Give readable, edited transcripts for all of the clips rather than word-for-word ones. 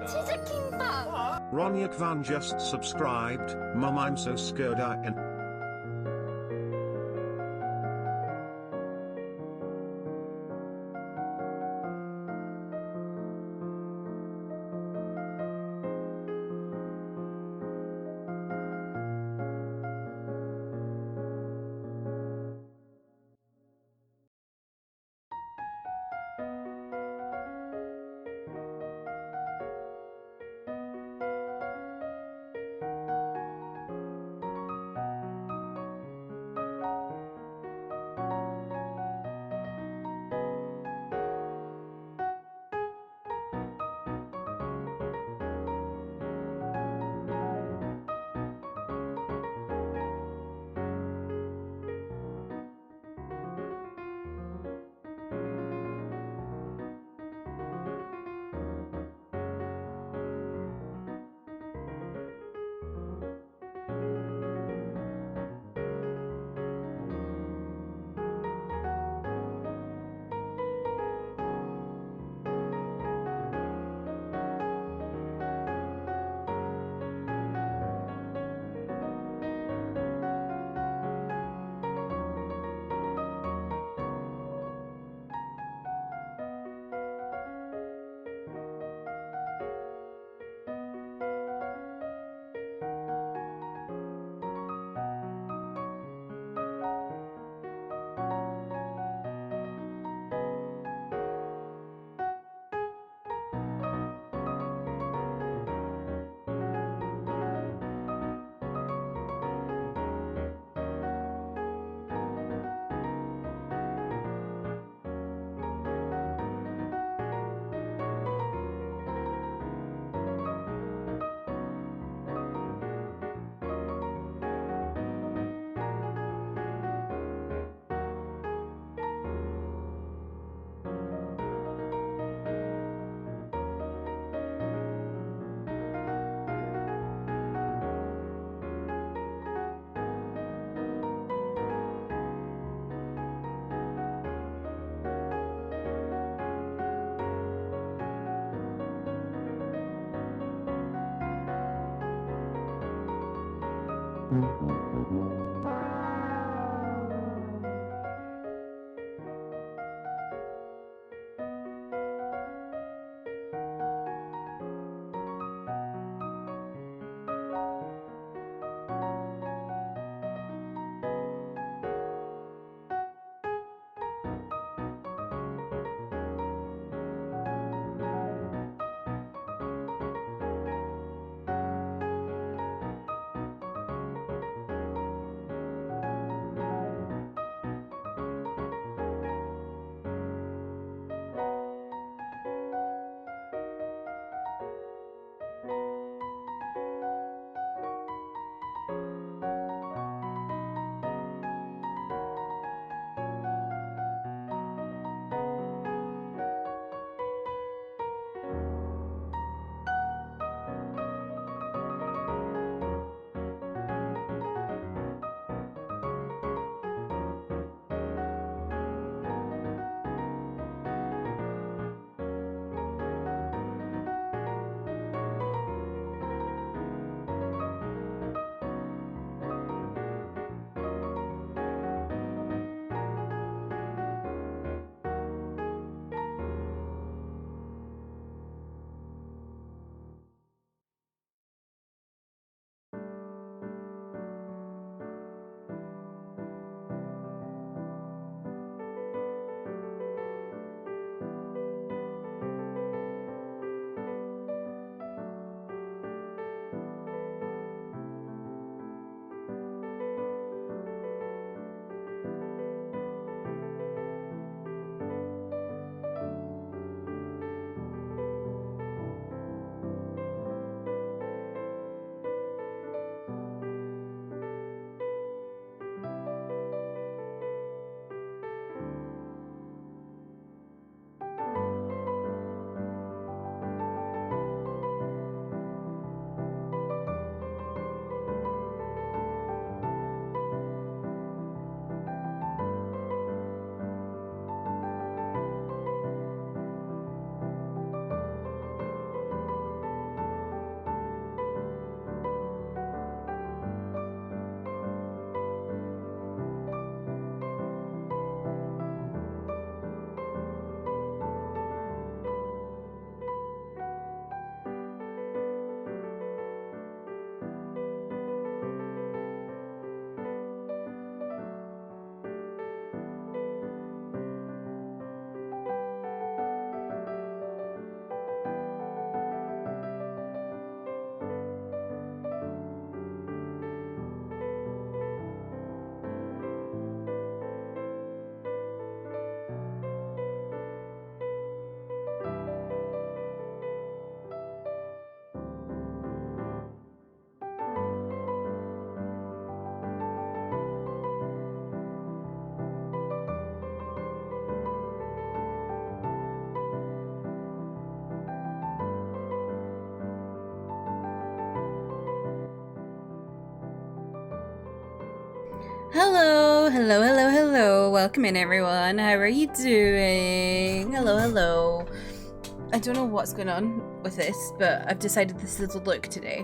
치즈킹밥. Ronyak Van just subscribed. Mom, I'm so scared and Hello, hello, hello, hello. Welcome in, everyone. How are you doing? Hello, hello. I don't know what's going on with this, but I've decided this is the look today.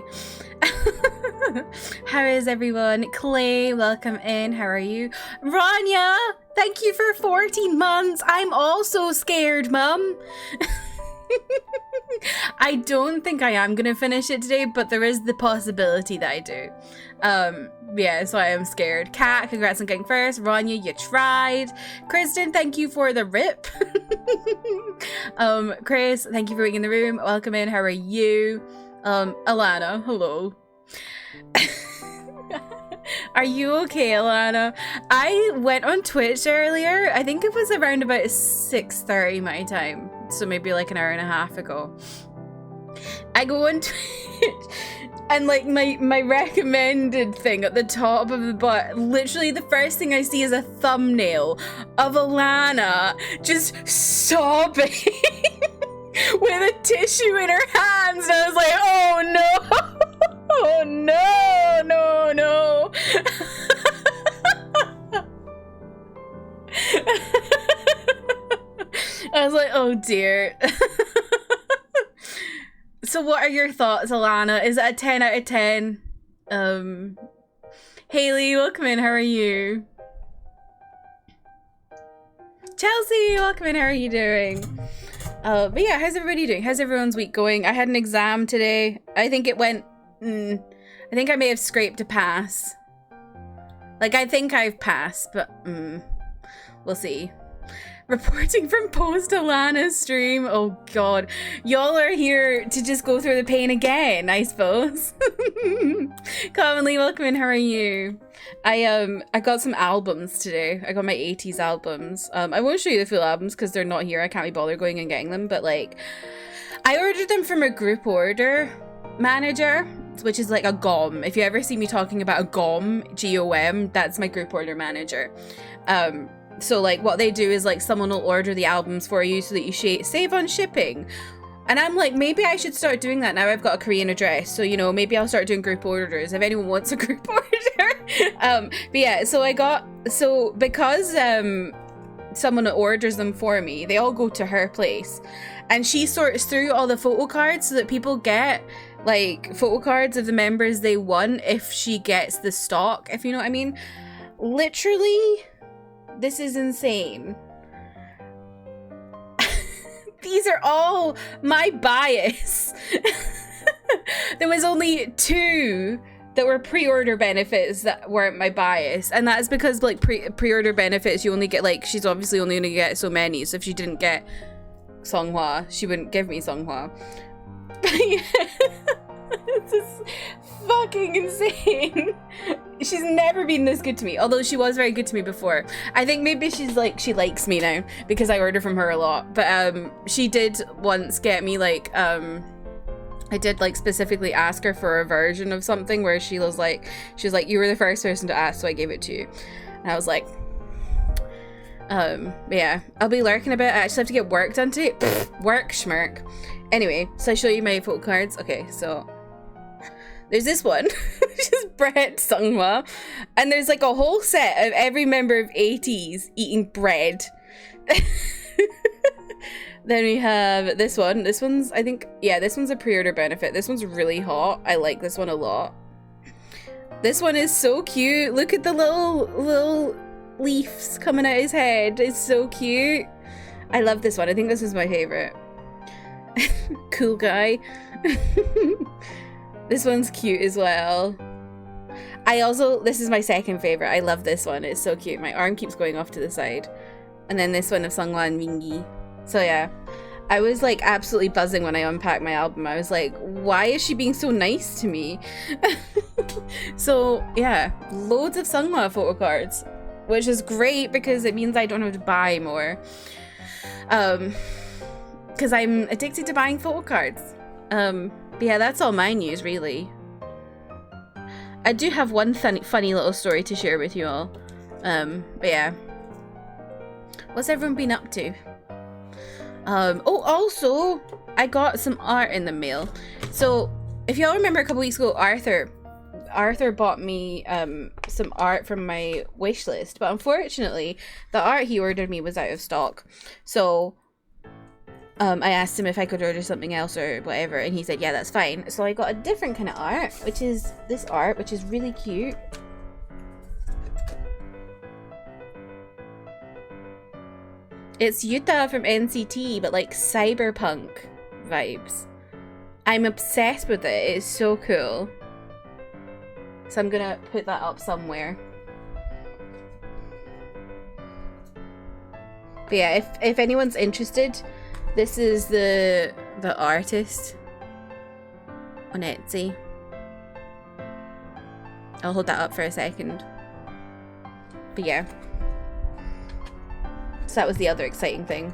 How is everyone? Clay, welcome in. How are you? Rania, thank you for 14 months. I'm also scared, Mum. I don't think I am gonna finish it today, but there is the possibility that I do. Yeah, so I am scared. Kat, congrats on getting first. Rania, you tried. Kristen, thank you for the rip. Chris, thank you for being in the room. Welcome in. How are you? Alana, hello. Are you okay, Alana? I went on Twitch earlier. I think it was around about 6:30 my time. So maybe like an hour and a half ago. I go on Twitch and like my recommended thing at the top of the button, literally the first thing I see is a thumbnail of Alana just sobbing with a tissue in her hands. And I was like, oh no, oh no, no, no. I was like, oh dear. So what are your thoughts, Alana? Is it a 10 out of 10? Haley, welcome in. How are you? Chelsea, welcome in. How are you doing? But yeah, how's everybody doing? How's everyone's week going? I had an exam today. I think it went... I think I may have scraped a pass. Like, I think I've passed, but we'll see. Reporting from post Alana's stream. Oh god. Y'all are here to just go through the pain again, I suppose. Commonly, welcome in. How are you? I got some albums today. I got my 80s albums. I won't show you the full albums because they're not here. I can't be bothered going and getting them, but like I ordered them from a group order manager, which is like a GOM. If you ever see me talking about a GOM, G-O-M, that's my group order manager. So like what they do is like someone will order the albums for you so that you save on shipping. And I'm like, maybe I should start doing that now I've got a Korean address. So, you know, maybe I'll start doing group orders if anyone wants a group order. But yeah, so because someone orders them for me, they all go to her place. And she sorts through all the photo cards so that people get like photo cards of the members they want if she gets the stock, if you know what I mean. Literally... This is insane. These are all my bias. There was only 2 that were pre-order benefits that weren't my bias. And that's because like pre-order benefits, you only get like, she's obviously only going to get so many. So if she didn't get Songhwa, she wouldn't give me Songhwa. This is fucking insane. She's never been this good to me, although she was very good to me before. I think maybe she's like, she likes me now because I order from her a lot. But she did once get me like I did like specifically ask her for a version of something where she was like, you were the first person to ask, so I gave it to you. And I was like, yeah, I'll be lurking a bit. I actually have to get work done today. Work schmirk. Anyway, so I show you my photo cards. Okay, so there's this one, which is bread Songhwa, and there's like a whole set of every member of 80s eating bread. Then we have this one. This one's, I think, yeah, this one's a pre-order benefit. This one's really hot. I like this one a lot. This one is so cute. Look at the little leaves coming out his head. It's so cute. I love this one. I think this is my favorite. Cool guy. This one's cute as well. This is my second favorite. I love this one. It's so cute. My arm keeps going off to the side. And then this one of Songhwa and Mingi. So yeah, I was like absolutely buzzing when I unpacked my album. I was like, why is she being so nice to me? So yeah, loads of Songhwa photo cards, which is great because it means I don't have to buy more. Because I'm addicted to buying photo cards. But yeah, that's all my news, really. I do have one funny little story to share with you all. But yeah. What's everyone been up to? Oh, also, I got some art in the mail. So, if y'all remember a couple weeks ago, Arthur bought me some art from my wish list, but unfortunately the art he ordered me was out of stock. So I asked him if I could order something else or whatever, and he said yeah, that's fine. So I got a different kind of art, which is this art, which is really cute. It's Yuta from NCT, but like cyberpunk vibes. I'm obsessed with it. It's so cool. So I'm gonna put that up somewhere. But yeah, if anyone's interested, this is the artist on Etsy. I'll hold that up for a second. But yeah. So that was the other exciting thing.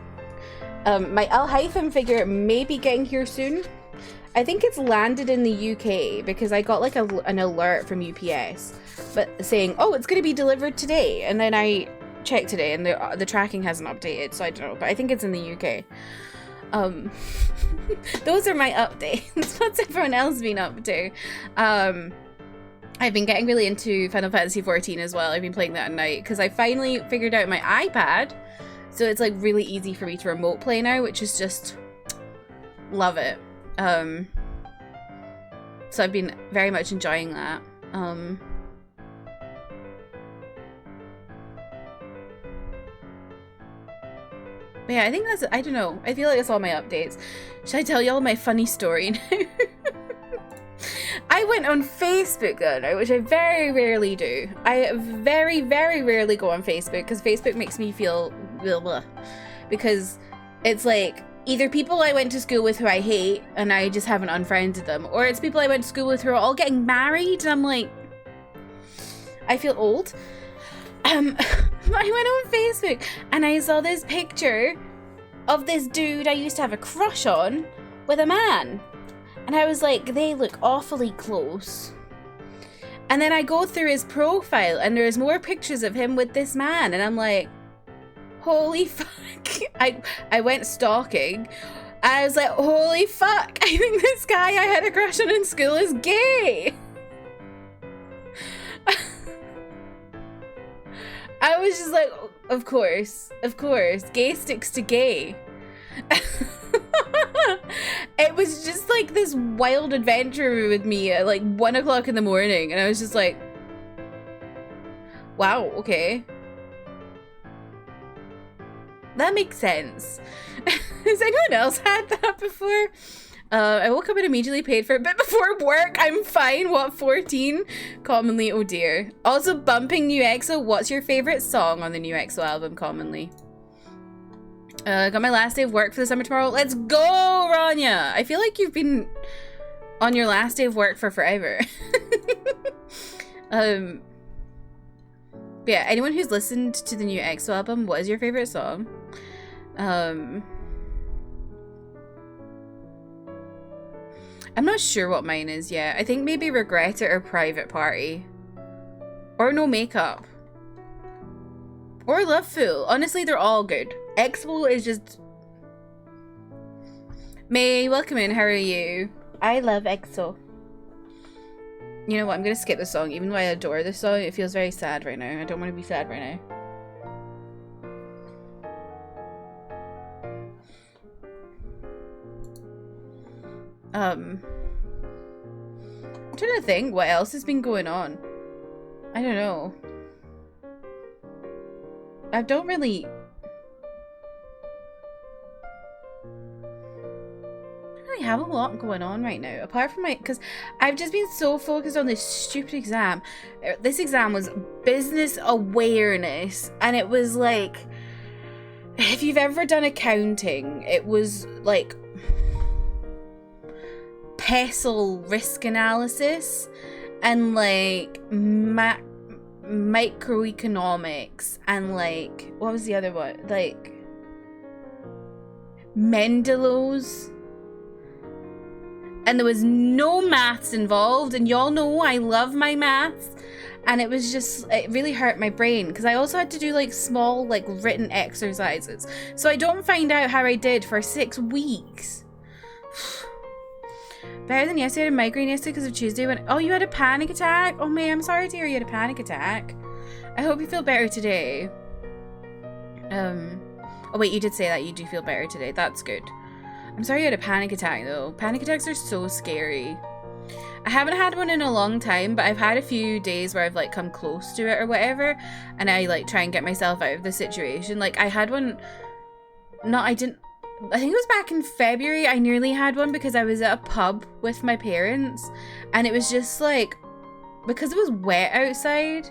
My Al-Hytham figure may be getting here soon. I think it's landed in the UK because I got like an alert from UPS, but saying, oh, it's going to be delivered today. And then I checked today and the tracking hasn't updated, so I don't know, but I think it's in the UK. Those are my updates. What's everyone else been up to? I've been getting really into Final Fantasy XIV as well. I've been playing that at night because I finally figured out my iPad. So it's like really easy for me to remote play now, which is just, love it. So I've been very much enjoying that. But yeah, I think that's, I don't know. I feel like that's all my updates. Should I tell y'all my funny story now? I went on Facebook the other night, which I very rarely do. I very, very rarely go on Facebook because Facebook makes me feel blah, blah, because it's like either people I went to school with who I hate and I just haven't unfriended them, or it's people I went to school with who are all getting married and I'm like, I feel old. I went on Facebook and I saw this picture of this dude I used to have a crush on with a man. And I was like, they look awfully close. And then I go through his profile and there's more pictures of him with this man. And I'm like, holy fuck. I went stalking. I was like, holy fuck. I think this guy I had a crush on in school is gay. I was just like, of course. Gay sticks to gay. It was just like this wild adventure with me at like 1 o'clock in the morning, and I was just like, wow, okay. That makes sense. Has anyone else had that before? I woke up and immediately paid for it, but before work, I'm fine. What, 14? Commonly, oh dear. Also, bumping New EXO, what's your favorite song on the New EXO album, Commonly? Got my last day of work for the summer tomorrow. Let's go, Rania! I feel like you've been on your last day of work for forever. Yeah, anyone who's listened to the new EXO album, what is your favorite song? I'm not sure what mine is yet. I think maybe Regret It or Private Party. Or No Makeup. Or Love Fool. Honestly, they're all good. EXO is just... May, welcome in. How are you? I love EXO. You know what? I'm going to skip this song. Even though I adore this song, it feels very sad right now. I don't want to be sad right now. I'm trying to think what else has been going on. I don't know. I don't really have a lot going on right now, apart from because I've just been so focused on this stupid exam. This exam was business awareness, and it was like, if you've ever done accounting, it was like PESEL risk analysis and like microeconomics and like, what was the other one? Like Mendelow's. And there was no maths involved, and y'all know I love my maths, and it was just, it really hurt my brain because I also had to do like small like written exercises, so I don't find out how I did for 6 weeks. Better than yesterday. I had a migraine yesterday because of Tuesday when... Oh, you had a panic attack? Oh, man, I'm sorry to hear you had a panic attack. I hope you feel better today. Oh, wait, you did say that you do feel better today. That's good. I'm sorry you had a panic attack, though. Panic attacks are so scary. I haven't had one in a long time, but I've had a few days where I've, like, come close to it or whatever, and I, like, try and get myself out of the situation. Like, I had one... No, I didn't... I think it was back in February. I nearly had one because I was at a pub with my parents, and it was just, like... Because it was wet outside,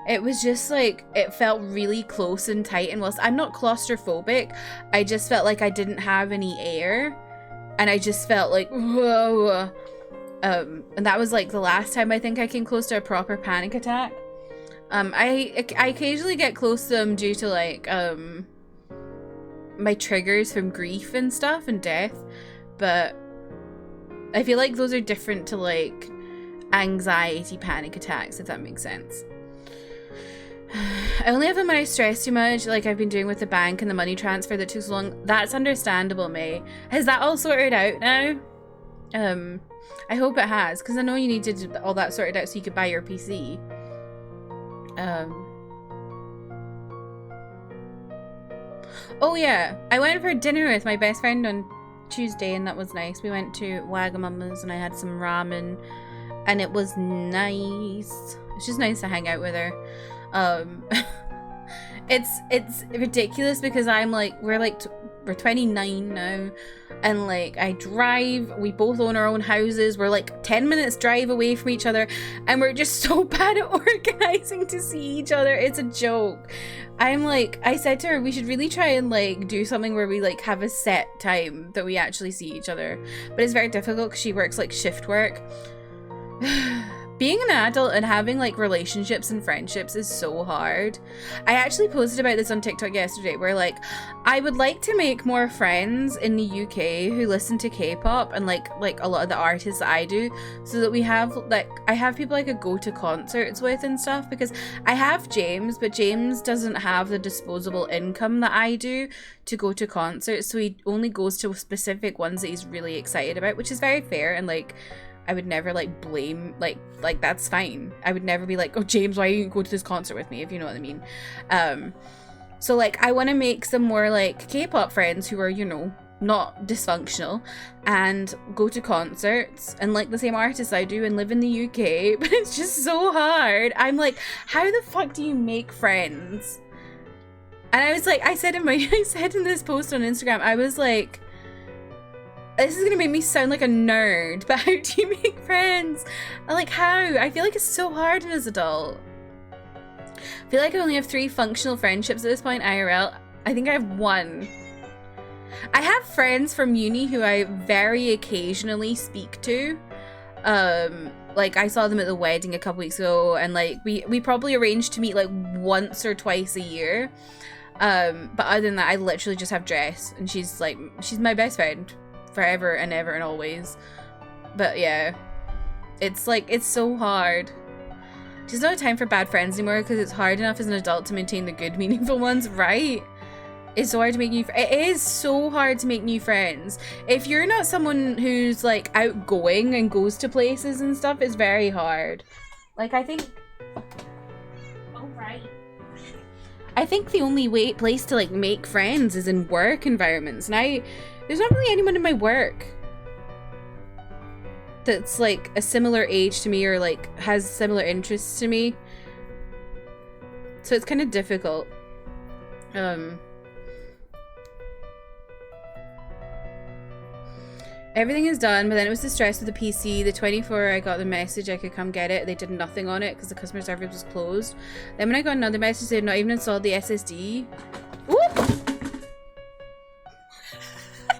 it was just, like... It felt really close and tight, and whilst I'm not claustrophobic, I just felt like I didn't have any air, and I just felt like, whoa... and that was like the last time I think I came close to a proper panic attack. I occasionally get close to them due to like my triggers from grief and stuff and death, but I feel like those are different to like anxiety panic attacks, if that makes sense. I only have them when I stress too much, like I've been doing with the bank and the money transfer that took so long. That's understandable, May. Has that all sorted out now? I hope it has, because I know you needed all that sorted out so you could buy your PC. Oh yeah, I went for dinner with my best friend on Tuesday, and that was nice. We went to Wagamama's and I had some ramen, and it was nice. It's just nice to hang out with her. It's ridiculous because I'm like, we're 29 now, and like I drive, we both own our own houses, we're like 10 minutes drive away from each other, and we're just so bad at organizing to see each other. It's a joke. I'm like, I said to her, we should really try and like do something where we like have a set time that we actually see each other, but it's very difficult because she works like shift work. Being an adult and having like relationships and friendships is so hard. I actually posted about this on TikTok yesterday where like I would like to make more friends in the UK who listen to K-pop and like a lot of the artists that I do, so that we have like, I have people I could go to concerts with and stuff, because I have James, but James doesn't have the disposable income that I do to go to concerts, so he only goes to specific ones that he's really excited about, which is very fair, and like I would never like blame, like that's fine. I would never be like, oh James, why you go to this concert with me, if you know what I mean. So like I want to make some more like K-pop friends who are, you know, not dysfunctional and go to concerts and like the same artists I do and live in the UK, but it's just so hard. I'm like, how the fuck do you make friends? And I was like, I said in this post on Instagram, I was like, this is gonna make me sound like a nerd, but how do you make friends? Like, how? I feel like it's so hard as an adult. I feel like I only have 3 functional friendships at this point, IRL. I think I have 1. I have friends from uni who I very occasionally speak to. Like, I saw them at the wedding a couple weeks ago, and like, we probably arranged to meet like once or twice a year. But other than that, I literally just have Jess, and she's my best friend. Forever and ever and always. But yeah, it's like, it's so hard. Just not time for bad friends anymore, because it's hard enough as an adult to maintain the good, meaningful ones, right? It's so hard to make new friends. It is so hard to make new friends. If you're not someone who's like outgoing and goes to places and stuff, it's very hard. Like, I think, oh right, I think the only place to like make friends is in work environments, and there's not really anyone in my work that's like a similar age to me or like has similar interests to me. So it's kind of difficult. Everything is done, but then it was the stress with the PC. The 24, I got the message I could come get it. They did nothing on it because the customer service was closed. Then when I got another message, they had not even installed the SSD. Whoop!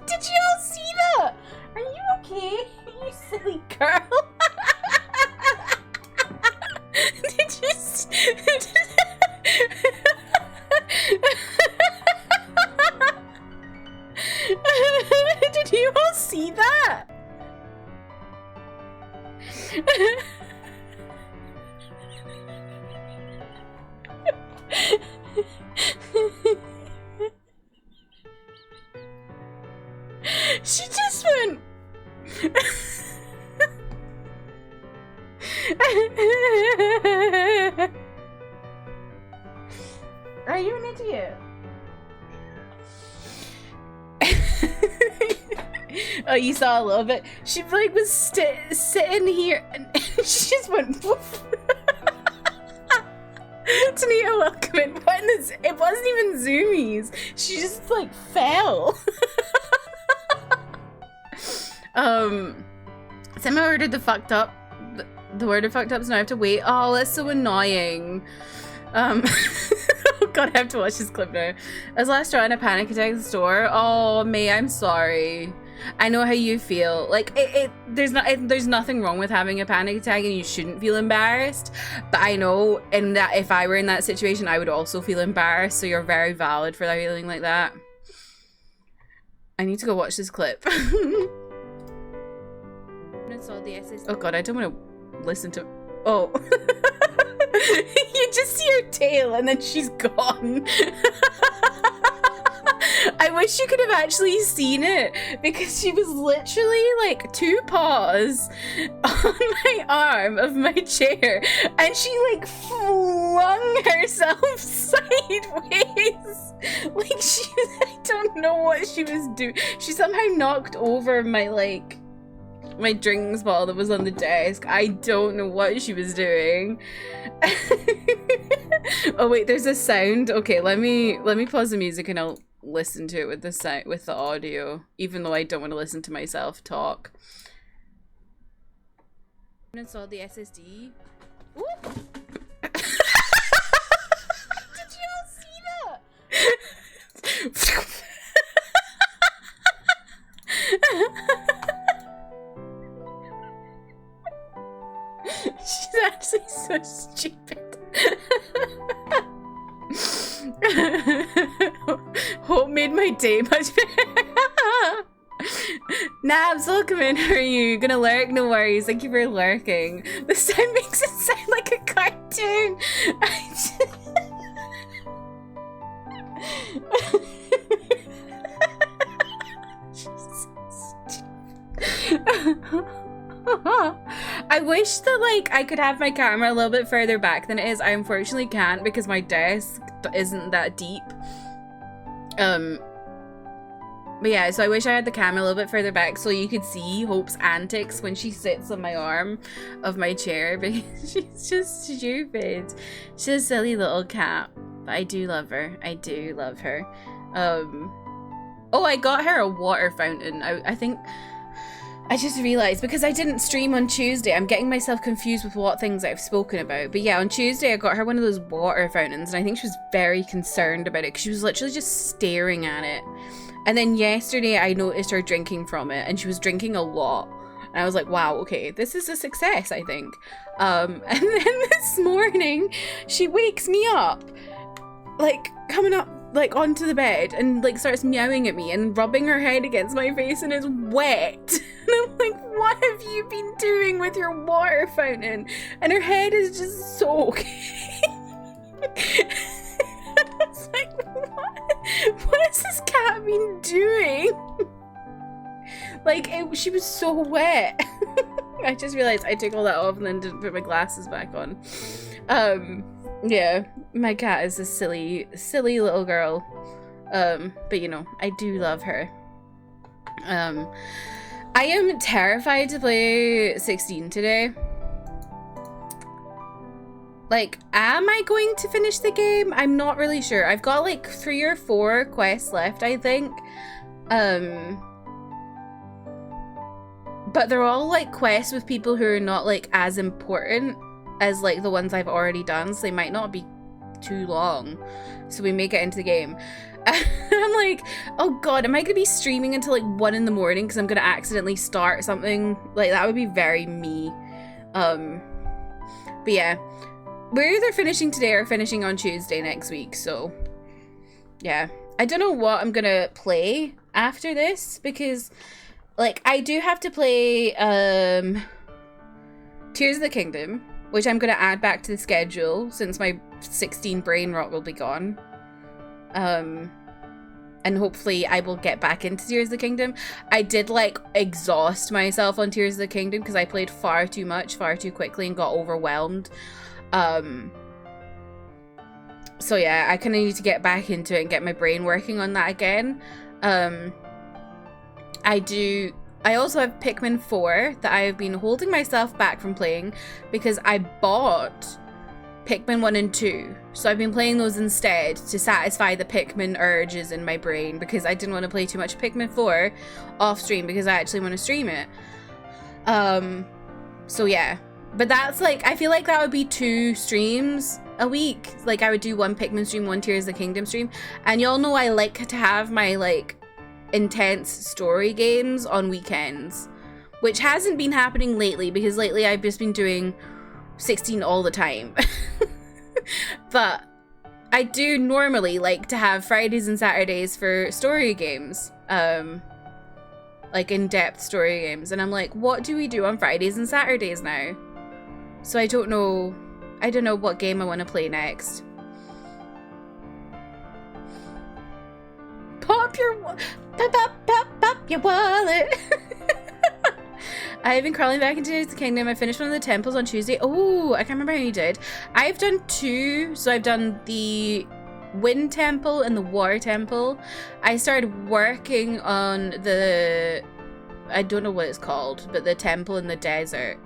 Did you all see that? Are you okay? You silly girl. Did you Did you all see that? She just went. Are you an idiot? Oh, you saw a little bit. She like was sitting here and she just went poof. Tanita, welcome in. It wasn't even zoomies. She just like fell. Someone ordered the fucked up. The order fucked up, so now I have to wait. Oh, that's so annoying. Oh god, I have to watch this clip now. I was last trying a panic attack at the store. Oh, May, I'm sorry. I know how you feel. Like there's nothing wrong with having a panic attack, and you shouldn't feel embarrassed. But I know, and that if I were in that situation, I would also feel embarrassed. So you're very valid for that feeling like that. I need to go watch this clip. Oh god, I don't want to listen to. Oh. You just see her tail and then she's gone. I wish you could have actually seen it, because she was literally like 2 paws on my arm of my chair and she like flung herself sideways. Like I don't know what she was doing. She somehow knocked over my drinks bottle that was on the desk. I don't know what she was doing. Oh wait, there's a sound. Okay, let me pause the music and I'll listen to it with the audio, even though I don't want to listen to myself talk. I installed the SSD. Ooh. Did you all see that? She's actually so stupid. Hope made my day much better. Nabs, welcome in. How are you? Gonna lurk? No worries. Thank you for lurking. The sound makes it sound like a cartoon. I wish that I could have my camera a little bit further back than it is. I unfortunately can't because my desk isn't that deep. But yeah, so I wish I had the camera a little bit further back so you could see Hope's antics when she sits on my arm of my chair, because she's just stupid. She's a silly little cat, but I do love her. I do love her. Oh, I got her a water fountain. I think I just realized, because I didn't stream on Tuesday, I'm getting myself confused with what things I've spoken about. But yeah, on Tuesday I got her one of those water fountains, and I think she was very concerned about it because she was literally just staring at it. And then yesterday I noticed her drinking from it, and she was drinking a lot. And I was like, wow, okay, this is a success, I think. And then this morning she wakes me up, coming up onto the bed and starts meowing at me and rubbing her head against my face, and it's wet. And I'm like, what have you been doing with your water fountain? And her head is just soaking. It's like, what has this cat been doing? She was so wet. I just realized I took all that off and then didn't put my glasses back on. Yeah, my cat is a silly little girl. But you know, I do love her. I am terrified to play 16 today. Am I going to finish the game? I'm not really sure. I've got 3 or 4 quests left, I think. But they're all quests with people who are not as important as the ones I've already done, so they might not be too long, so we may get into the game. I'm like, oh god, am I gonna be streaming until 1 in the morning because I'm gonna accidentally start something? That would be very me. But yeah, we're either finishing today or finishing on Tuesday next week, so yeah, I don't know what I'm gonna play after this, because I do have to play Tears of the Kingdom, which I'm going to add back to the schedule since my 16 brain rot will be gone. And and hopefully I will get back into Tears of the Kingdom. I did like exhaust myself on Tears of the Kingdom because I played far too much, far too quickly, and got overwhelmed. So yeah, I kind of need to get back into it and get my brain working on that again. I also have Pikmin 4 that I have been holding myself back from playing because I bought Pikmin 1 and 2. So I've been playing those instead to satisfy the Pikmin urges in my brain because I didn't want to play too much Pikmin 4 off stream because I actually want to stream it. So yeah. But that's like, I feel like that would be 2 streams a week. Like I would do 1 Pikmin stream, 1 Tears of the Kingdom stream. And y'all know I like to have my like intense story games on weekends, which hasn't been happening lately because lately I've just been doing 16 all the time. But I do normally like to have Fridays and Saturdays for story games, like in-depth story games, and I'm like, what do we do on Fridays and Saturdays now? So I don't know what game I want to play next. Pop your wallet. I've been crawling back into the kingdom. I finished one of the temples on Tuesday. Oh, I can't remember how you did. I've done 2. So I've done the Wind Temple and the Water Temple. I started working on the, I don't know what it's called, but the temple in the desert.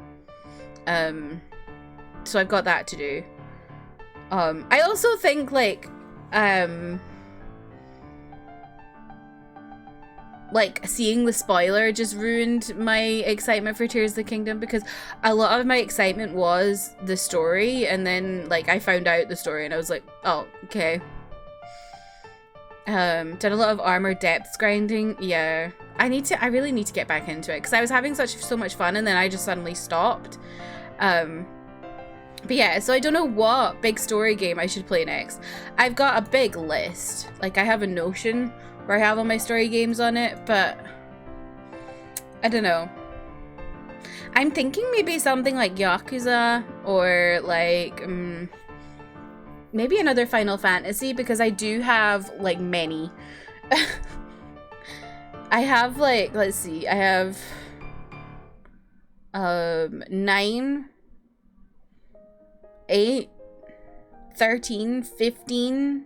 So I've got that to do. I also think like seeing the spoiler just ruined my excitement for Tears of the Kingdom because a lot of my excitement was the story, and then like I found out the story and I was like, oh, okay. Done a lot of armor depths grinding. Yeah, I really need to get back into it because I was having so much fun and then I just suddenly stopped. But yeah, so I don't know what big story game I should play next. I've got a big list. Like I have a Notion where I have all my story games on it, but I don't know. I'm thinking maybe something like Yakuza or like maybe another Final Fantasy because I do have like many. I have like, let's see, I have 9, 8, 13, 15.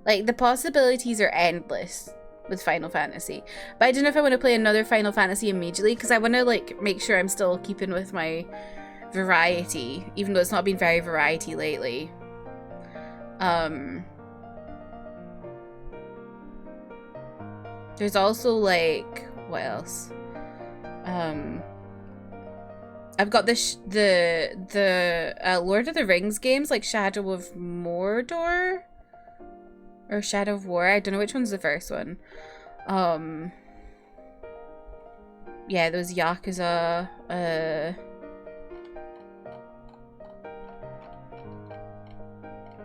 Like, the possibilities are endless with Final Fantasy. But I don't know if I want to play another Final Fantasy immediately, because I want to, like, make sure I'm still keeping with my variety, even though it's not been very variety lately. There's also, like, what else? I've got the Lord of the Rings games, like Shadow of Mordor or Shadow of War. I don't know which one's the first one. Yeah, those Yakuza.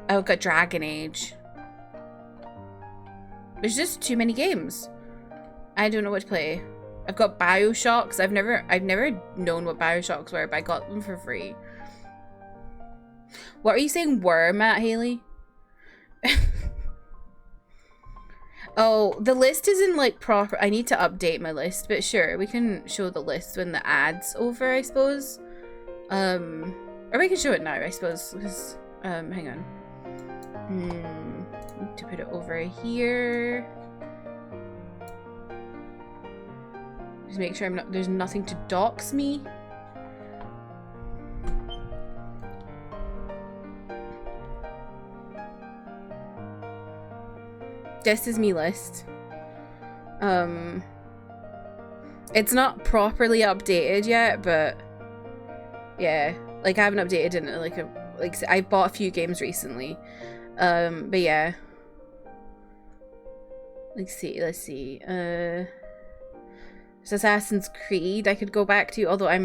I've got Dragon Age. There's just too many games. I don't know what to play. I've got BioShocks. I've never known what BioShocks were, but I got them for free. What are you saying were, Matt Haley? Oh, the list isn't like proper. I need to update my list, but sure, we can show the list when the ad's over, I suppose. Or we can show it now, I suppose, because, hang on. Need to put it over here. Just make sure there's nothing to dox me. This is me list. It's not properly updated yet, but yeah, like I haven't updated in like I bought a few games recently. But yeah. Let's see. It's Assassin's Creed I could go back to, although I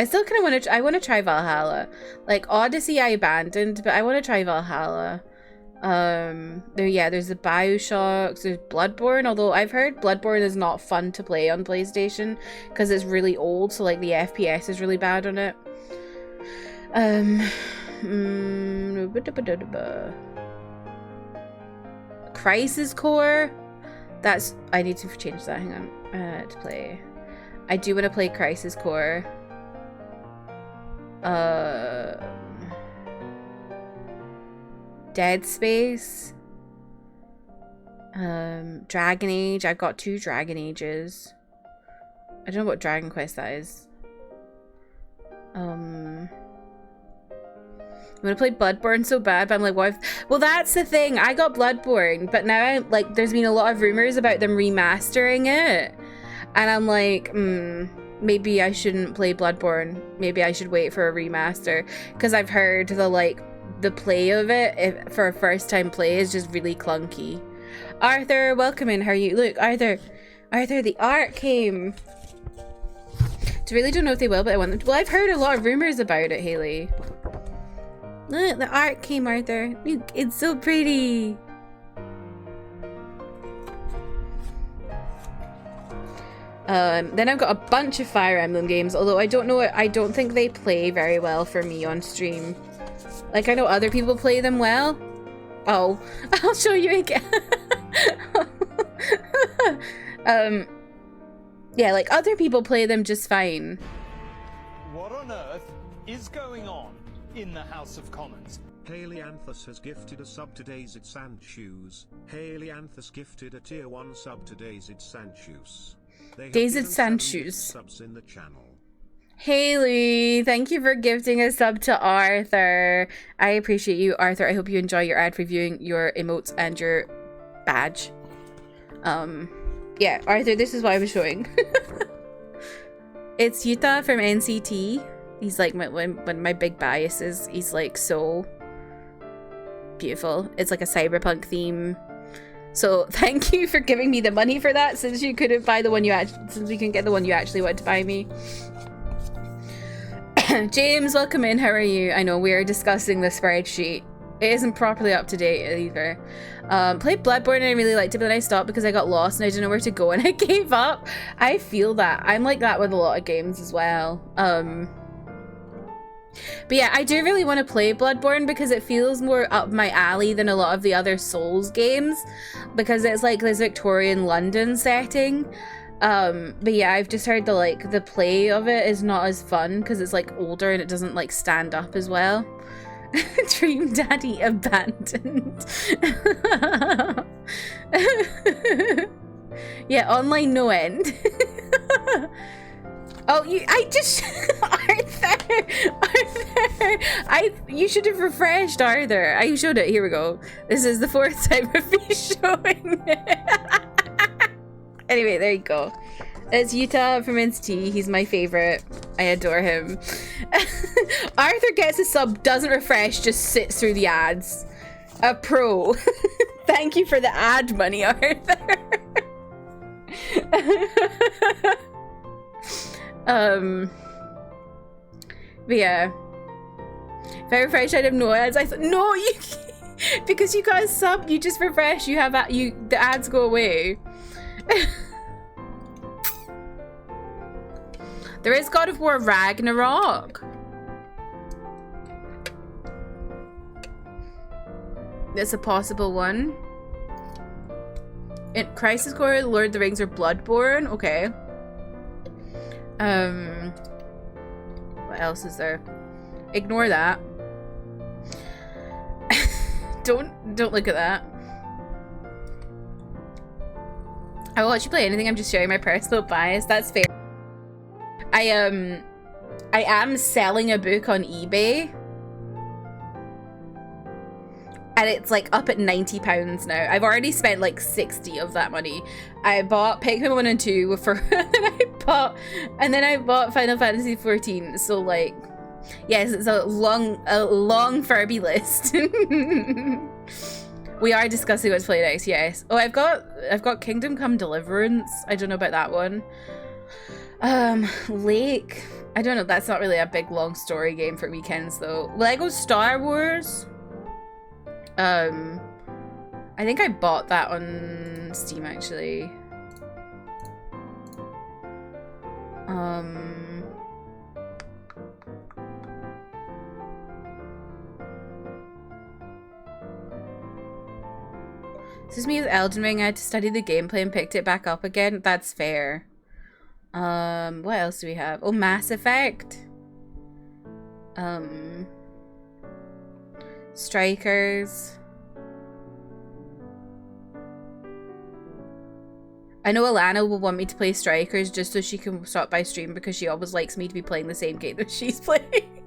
still kind of want to try Valhalla. Like Odyssey I abandoned, but I want to try Valhalla. There's the BioShocks, there's Bloodborne, although I've heard Bloodborne is not fun to play on PlayStation because it's really old, so like the FPS is really bad on it. Crisis Core. That's, I need to change that. Hang on. To play. I do want to play Crisis Core. Dead Space. Dragon Age. I've got 2 Dragon Ages. I don't know what Dragon Quest that is. I'm gonna play Bloodborne so bad, but I'm like, what if... Well, that's the thing. I got Bloodborne, but now like there's been a lot of rumors about them remastering it. And I'm like, maybe I shouldn't play Bloodborne. Maybe I should wait for a remaster. Because I've heard the play of it for a first time play is just really clunky. Arthur, welcome in. How are you? Look, Arthur, the art came. I really don't know if they will, but I want them to. Well, I've heard a lot of rumors about it, Haley. Look, the art came, Arthur. Look, it's so pretty. Then I've got a bunch of Fire Emblem games, although I don't think they play very well for me on stream. Like, I know other people play them well. Oh, I'll show you again. Yeah, like other people play them just fine. What on earth is going on in the House of Commons? Haley Anthus has gifted a sub to Daisy Sandshoes. Haley Anthus gifted a tier 1 sub to Daisy Sandshoes. Daisy Sandshoes. Subs in the channel. Haley, thank you for gifting a sub to Arthur. I appreciate you, Arthur. I hope you enjoy your ad reviewing, your emotes, and your badge. Yeah, Arthur, this is what I was showing. It's Yuta from NCT. He's like one of my big biases. He's like so beautiful. It's like a cyberpunk theme. So thank you for giving me the money for that, since you couldn't buy the one since we can get the one you actually want to buy me. James, welcome in. How are you? I know we are discussing the spreadsheet. It isn't properly up to date either. Played Bloodborne and I really liked it, but then I stopped because I got lost and I didn't know where to go and I gave up. I feel that. I'm like that with a lot of games as well. But yeah, I do really want to play Bloodborne because it feels more up my alley than a lot of the other Souls games, because it's like this Victorian London setting. But yeah, I've just heard the play of it is not as fun because it's like older and it doesn't like stand up as well. Dream Daddy abandoned. Yeah, online no end. Oh, Arthur, you should have refreshed, Arthur. I showed it. Here we go. This is the 4th time of me showing it. Anyway, there you go. It's Yuta from NCT. He's my favorite. I adore him. Arthur gets a sub, doesn't refresh, just sits through the ads. A pro. Thank you for the ad money, Arthur. But yeah. If I refresh, I'd have no ads. I thought, no, you because you got a sub, you just refresh, you have the ads go away. There is God of War Ragnarok. That's a possible one. In Crisis Core, Lord of the Rings, or Bloodborne. Okay. What else is there? Ignore that. Don't look at that. I will let you play anything. I'm just sharing my personal bias. That's fair. I am selling a book on eBay. And it's like up at £90 now. I've already spent like 60 of that money. I bought Pikmin 1 and 2 for and then I bought Final Fantasy 14. So like, yes, it's a long Furby list. We are discussing what to play next, yes. Oh, I've got Kingdom Come Deliverance. I don't know about that one. Lake. I don't know, that's not really a big long story game for weekends though. Lego Star Wars. I think I bought that on Steam actually. This is me with Elden Ring. I had to study the gameplay and picked it back up again. That's fair. What else do we have? Oh, Mass Effect. Strikers. I know Alana will want me to play Strikers just so she can stop by stream because she always likes me to be playing the same game that she's playing.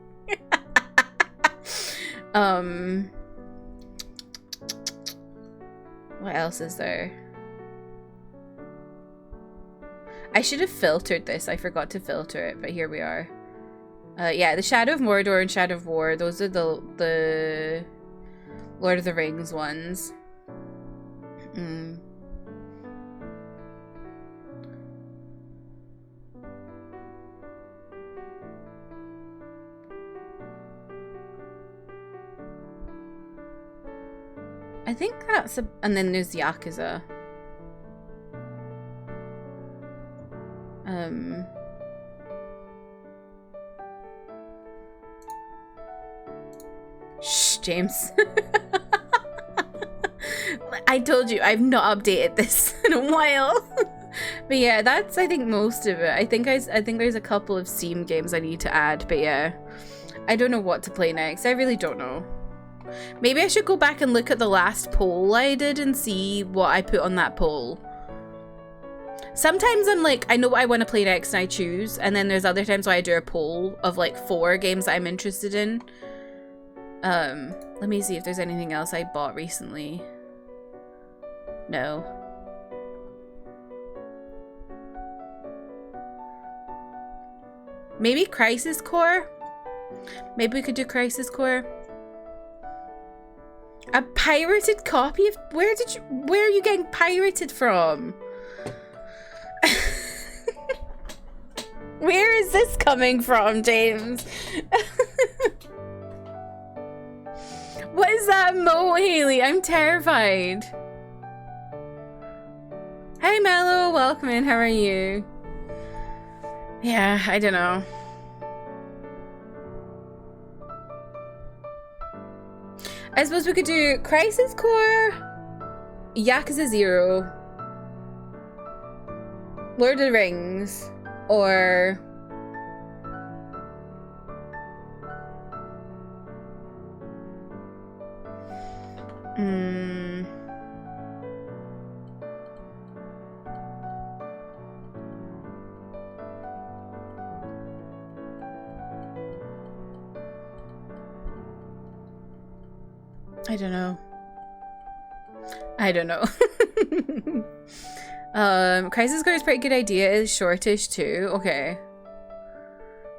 What else is there? I should have filtered this. I forgot to filter it, but here we are. Yeah, the Shadow of Mordor and Shadow of War. Those are the Lord of the Rings ones. I think that's a... And then there's Yakuza. Shh, James. I told you, I've not updated this in a while. But yeah, that's, I think, most of it. I think there's a couple of Steam games I need to add, but yeah. I don't know what to play next. I really don't know. Maybe I should go back and look at the last poll I did and see what I put on that poll. Sometimes I'm like, I know what I want to play next and I choose, and then there's other times where I do a poll of like 4 games that I'm interested in. Let me see if there's anything else I bought recently. No. Maybe Crisis Core? Maybe we could do Crisis Core. A pirated copy of... Where are you getting pirated from? Where is this coming from, James? What is that emote, Haley? I'm terrified. Hey, Mello. Welcome in. How are you? Yeah, I don't know. I suppose we could do Crisis Core, Yakuza 0, Lord of the Rings, or... I don't know. I don't know. Crisis Core is a pretty good idea. It's shortish too. Okay.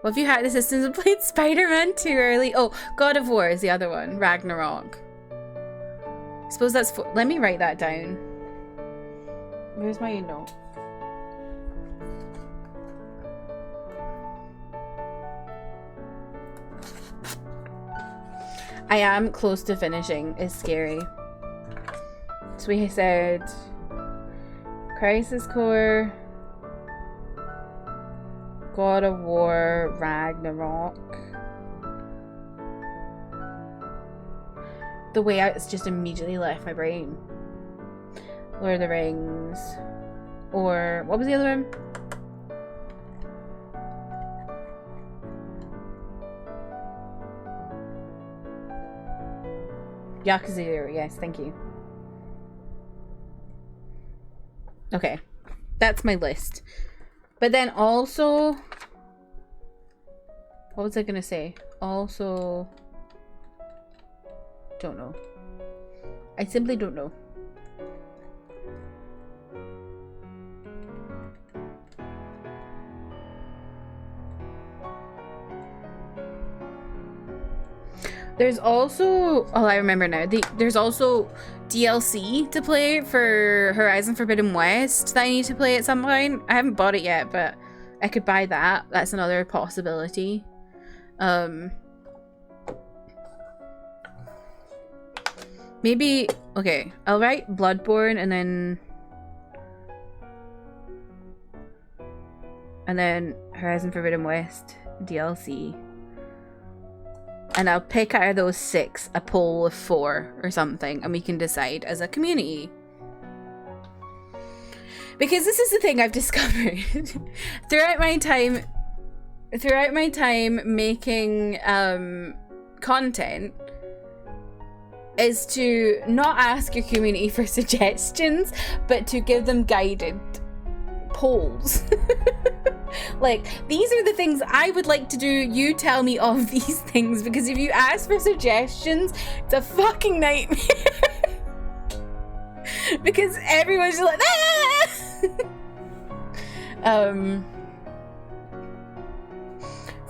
Well, if you hacked the systems and played Spider-Man too early. Oh, God of War is the other one. Ragnarok. I suppose that's... Let me write that down. Where's my note? I am close to finishing. It's scary. So we said Crisis Core, God of War, Ragnarok. The way out, it's just immediately left my brain. Lord of the Rings. Or what was the other one? Yakuza 0, yes, thank you. Okay, that's my list. But then also... What was I gonna say? Also... Don't know. I simply don't know. There's also... Oh, I remember now. There's also DLC to play for Horizon Forbidden West that I need to play at some point. I haven't bought it yet, but I could buy that. That's another possibility. Maybe... Okay, I'll write Bloodborne and then Horizon Forbidden West DLC. And I'll pick out of those 6 a poll of 4 or something, and we can decide as a community. Because this is the thing I've discovered throughout my time making content, is to not ask your community for suggestions, but to give them guided polls. Like, these are the things I would like to do, you tell me of these things, because if you ask for suggestions, it's a fucking nightmare. Because everyone's just like, ah!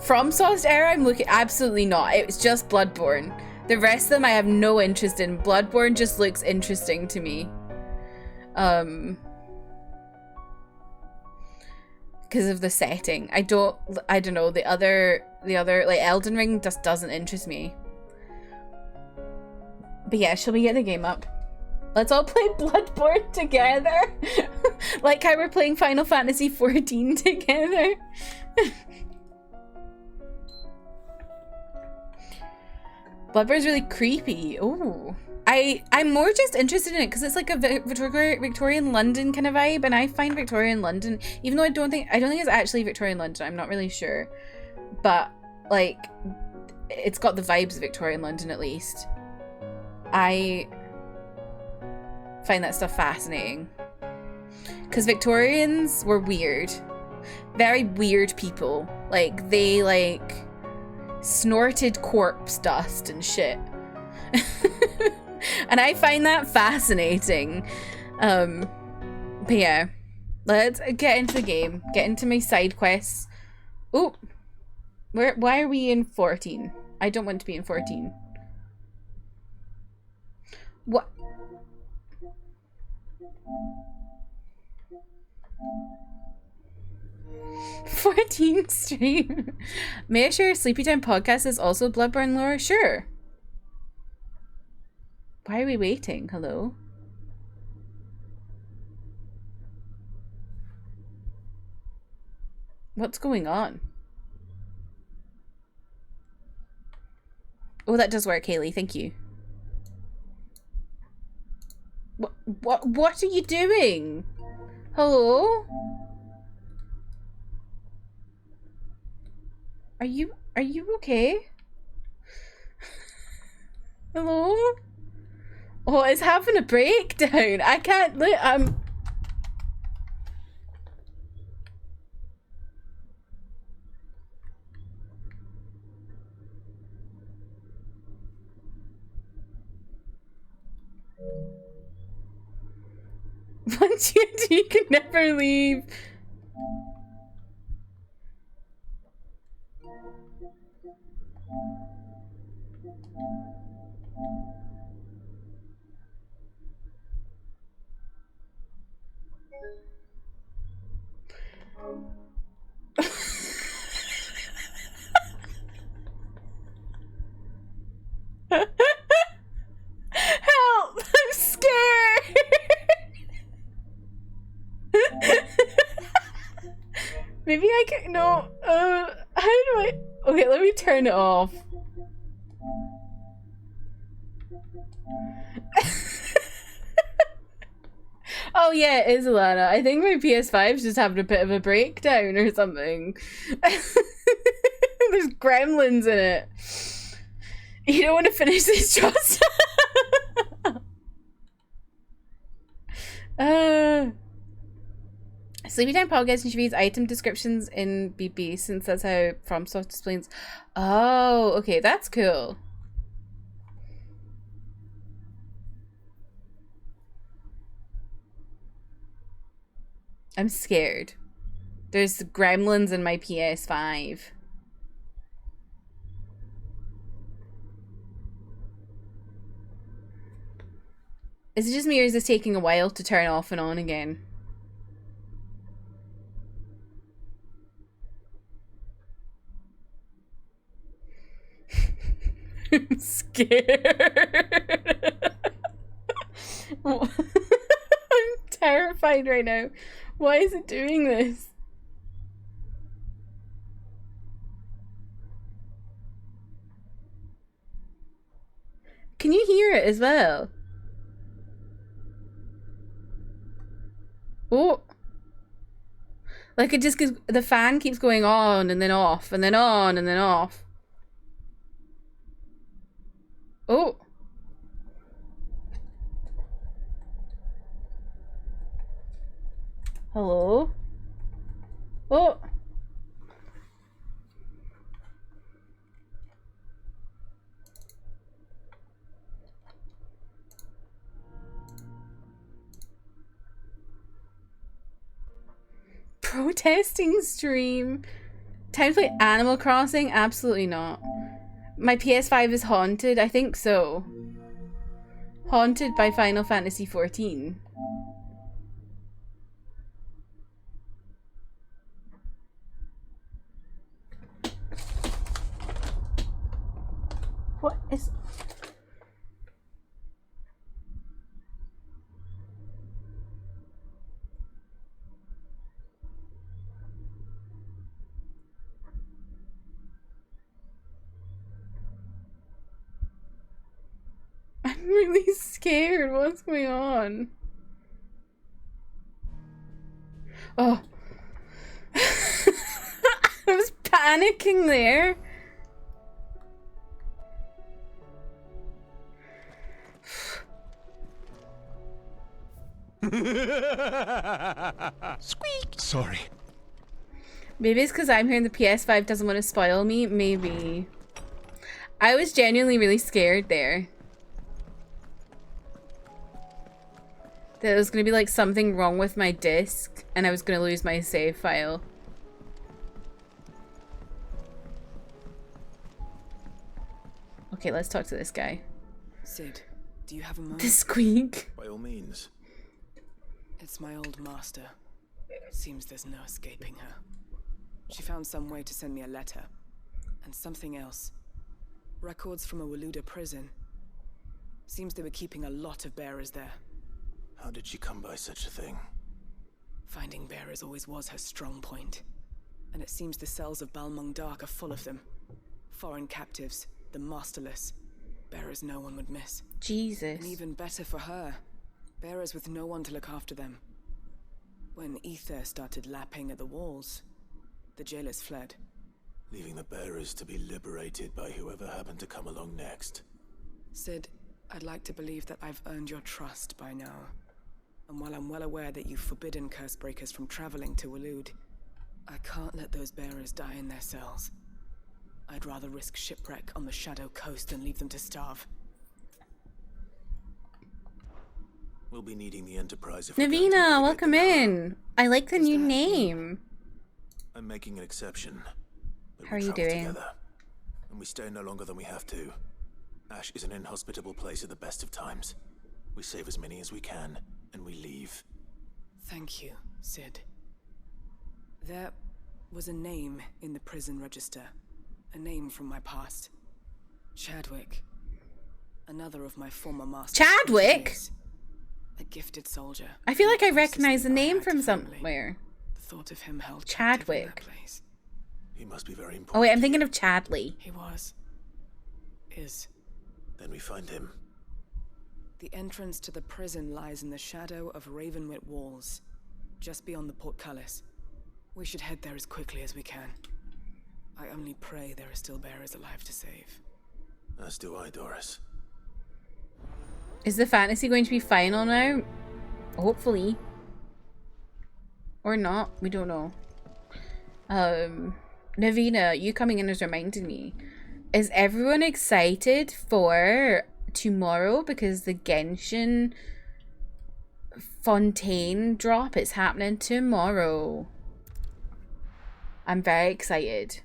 From Sauce era, I'm looking, absolutely not. It's just Bloodborne. The rest of them I have no interest in. Bloodborne just looks interesting to me. Because of the setting. I don't know, the other like Elden Ring just doesn't interest me. But yeah, shall we get the game up? Let's all play Bloodborne together. Like how we're playing Final Fantasy XIV together. Bloodborne's really creepy. Oh, I'm more just interested in it because it's like a Victorian London kind of vibe, and I find Victorian London, even though I don't think it's actually Victorian London. I'm not really sure, but like, it's got the vibes of Victorian London at least. I find that stuff fascinating because Victorians were weird, very weird people. Like, they like snorted corpse dust and shit. And I find that fascinating. But yeah, let's get into the game, get into my side quests. Oh, why are we in 14? I don't want to be in 14. What? "14 stream." May I share Sleepy Time podcast is also Bloodborne lore? Sure. Why are we waiting? Hello? What's going on? Oh, that does work, Haley. Thank you. What are you doing? Hello? Are you okay? Hello? Oh, it's having a breakdown. I can't look. Once you can never leave. Help! I'm scared! Maybe I can. No. How do I. Okay, let me turn it off. Oh yeah, it is Alana. I think my PS5's just having a bit of a breakdown or something. There's gremlins in it. You don't want to finish this, Joss? Sleepy Time podcast should read item descriptions in BB, since that's how FromSoft explains. Oh, okay, that's cool. I'm scared. There's gremlins in my PS5. Is it just me, or is this taking a while to turn off and on again? I'm scared. I'm terrified right now. Why is it doing this? Can you hear it as well? Oh, Like, it just gives, the fan keeps going on and then off and then on and then off. Oh. Hello? Oh. Protesting stream. Time to play Animal Crossing? Absolutely not. My PS5 is haunted? I think so. Haunted by Final Fantasy XIV. What is... I'm really scared. What's going on? Oh. I was panicking there. Squeak! Sorry. Maybe it's because I'm here and the PS5 doesn't want to spoil me. Maybe. I was genuinely really scared there. That there was going to be like something wrong with my disc and I was going to lose my save file. Okay, let's talk to this guy. Sid, do you have a moment? The squeak. By all means. It's my old master. Seems there's no escaping her. She found some way to send me a letter. And something else. Records from a Waluda prison. Seems they were keeping a lot of bearers there. How did she come by such a thing? Finding bearers always was her strong point. And it seems the cells of Balmung Dark are full of them. Foreign captives, the masterless. Bearers no one would miss. Jesus. And even better for her. Bearers with no one to look after them. When ether started lapping at the walls, the jailers fled. Leaving the bearers to be liberated by whoever happened to come along next. Sid, I'd like to believe that I've earned your trust by now. And while I'm well aware that you've forbidden Cursebreakers from traveling to Waloed, I can't let those bearers die in their cells. I'd rather risk shipwreck on the Shadow Coast than leave them to starve. We'll be needing the Enterprise if we're going to Navina, navigate welcome the power. in. I like the new name. I'm making an exception. But How we are you travel doing? Together, and we stay no longer than we have to. Ash is an inhospitable place at the best of times. We save as many as we can, and we leave. Thank you, Sid. There was a name in the prison register. A name from my past. Chadwick. Another of my former masters. Chadwick? A gifted soldier. I feel like I Closest recognize the thing I name had to from family. somewhere. The thought of him held Chadwick. captive in that place. He must be very important. Oh wait, I'm thinking of Chadley. He was. Is. Then we find him. The entrance to the prison lies in the shadow of Ravenwit Walls, just beyond the portcullis. We should head there as quickly as we can. I only pray there are still bearers alive to save. As do I, Doris. Is the fantasy going to be final now? Hopefully. Or not. We don't know. Navina, you coming in has reminded me. Is everyone excited for tomorrow? Because the Genshin Fontaine drop is happening tomorrow. I'm very excited.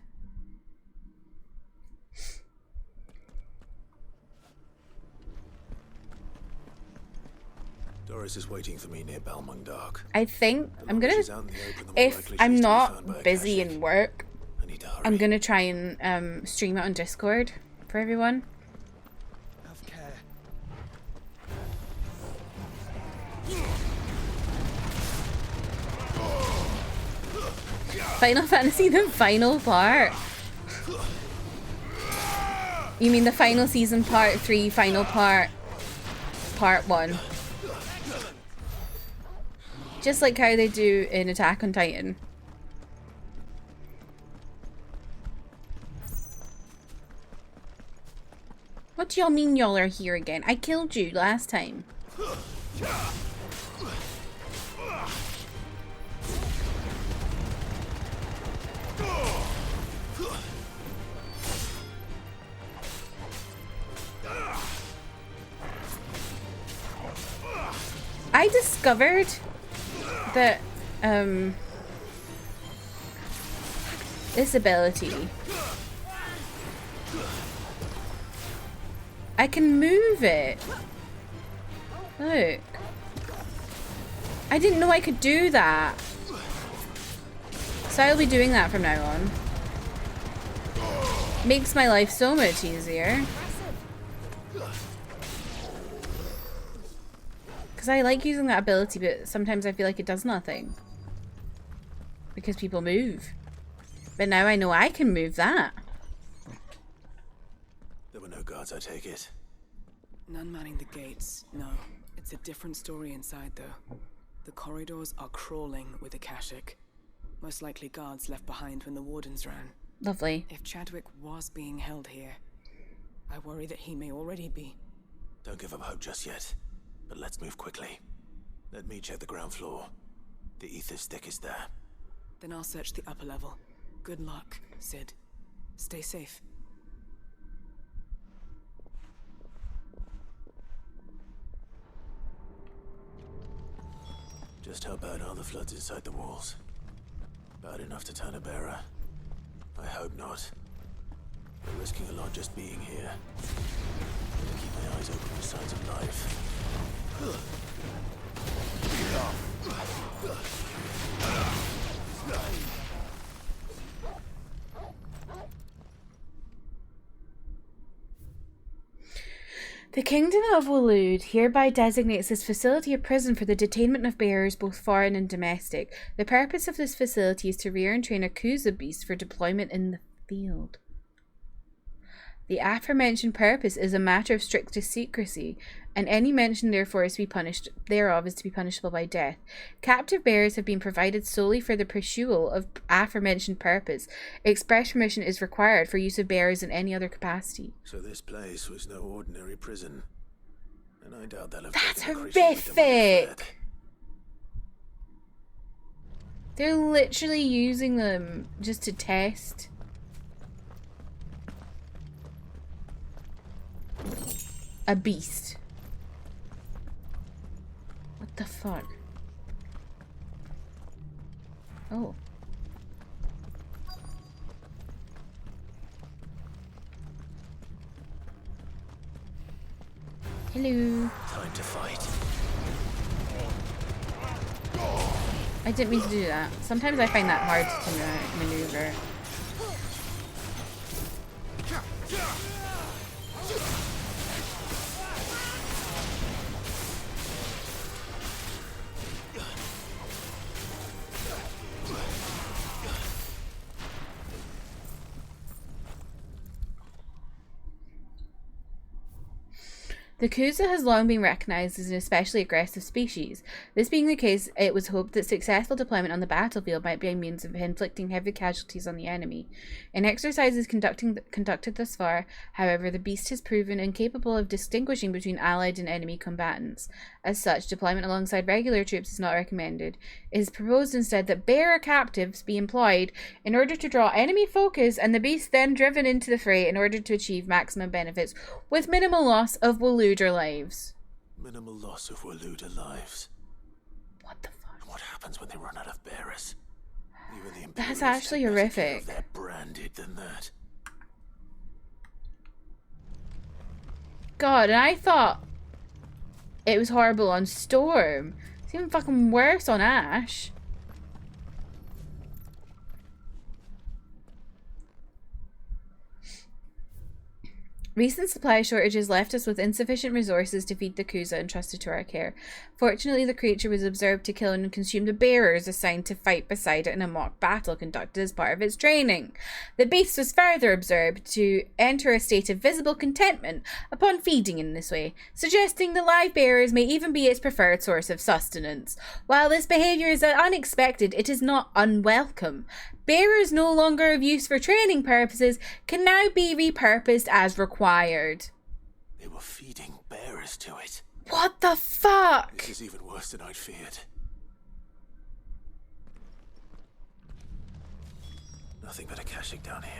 Doris is waiting for me near Balmung Dark. I think The I'm longer gonna, she's out in the open, the more if likely I'm she is to be not found by a busy Kashyyyk. in work, I need to hurry. I'm gonna try and stream it on Discord for everyone. Have care. Final Fantasy, the final part. You mean the final season part 3, final part 1. Just like how they do in Attack on Titan. What do y'all mean y'all are here again? I killed you last time. I discovered that this ability, I can move it. Look. I didn't know I could do that. So I'll be doing that from now on. Makes my life so much easier. Because I like using that ability, but sometimes I feel like it does nothing. Because people move. But now I know I can move that. There were no guards, I take it. None manning the gates, no. It's a different story inside, though. The corridors are crawling with Akashic. Most likely guards left behind when the wardens ran. Lovely. If Chadwick was being held here, I worry that he may already be. Don't give up hope just yet. But let's move quickly. Let me check the ground floor. The ether stick is there. Then I'll search the upper level. Good luck, Sid. Stay safe. Just how bad are the floods inside the walls? Bad enough to turn a bearer? I hope not. We're risking a lot just being here. Better keep my eyes open for signs of life. The Kingdom of Waloed hereby designates this facility a prison for the detainment of bearers, both foreign and domestic. The purpose of this facility is to rear and train a Kuza beast for deployment in the field. The aforementioned purpose is a matter of strictest secrecy, and any mention thereof is to be punishable by death. Captive bearers have been provided solely for the pursuit of aforementioned purpose. Express permission is required for use of bearers in any other capacity. So this place was no ordinary prison. And I doubt they'll have That's taken the creatures with them when they fled. horrific! They're literally using them just to test. A beast. What the fuck? Oh. Hello. Time to fight. I didn't mean to do that. Sometimes I find that hard to maneuver. The Kuza has long been recognised as an especially aggressive species. This being the case, it was hoped that successful deployment on the battlefield might be a means of inflicting heavy casualties on the enemy. In exercises conducted thus far, however, the beast has proven incapable of distinguishing between allied and enemy combatants. As such, deployment alongside regular troops is not recommended. It is proposed instead that bearer captives be employed in order to draw enemy focus, and the beast then driven into the fray in order to achieve maximum benefits with minimal loss of Waloeder lives. Minimal loss of Waloeder lives. What the fuck? And what happens when they run out of bearers? Even the That's Imperials actually take better care horrific. of their branded than that. God, and I thought it was horrible on Storm. It's even fucking worse on Ash. Recent supply shortages left us with insufficient resources to feed the Kuza entrusted to our care. Fortunately, the creature was observed to kill and consume the bearers assigned to fight beside it in a mock battle conducted as part of its training. The beast was further observed to enter a state of visible contentment upon feeding in this way, suggesting the live bearers may even be its preferred source of sustenance. While this behaviour is unexpected, it is not unwelcome. Bearers no longer of use for training purposes can now be repurposed as required. They were feeding bearers to it. What the fuck? This is even worse than I'd feared. Nothing but a caching down here.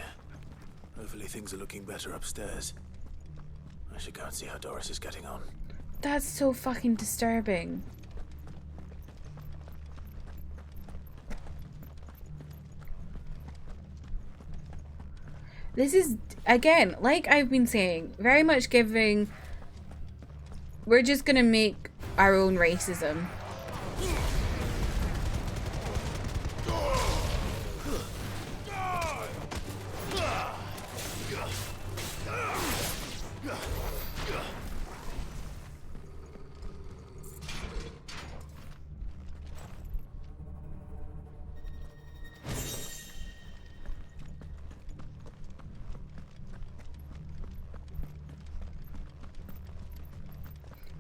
Hopefully things are looking better upstairs. I should go and see how Doris is getting on. That's so fucking disturbing. This is, again, like I've been saying, very much giving... We're just gonna make our own racism.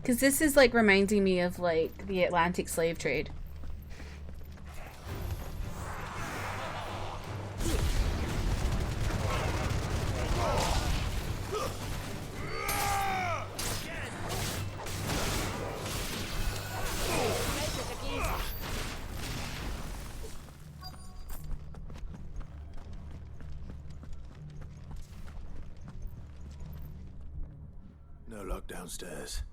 Because this is like reminding me of like the Atlantic slave trade. No luck downstairs.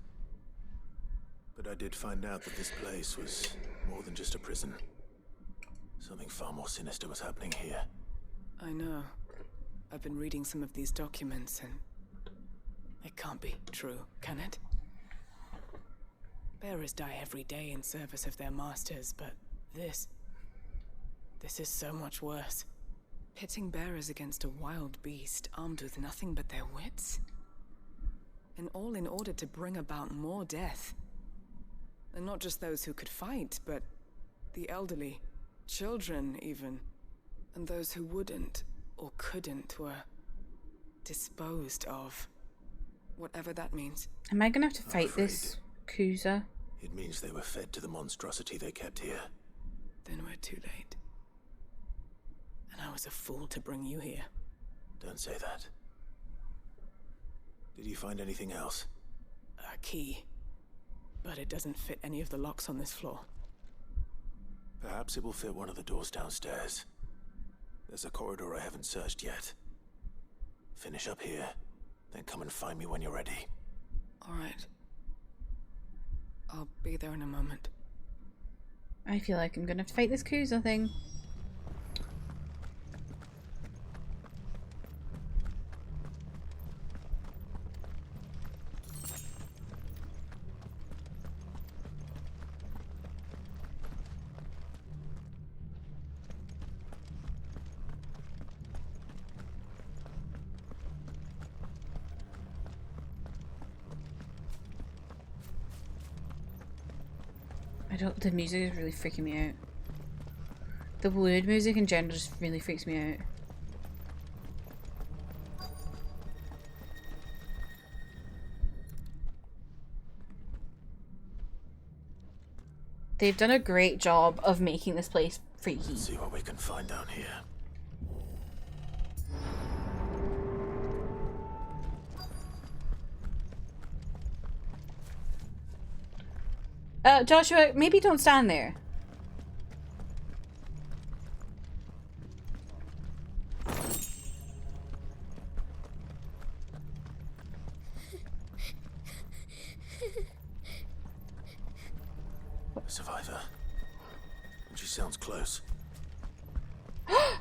But I did find out that this place was more than just a prison. Something far more sinister was happening here. I know. I've been reading some of these documents and... it can't be true, can it? Bearers die every day in service of their masters, but this is so much worse. Pitting bearers against a wild beast armed with nothing but their wits? And all in order to bring about more death. And not just those who could fight, but the elderly, children even. And those who wouldn't or couldn't were disposed of. Whatever that means. Am I gonna have to fight this Kuza? It means they were fed to the monstrosity they kept here. Then we're too late. And I was a fool to bring you here. Don't say that. Did you find anything else? A key. But it doesn't fit any of the locks on this floor. Perhaps it will fit one of the doors downstairs. There's a corridor I haven't searched yet. Finish up here, then come and find me when you're ready. All right. I'll be there in a moment. I feel like I'm gonna have to fight this Kuza thing. The music is really freaking me out. The word music in general just really freaks me out. They've done a great job of making this place freaky. Let's see what we can find down here. Joshua, maybe don't stand there. A survivor. And she sounds close. A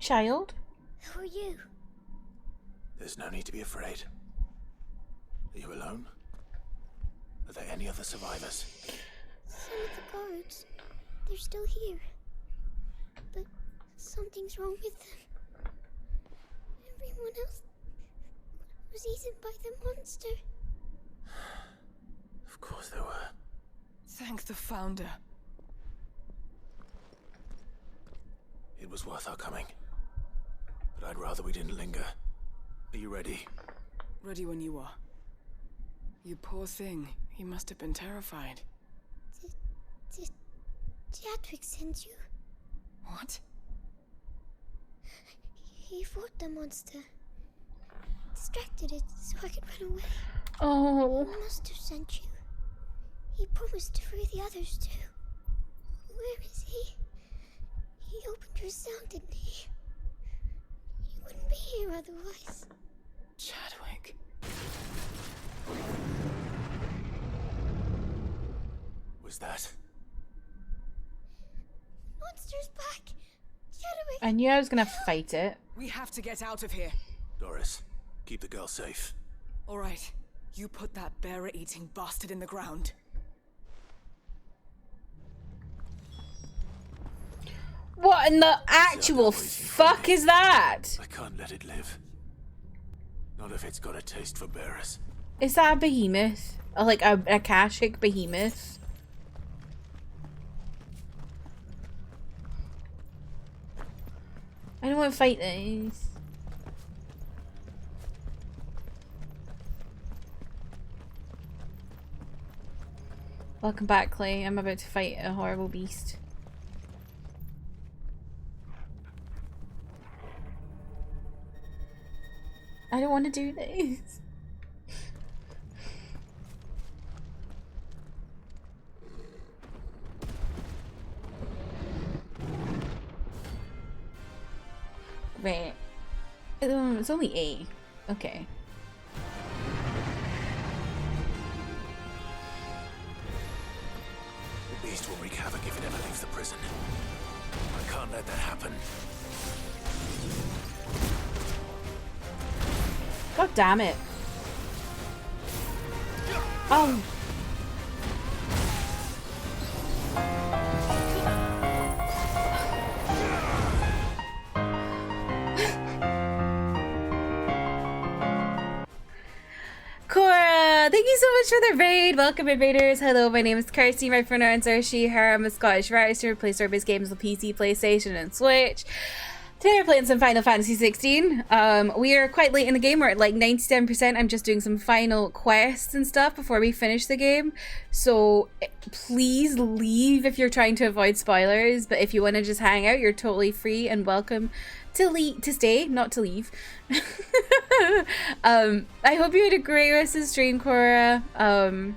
child? Who are you? There's no need to be afraid. Are you alone? Are there any other survivors? Some of the guards. They're still here. But something's wrong with them. Everyone else was eaten by the monster. Of course there were. Thank the Founder. It was worth our coming. But I'd rather we didn't linger. Are you ready? Ready when you are. You poor thing. You must have been terrified. Did Chadwick send you? What? He fought the monster. Distracted it so I could run away. Oh. He must have sent you. He promised to free the others too. Where is he? He opened your cell, didn't he? He wouldn't be here otherwise. Chadwick. Was that? Monster's back! Chadwick! I knew I was gonna fight it. We have to get out of here. Doris, keep the girl safe. All right. You put that bearer-eating bastard in the ground. What in the actual fuck is that? I can't let it live. Not if it's got a taste for bearers. Is that a behemoth? Or like a Akashic behemoth? I don't want to fight these. Welcome back, Clay. I'm about to fight a horrible beast. I don't want to do this. Right. It's only A. Okay. The beast will wreak havoc if it ever leaves the prison. I can't let that happen. God damn it. Oh. Cora, thank you so much for the raid. Welcome, invaders. Hello, my name is Kirsty. My pronouns are she, her. I'm a Scottish writer who plays story-based games on PC, PlayStation, and Switch. Today we're playing some Final Fantasy 16. We are quite late in the game. We're at like 97%. I'm just doing some final quests and stuff before we finish the game. So please leave if you're trying to avoid spoilers. But if you want to just hang out, you're totally free and welcome to stay, not to leave. I hope you had a great rest of the stream, Cora. And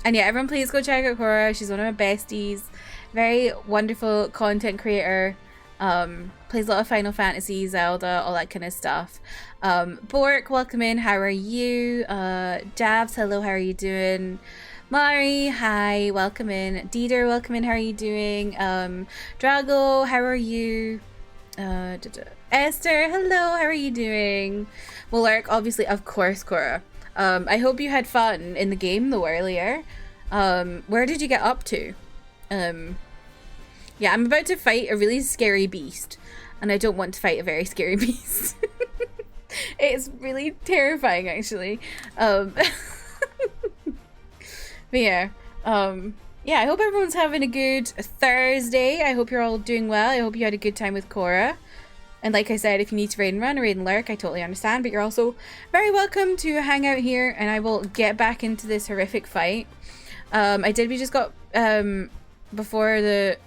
yeah, everyone please go check out Cora. She's one of my besties. Very wonderful content creator. Plays a lot of Final Fantasy, Zelda, all that kind of stuff. Bork, welcome in. How are you? Dabs, hello. How are you doing? Mari, hi. Welcome in. Dieter, welcome in. How are you doing? Drago, how are you? Esther, hello. How are you doing? Mulark, obviously, of course, Cora. I hope you had fun in the game though earlier. Where did you get up to? Yeah, I'm about to fight a really scary beast, and I don't want to fight a very scary beast. It's really terrifying, actually. But yeah, yeah, I hope everyone's having a good Thursday. I hope you're all doing well. I hope you had a good time with Cora. And like I said, if you need to raid and run or raid and lurk, I totally understand, but you're also very welcome to hang out here, and I will get back into this horrific fight. We just got, before the...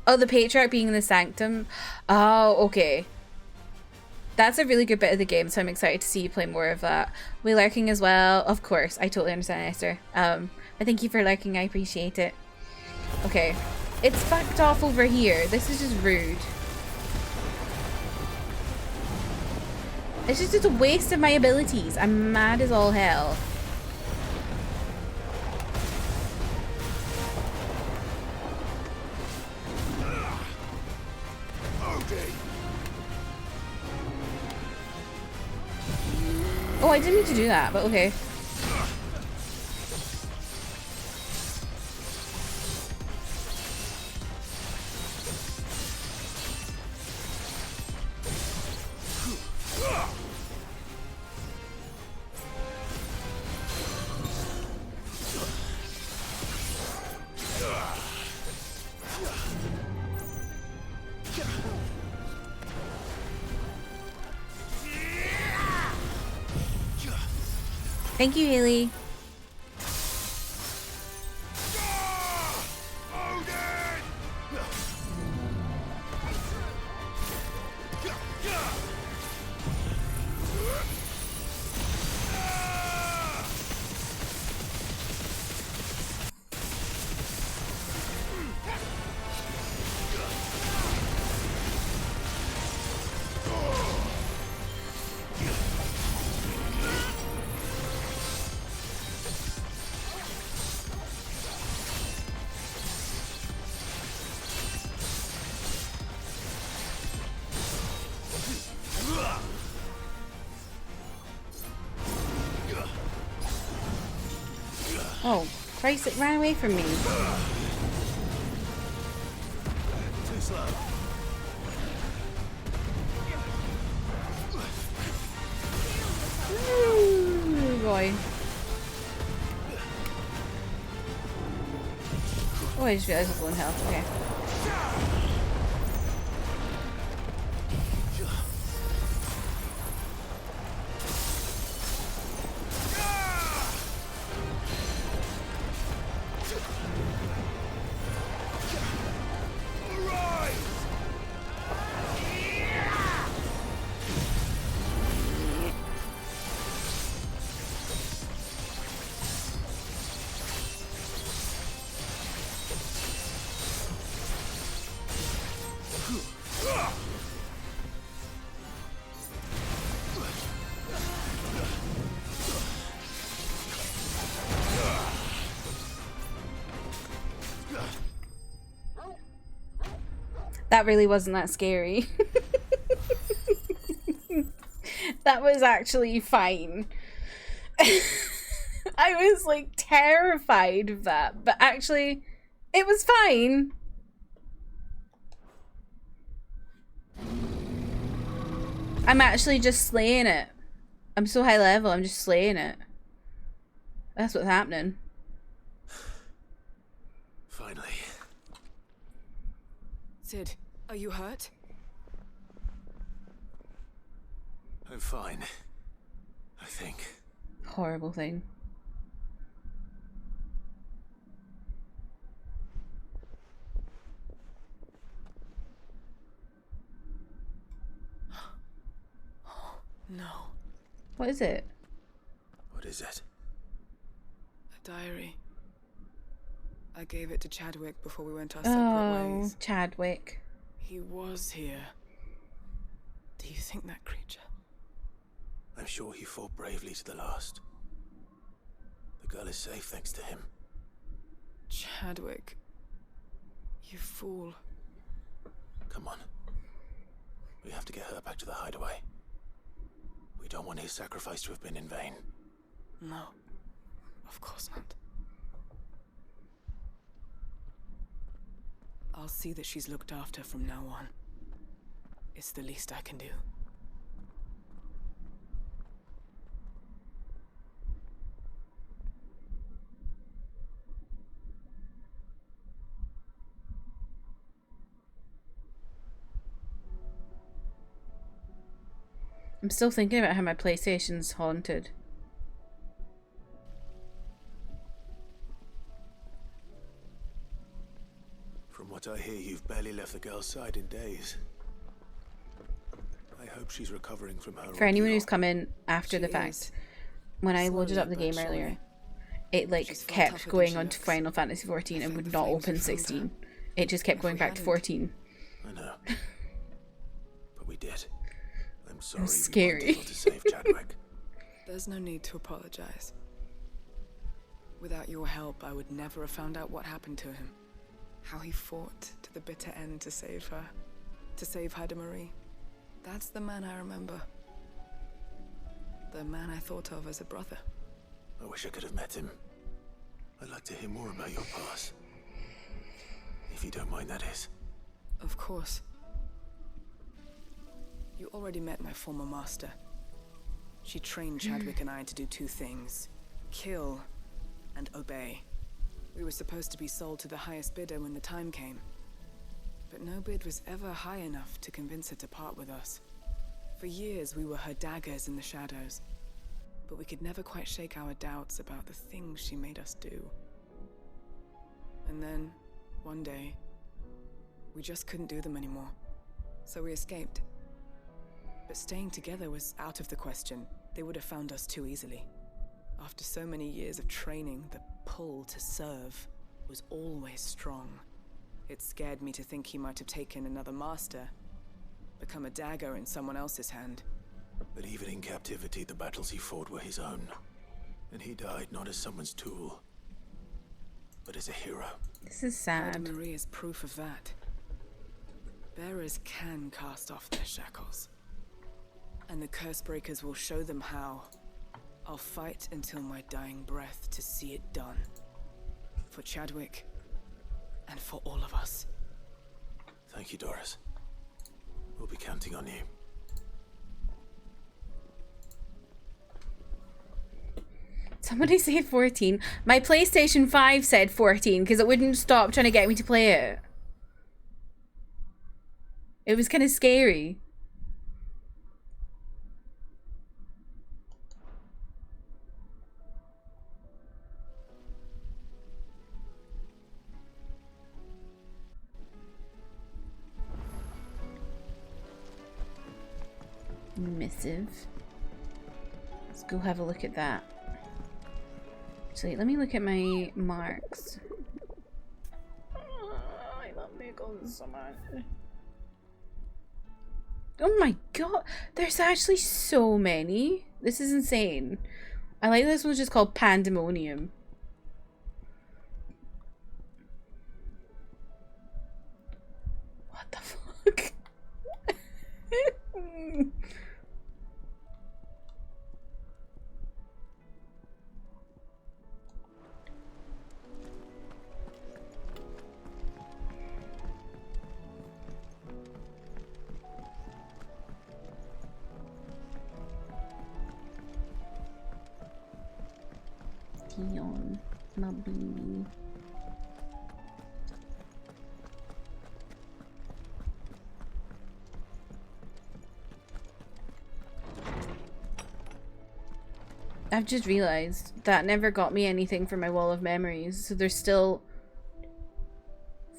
Oh, the Patriarch being in the Sanctum. Oh, okay. That's a really good bit of the game, so I'm excited to see you play more of that. We lurking as well. Of course, I totally understand, Esther. But thank you for lurking, I appreciate it. Okay. It's backed off over here. This is just rude. It's just a waste of my abilities. I'm mad as all hell. Oh, I didn't mean to do that, but okay. Thank you, Haley. Oh, Christ, it ran away from me. Too slow. Ooh, boy. Oh, I just realized I was low in health. Okay. That really wasn't that scary. That was actually fine. I was like terrified of that, but actually it was fine. I'm actually just slaying it. I'm so high level, I'm just slaying it. That's what's happening. Finally. Sid, are you hurt? I'm fine. I think. Horrible thing. No. What is it? What is it? A diary. I gave it to Chadwick before we went our separate ways. Chadwick. He was here. Do you think that creature? I'm sure he fought bravely to the last. The girl is safe thanks to him. Chadwick. You fool. Come on. We have to get her back to the hideaway. We don't want his sacrifice to have been in vain. No. Of course not. I'll see that she's looked after from now on. It's the least I can do. I'm still thinking about how my PlayStation's haunted. From what I hear, you've barely left the girl's side in days. I hope she's recovering from her For anyone ordeal. who's come in after the She fact, is. when I loaded Slowly up the but game surely. earlier, it like She's far kept tougher than going she on to looks. Final Fantasy 14 I and think would the not flames open would find her. 16. It just kept If going we back to hadn't. 14. I know. But we did. I'm sorry was we weren't scary. able to save Chadwick. There's no need to apologize. Without your help, I would never have found out what happened to him. How he fought to the bitter end to save her. To save Haida Marie. That's the man I remember. The man I thought of as a brother. I wish I could have met him. I'd like to hear more about your past. If you don't mind, that is. Of course. You already met my former master. She trained Chadwick and I to do two things. Kill and obey. We were supposed to be sold to the highest bidder when the time came. But no bid was ever high enough to convince her to part with us. For years we were her daggers in the shadows. But we could never quite shake our doubts about the things she made us do. And then, one day, we just couldn't do them anymore. So we escaped. But staying together was out of the question. They would have found us too easily. After so many years of training, the pull to serve was always strong. It scared me to think he might have taken another master, become a dagger in someone else's hand. But even in captivity, the battles he fought were his own. And he died not as someone's tool, but as a hero. This is Haida sad. Marie is proof of that. Bearers can cast off their shackles. And the curse breakers will show them how. I'll fight until my dying breath to see it done. For Chadwick, and for all of us. Thank you, Doris. We'll be counting on you. Somebody say 14. My PlayStation 5 said 14 because it wouldn't stop trying to get me to play it. It was kind of scary. Missive. Let's go have a look at that. Actually, let me look at my marks. I love Nichols so much. Oh my god, there's actually so many. This is insane. I like this one's just called Pandemonium. What the fuck? Tion, my baby. I've just realized that never got me anything for my wall of memories, so there's still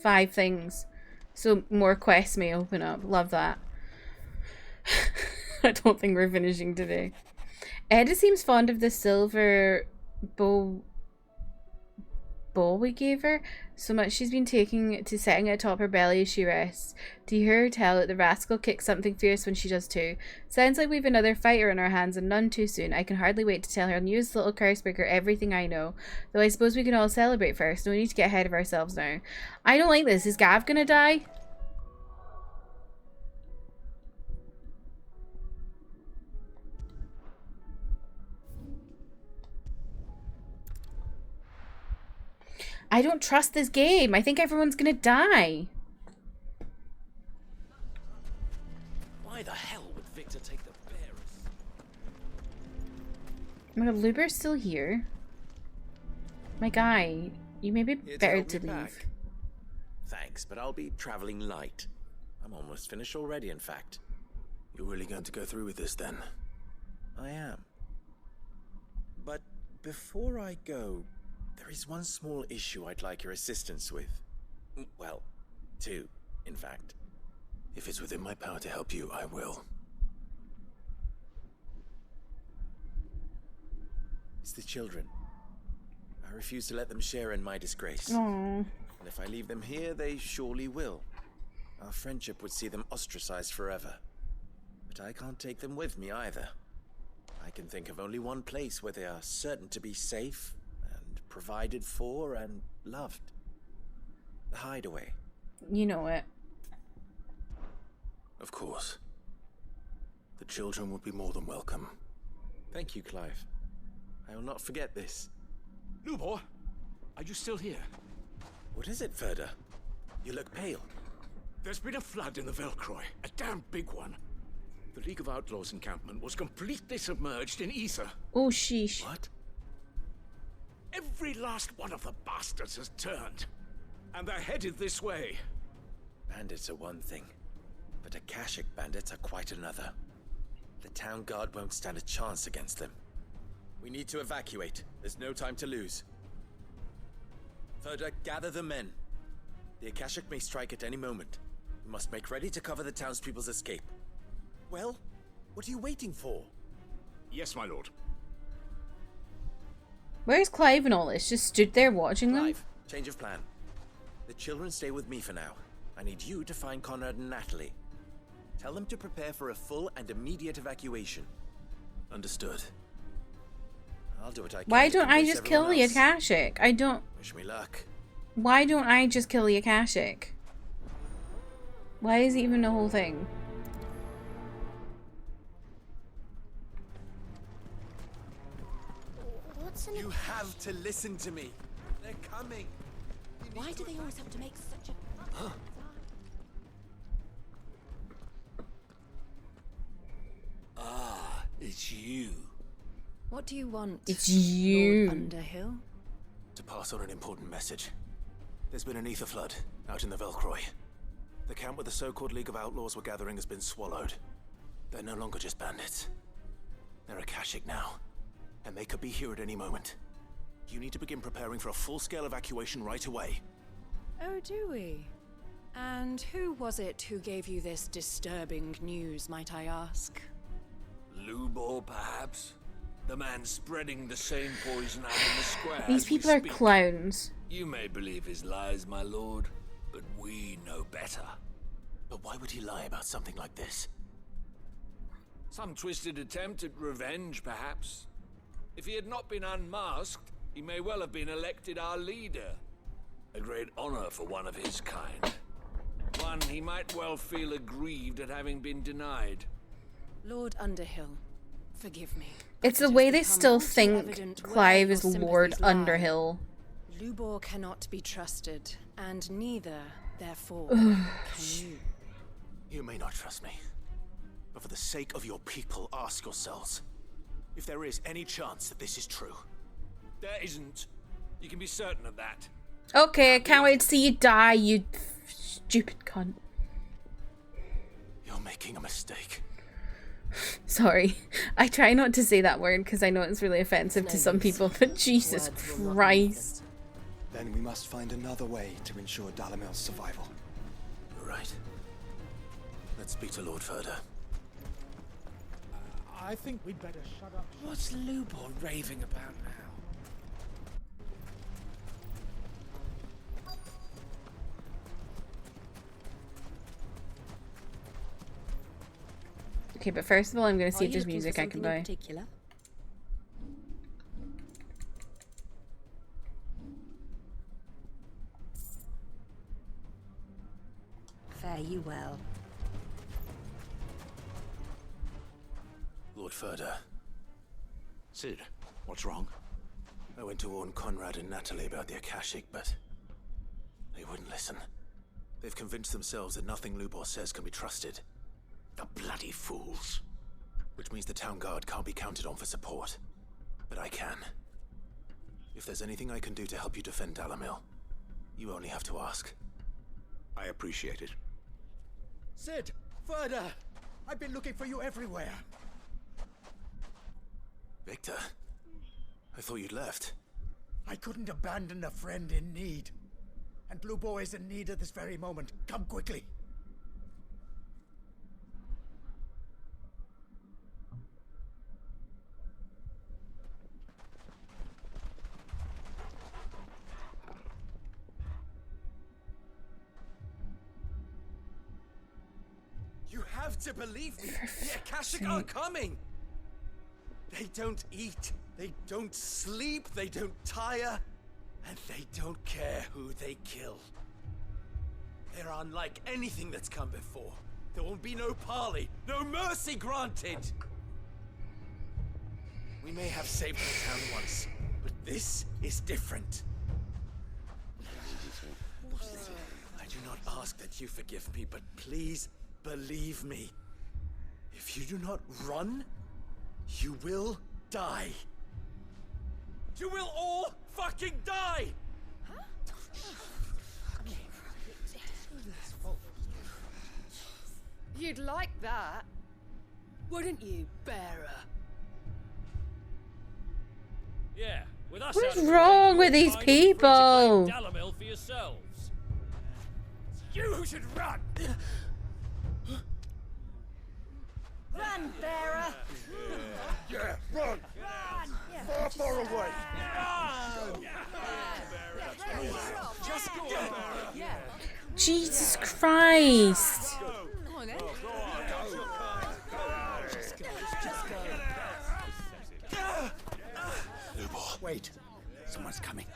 5 things. So more quests may open up. Love that. I don't think we're finishing today. Edda seems fond of the silver bow we gave her. So much she's been taking to setting it atop her belly as she rests. To hear her tell it, the rascal kicks something fierce when she does too. Sounds like we've another fighter in our hands, and none too soon. I can hardly wait to tell her newest little cursebreaker everything I know. Though I suppose we can all celebrate first. No need to get ahead of ourselves now. I don't like this. Is Gav gonna die? I don't trust this game. I think everyone's gonna die. Why the hell would Victor take the bearers? Oh my god, Luber's still here. My guy, you may be better to leave. Back. Thanks, but I'll be traveling light. I'm almost finished already, in fact. You're really going to go through with this then? I am. But before I go, there is one small issue I'd like your assistance with. Well, 2, in fact. If it's within my power to help you, I will. It's the children. I refuse to let them share in my disgrace. Aww. And if I leave them here, they surely will. Our friendship would see them ostracized forever. But I can't take them with me either. I can think of only one place where they are certain to be safe, provided for and loved. The hideaway. You know it. Of course. The children would be more than welcome. Thank you, Clive. I will not forget this. Lubor, are you still here? What is it, Ferda? You look pale. There's been a flood in the Velcroy, a damn big one. The League of Outlaws encampment was completely submerged in ether. Oh, sheesh. What? Every last one of the bastards has turned, and they're headed this way. Bandits are one thing, but Akashic bandits are quite another. The town guard won't stand a chance against them. We need to evacuate. There's no time to lose. Ferda, gather the men. The Akashic may strike at any moment. We must make ready to cover the townspeople's escape. Well, what are you waiting for? Yes, my lord. Where's Clive and all this? Just stood there watching them? Clive, change of plan. The children stay with me for now. I need you to find Conrad and Natalie. Tell them to prepare for a full and immediate evacuation. Understood. I'll do what I can. Why to don't I convince just kill the everyone else. Akashic? I don't... Wish me luck. Why don't I just kill the Akashic? Why is it even a whole thing? gonna... You have to listen to me. They're coming. Why do they always have to make such a... Ah, it's you. What do you want? It's you. Lord Underhill? To pass on an important message. There's been an ether flood out in the Velcroy. The camp where the so-called League of Outlaws were gathering has been swallowed. They're no longer just bandits. They're Akashic now, and they could be here at any moment. You need to begin preparing for a full-scale evacuation right away. Oh, do we? And who was it who gave you this disturbing news, might I ask? Lubor, perhaps? The man spreading the same poison out in the square. These as we people are speak. clowns. You may believe his lies, my lord, but we know better. But why would he lie about something like this? Some twisted attempt at revenge, perhaps. If he had not been unmasked, he may well have been elected our leader. A great honor for one of his kind. One he might well feel aggrieved at having been denied. Lord Underhill, forgive me. It's the It way has they become still all too think evident where Clive your is Lord sympathies lie. Underhill. Lubor cannot be trusted, and neither, therefore, can you. You may not trust me, but for the sake of your people, ask yourselves if there is any chance that this is true. There isn't. You can be certain of that. Okay, I can't wait to see you die, you stupid cunt. You're making a mistake. Sorry. I try not to say that word because I know it's really offensive to some people, but Jesus Christ. Then we must find another way to ensure Dalamel's survival. You're right. Let's speak to Lord Ferda. I think we'd better shut up. What's Lubor raving about now? Okay, but first of all, I'm going to see Are if you there's looking music for I can something in buy. particular? Fare you well. Lord Ferda, Sid, what's wrong? I went to warn Conrad and Natalie about the Akashic, but they wouldn't listen. They've convinced themselves that nothing Lubor says can be trusted. The bloody fools. Which means the town guard can't be counted on for support. But I can. If there's anything I can do to help you defend Dalamil, you only have to ask. I appreciate it. Sid! Ferda! I've been looking for you everywhere. Victor, I thought you'd left. I couldn't abandon a friend in need. And Lubor is in need at this very moment. Come quickly. You have to believe me. The Akashic are coming. They don't eat, they don't sleep, they don't tire, and they don't care who they kill. They're unlike anything that's come before. There will be no parley, no mercy granted. We may have saved the town once, but this is different. I do not ask that you forgive me, but please believe me. If you do not run, you will die. You will all fucking die! You'd like that, wouldn't you, bearer? Yeah, with us. What is wrong with these people? Dalamil for yourselves. You who should run! Run, bearer! Yeah, run! Far, far away! Just go, yeah. Jesus Christ. Come on, then. Lubor. Wait, someone's coming.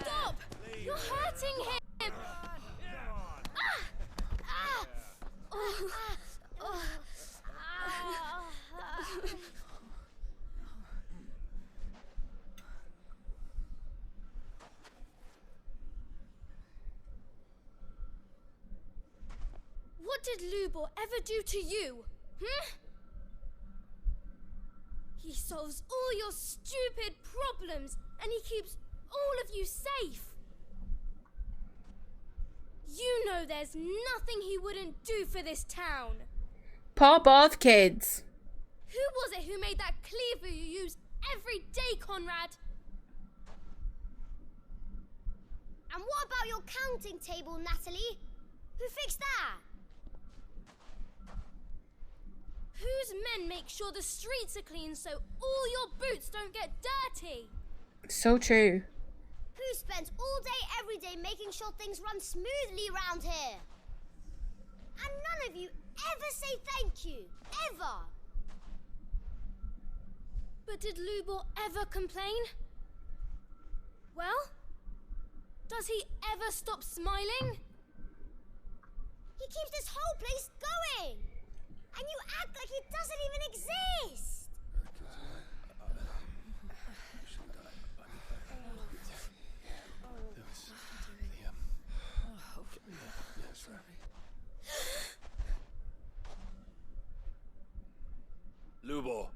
Stop! You're hurting him! What did Lubor ever do to you? He solves all your stupid problems, and he keeps all of you safe. You know there's nothing he wouldn't do for this town. Pop off, kids. Who was it who made that cleaver you use every day, Conrad? And what about your counting table, Natalie? Who fixed that? Whose men make sure the streets are clean so all your boots don't get dirty? So true. Who spends all day every day making sure things run smoothly around here? And none of you ever say thank you. Ever. But did Lubor ever complain? Well, does he ever stop smiling? He keeps this whole place going. And you act like it doesn't even exist. Lubor,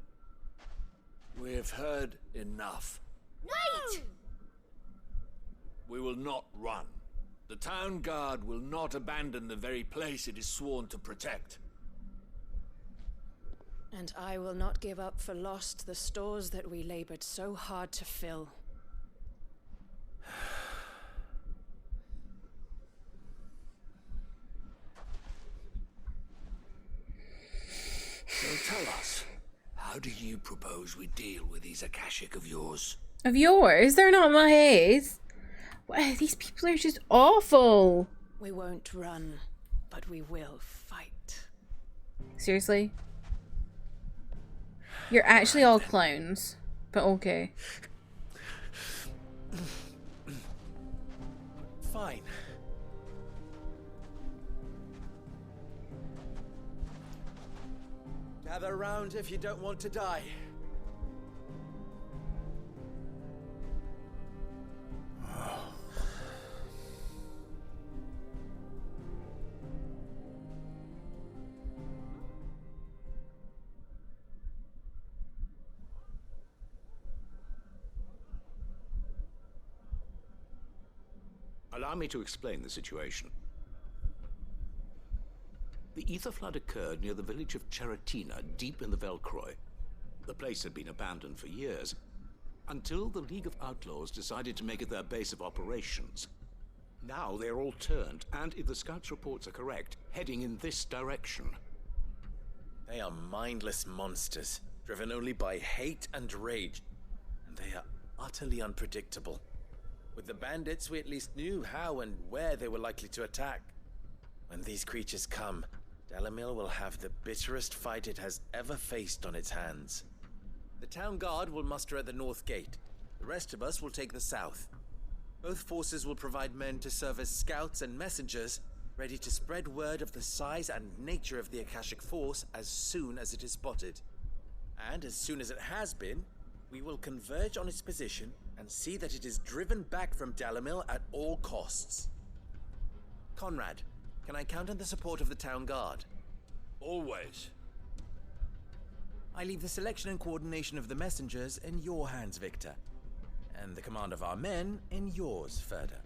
we've heard enough. Wait! We will not run. The town guard will not abandon the very place it is sworn to protect. And I will not give up for lost the stores that we labored so hard to fill. So tell us, how do you propose we deal with these Akashic of yours? Of yours? They're not mine. Wow, these people are just awful. We won't run, but we will fight. Seriously? You're actually all clowns, but okay. Fine. Gather round if you don't want to die. Allow me to explain the situation. The ether flood occurred near the village of Cheratina, deep in the Velcroy. The place had been abandoned for years, until the League of Outlaws decided to make it their base of operations. Now they're all turned, and if the scouts' reports are correct, heading in this direction. They are mindless monsters, driven only by hate and rage. And they are utterly unpredictable. With the bandits, we at least knew how and where they were likely to attack. When these creatures come, Dalamil will have the bitterest fight it has ever faced on its hands. The town guard will muster at the north gate. The rest of us will take the south. Both forces will provide men to serve as scouts and messengers, ready to spread word of the size and nature of the Akashic force as soon as it is spotted. And as soon as it has been, we will converge on its position and see that it is driven back from Dalamil at all costs. Conrad, can I count on the support of the town guard? Always. I leave the selection and coordination of the messengers in your hands, Victor. And the command of our men in yours, Ferda.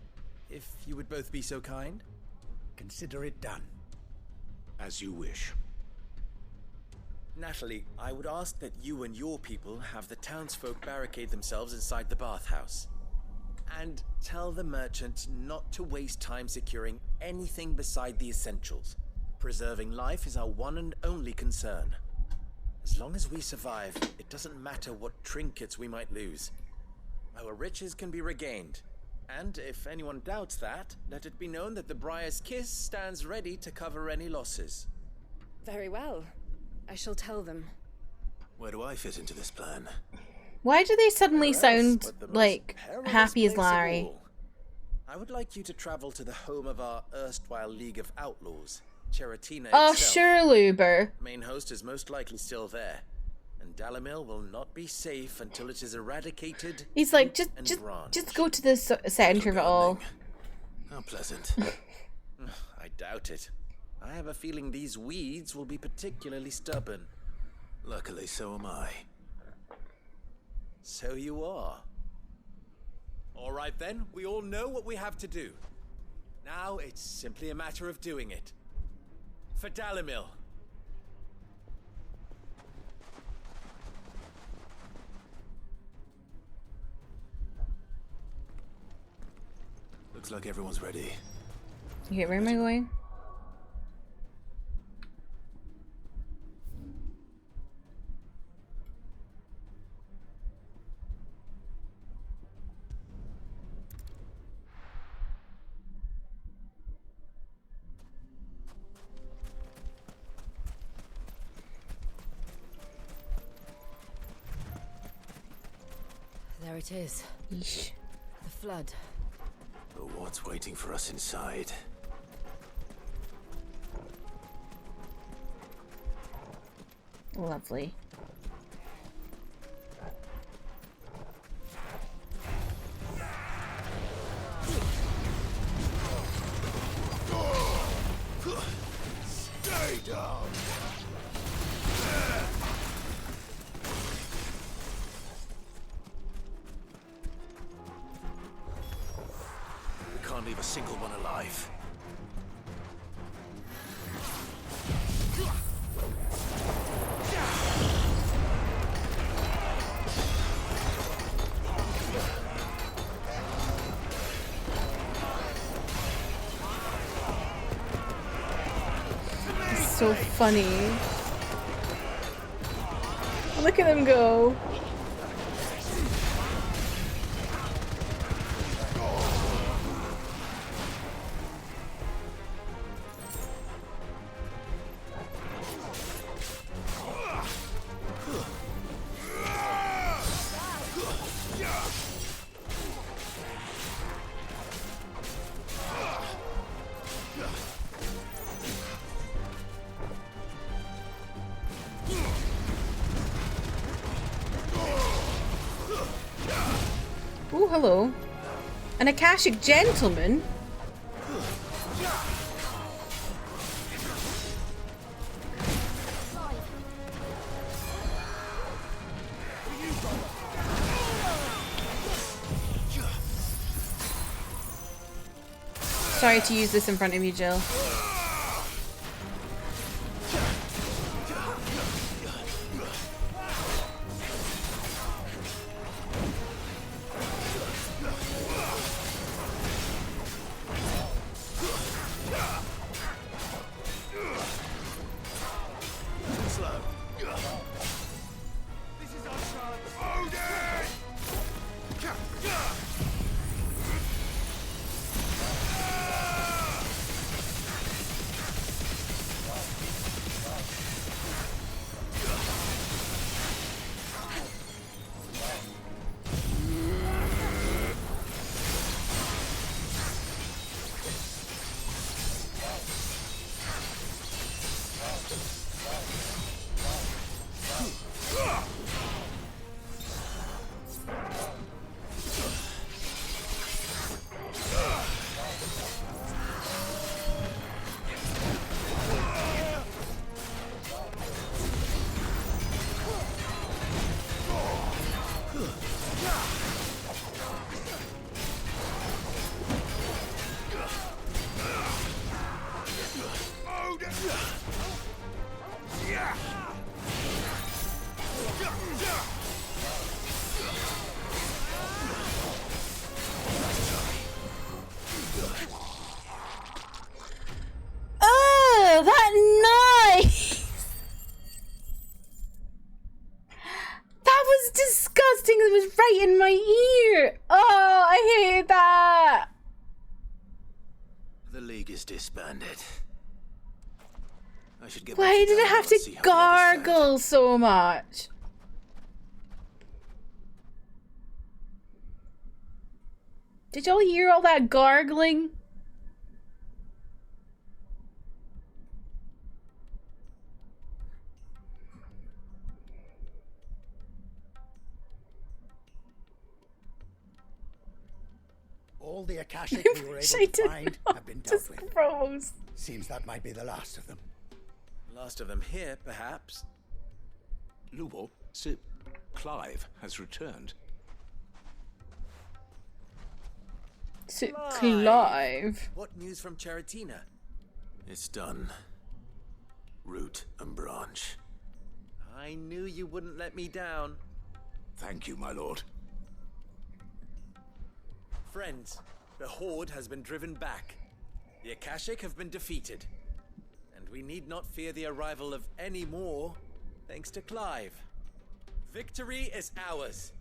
If you would both be so kind. Consider it done. As you wish. Natalie, I would ask that you and your people have the townsfolk barricade themselves inside the bathhouse. And tell the merchant not to waste time securing anything beside the essentials. Preserving life is our one and only concern. As long as we survive, it doesn't matter what trinkets we might lose. Our riches can be regained. And if anyone doubts that, let it be known that the Briar's Kiss stands ready to cover any losses. Very well. I shall tell them. Where do I fit into this plan? Why do they suddenly sound like happy as Place of Larry? all. I would like you to travel to the home of our erstwhile League of Outlaws, Cheratina Oh, itself. sure, Luber. Main host is most likely still there, and Dalamil will not be safe until it is eradicated. He's like, root and branch. just go to the center of it all. How pleasant. I doubt it. I have a feeling these weeds will be particularly stubborn. Luckily, so am I. So you are. All right then, we all know what we have to do. Now it's simply a matter of doing it. For Dalimil. Looks like everyone's ready. Okay, where am I going? There it is. Yeesh. The flood. But what's waiting for us inside? Lovely. Stay down. We can't leave a single one alive. It's so funny. Look at them go. Ooh, hello. An Akashic gentleman? Sorry to use this in front of you, Jill. Oh, that noise! That was disgusting. It was right in my ear. Oh, I hate that. The League is disbanded. I should get Why back did it Dalimil have and to see how the others fared. gargle so much? Did y'all hear all that gargling? All the Akashic we were able I to did find not. have been dealt Just with. gross. Seems that might be the last of them. Last of them here, perhaps. Lubo, Sir Clive has returned. So, Clive. What news from Charatina? It's done. Root and branch. I knew you wouldn't let me down. Thank you, my lord. Friends, the Horde has been driven back. The Akashic have been defeated. And we need not fear the arrival of any more, thanks to Clive. Victory is ours.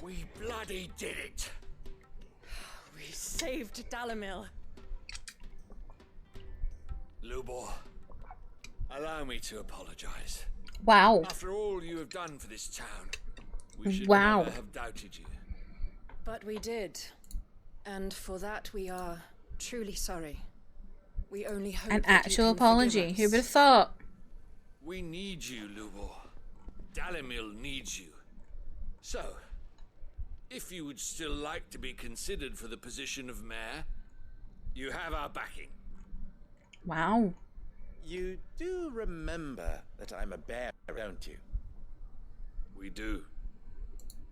We bloody did it. We saved Dalamil. Lubor, allow me to apologize. Wow. After all you have done for this town, we should Wow. never have doubted you. But we did. And for that we are truly sorry. We only hope An that you actual can apology. forgive Who us. would have thought? We need you, Lubor. Dalamil needs you. So, if you would still like to be considered for the position of mayor, you have our backing. Wow. You do remember that I'm a bear, don't you? We do.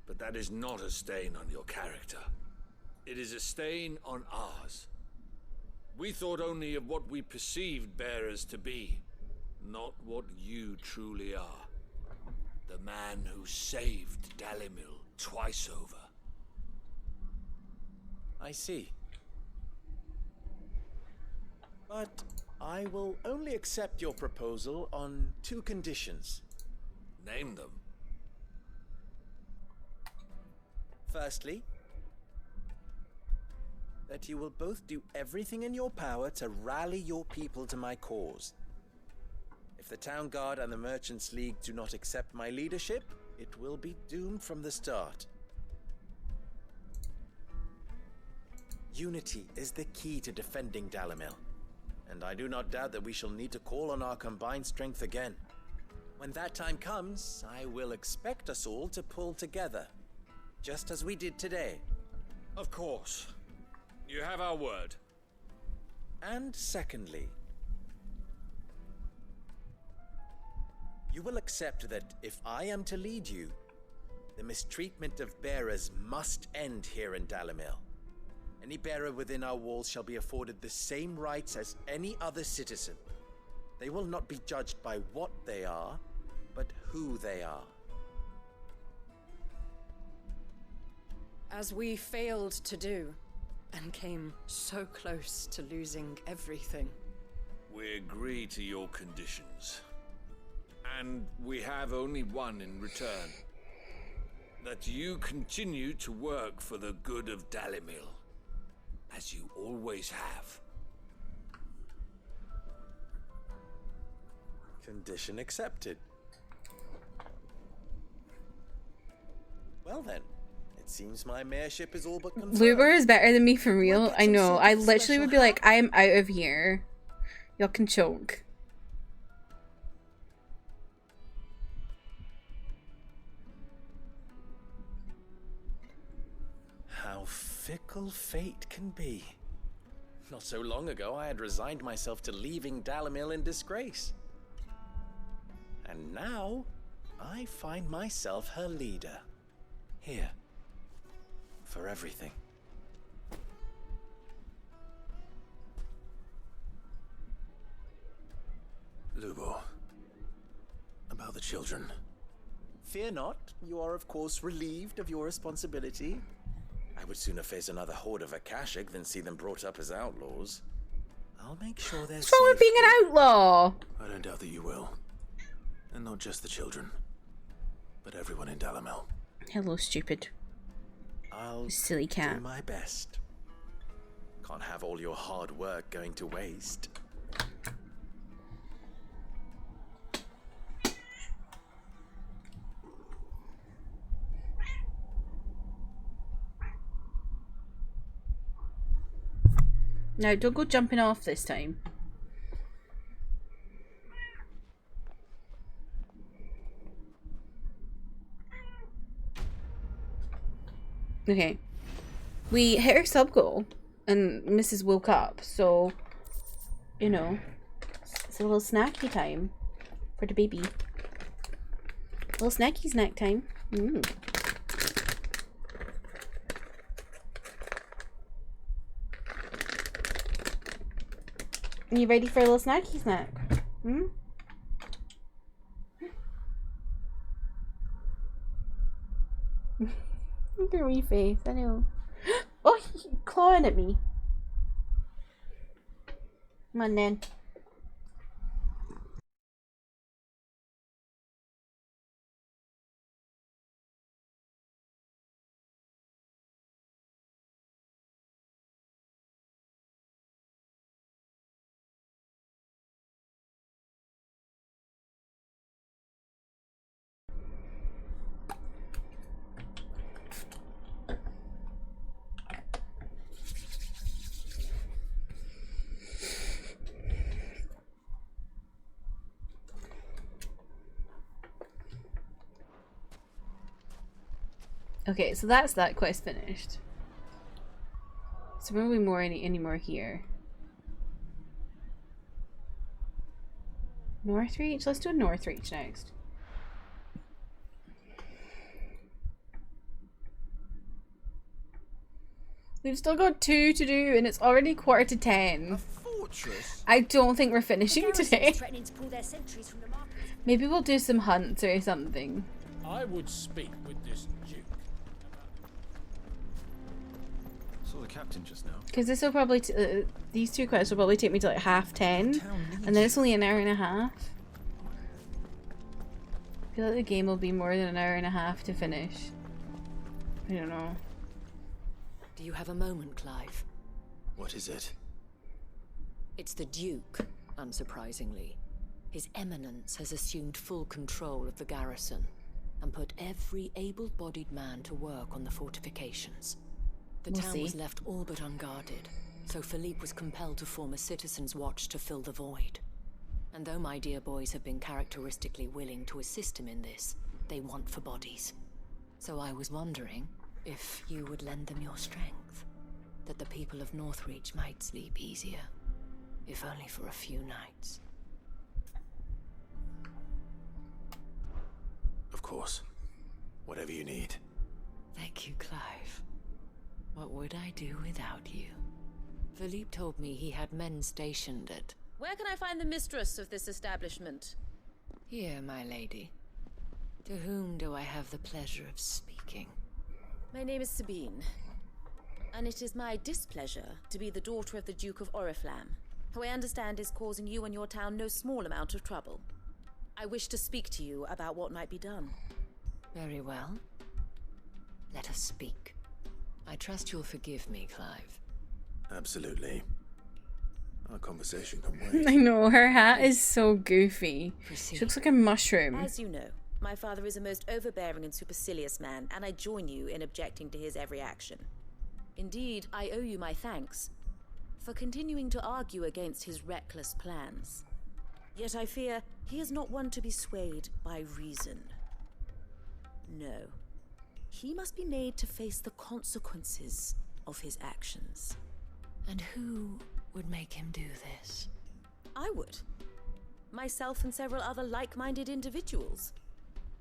But that is not a stain on your character. It is a stain on ours. We thought only of what we perceived bearers to be, not what you truly are. The man who saved Dalimil twice over. I see. But I will only accept your proposal on 2 conditions. Name them. Firstly, that you will both do everything in your power to rally your people to my cause. If the Town Guard and the Merchants League do not accept my leadership, it will be doomed from the start. Unity is the key to defending Dalamil, and I do not doubt that we shall need to call on our combined strength again. When that time comes, I will expect us all to pull together, just as we did today. Of course. You have our word. And secondly, you will accept that if I am to lead you, the mistreatment of bearers must end here in Dalamil. Any bearer within our walls shall be afforded the same rights as any other citizen. They will not be judged by what they are, but who they are. As we failed to do, and came so close to losing everything. We agree to your conditions. And we have only one in return. That you continue to work for the good of Dalimil, as you always have. Condition accepted. Well then, it seems my mayorship is all but confirmed. Luber is better than me for real. I know. I literally would be like, I am out of here. Y'all can choke. How fickle fate can be. Not so long ago, I had resigned myself to leaving Dalamil in disgrace. And now, I find myself her leader. Here. For everything. Lubo, about the children. Fear not, you are of course relieved of your responsibility. I would sooner face another horde of Akashic than see them brought up as outlaws. I'll make sure they're What's wrong with safe. being an outlaw? I don't doubt that you will. And not just the children, but everyone in Dalamil. Hello, stupid. I'll Silly cat. do my best. Can't have all your hard work going to waste. Now, don't go jumping off this time. Okay. We hit our sub goal, and Mrs. woke up, so you know, it's a little snacky time for the baby. A little snacky snack time. Mm. Are you ready for a little snacky snack? Hmm? Look at your wee face, I know. Oh, he's clawing at me. Come on then. Okay, so that's that quest finished. So will we more any more here? Northreach? Let's do a Northreach next. We've still got 2 to do and it's already 9:45. I don't think we're finishing today. Maybe we'll do some hunts or something. I would speak with this duke. Saw the captain just now. Because this will probably these 2 quests will probably take me to like 10:30, and then it's only an hour and a half. I feel like the game will be more than an hour and a half to finish. I don't know. Do you have a moment, Clive? What is it? It's the Duke, unsurprisingly. His Eminence has assumed full control of the garrison and put every able-bodied man to work on the fortifications. The town was left all but unguarded, so Philippe was compelled to form a citizens' watch to fill the void. And though my dear boys have been characteristically willing to assist him in this, they want for bodies. So I was wondering if you would lend them your strength, that the people of Northreach might sleep easier, if only for a few nights. Of course. Whatever you need. Thank you, Clive. What would I do without you? Philippe told me he had men stationed at... Where can I find the mistress of this establishment? Here, my lady. To whom do I have the pleasure of speaking? My name is Sabine, and it is my displeasure to be the daughter of the Duke of Oriflamme, who I understand is causing you and your town no small amount of trouble. I wish to speak to you about what might be done. Very well. Let us speak. I trust you'll forgive me, Clive. Absolutely. Our conversation can wait. I know, her hat is so goofy. She looks like a mushroom. As you know, my father is a most overbearing and supercilious man, and I join you in objecting to his every action. Indeed, I owe you my thanks for continuing to argue against his reckless plans. Yet I fear he is not one to be swayed by reason. No. He must be made to face the consequences of his actions. And who would make him do this? I would. Myself and several other like-minded individuals.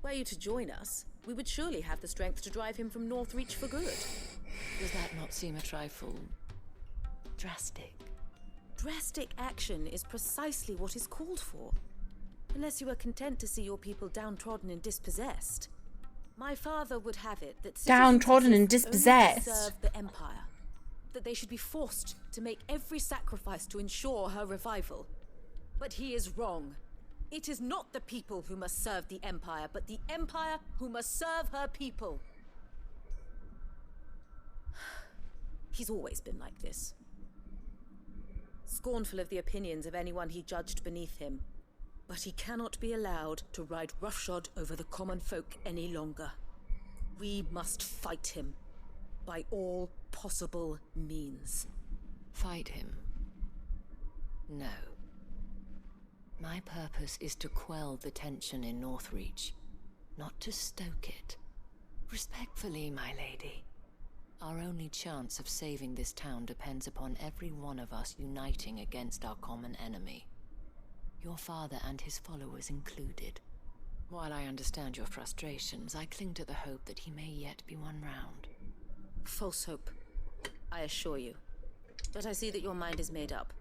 Were you to join us, we would surely have the strength to drive him from Northreach for good. Does that not seem a trifle... drastic? Drastic action is precisely what is called for. Unless you are content to see your people downtrodden and dispossessed. My father would have it that downtrodden and dispossessed serve the Empire. That they should be forced to make every sacrifice to ensure her revival. But he is wrong. It is not the people who must serve the Empire, but the Empire who must serve her people. He's always been like this. Scornful of the opinions of anyone he judged beneath him. But he cannot be allowed to ride roughshod over the common folk any longer. We must fight him by all possible means. Fight him? No. My purpose is to quell the tension in Northreach, not to stoke it. Respectfully, my lady. Our only chance of saving this town depends upon every one of us uniting against our common enemy. Your father and his followers included. While I understand your frustrations, I cling to the hope that he may yet be won round. False hope, I assure you. But I see that your mind is made up.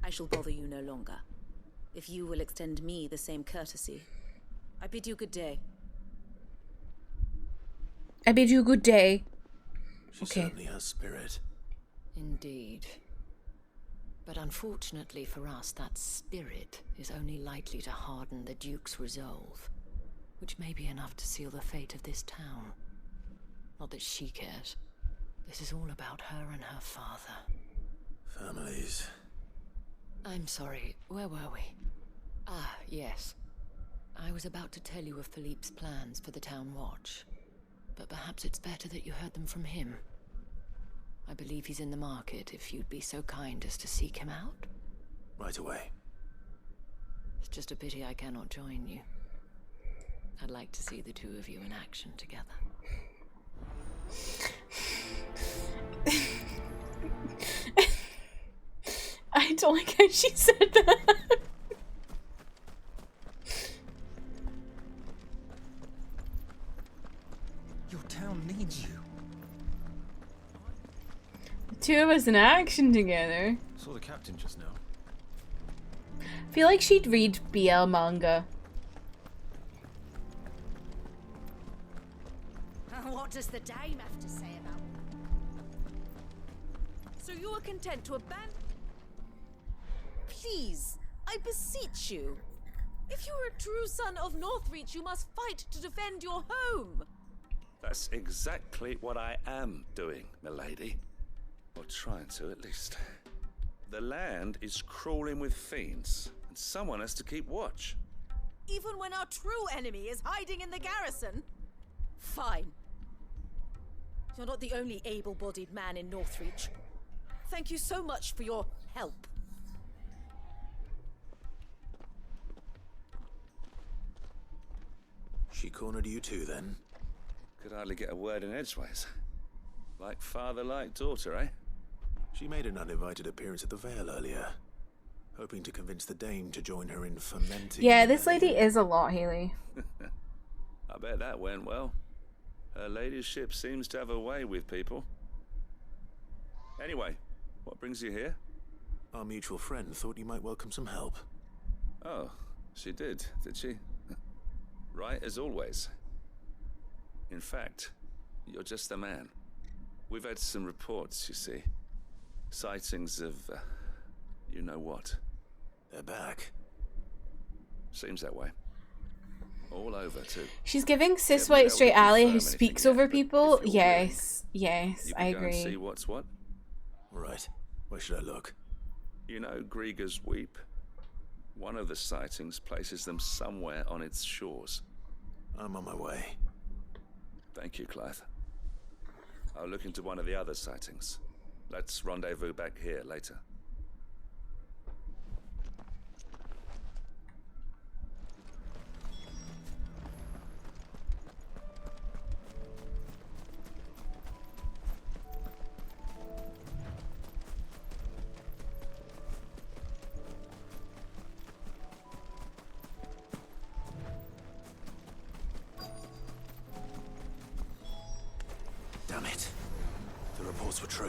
I shall bother you no longer. If you will extend me the same courtesy, I bid you good day. I bid you good day. She certainly has spirit. Indeed. But unfortunately for us, that spirit is only likely to harden the Duke's resolve, which may be enough to seal the fate of this town. Not that she cares. This is all about her and her father. Families. I'm sorry, where were we? Ah, yes. I was about to tell you of Philippe's plans for the town watch, but perhaps it's better that you heard them from him. I believe he's in the market, if you'd be so kind as to seek him out. Right away. It's just a pity I cannot join you. I'd like to see the two of you in action together. I don't like how she said that. Your town needs you. The two of us in action together. Saw the captain just now. I feel like she'd read BL manga. What does the dame have to say about that? So you are content to abandon... Please, I beseech you. If you are a true son of Northreach, you must fight to defend your home. That's exactly what I am doing, milady. Or trying to, at least. The land is crawling with fiends, and someone has to keep watch. Even when our true enemy is hiding in the garrison? Fine. You're not the only able-bodied man in Northreach. Thank you so much for your help. She cornered you too, then? Could hardly get a word in edgeways. Like father, like daughter, eh? She made an uninvited appearance at the Vale earlier, hoping to convince the dame to join her in fermenting. Yeah, this lady is a lot, Haley. I bet that went well. Her ladyship seems to have a way with people. Anyway, what brings you here? Our mutual friend thought you might welcome some help. Oh, she did she? Right as always. In fact, you're just the man. We've had some reports, you see. Sightings of, you know what. They're back. Seems that way. All over, too. She's giving cis white straight ally who speaks over people. Yes, yes, I agree. Go and see what's what? Right. Where should I look? You know Grieger's Weep? One of the sightings places them somewhere on its shores. I'm on my way. Thank you, Clive. I'll look into one of the other sightings. Let's rendezvous back here later. Damn it. The reports were true.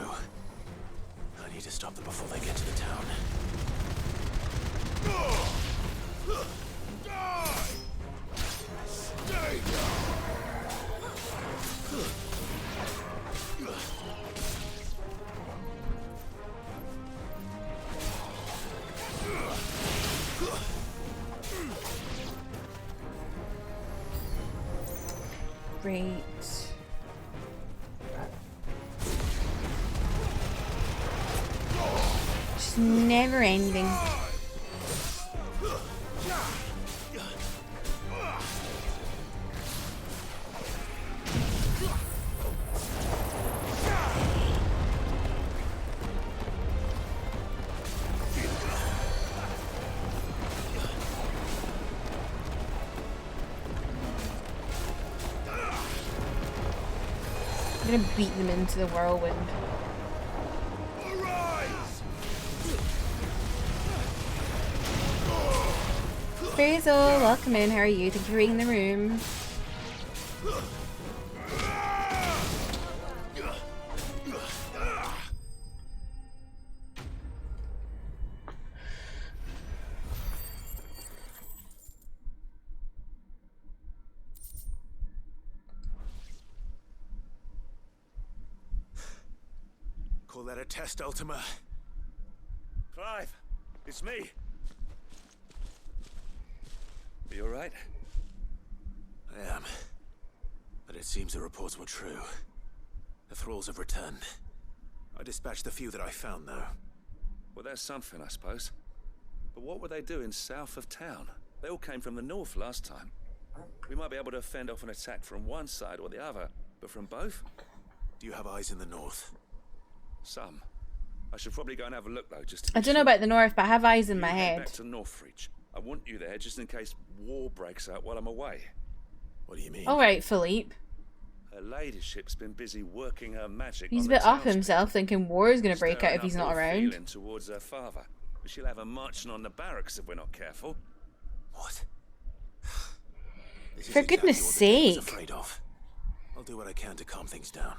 I need to stop them before they get to the town. Stay down! Great. Just never ending. I'm gonna beat them into the whirlwind. Basil, welcome in. How are you? Thank you for reading the room. Call that a test, Ultima? Clive, it's me. Are you alright? I am. But it seems the reports were true. The thralls have returned. I dispatched the few that I found, though. Well, that's something, I suppose. But what were they doing south of town? They all came from the north last time. We might be able to fend off an attack from one side or the other, but from both? Do you have eyes in the north? Some. I should probably go and have a look, though, just to I don't know about the north, but I have eyes in my head head. Back to Northreach. I want you there just in case war breaks out while I'm away. What do you mean? All right, Philippe. Her ladyship's been busy working her magic. He's a on bit the up townspeople, himself, thinking war is going to break out stirring if he's up not ill around. feeling towards her father. But she'll have her marching on the barracks if we're not careful. What? For goodness sake. Afraid of. I'll do what I can to calm things down.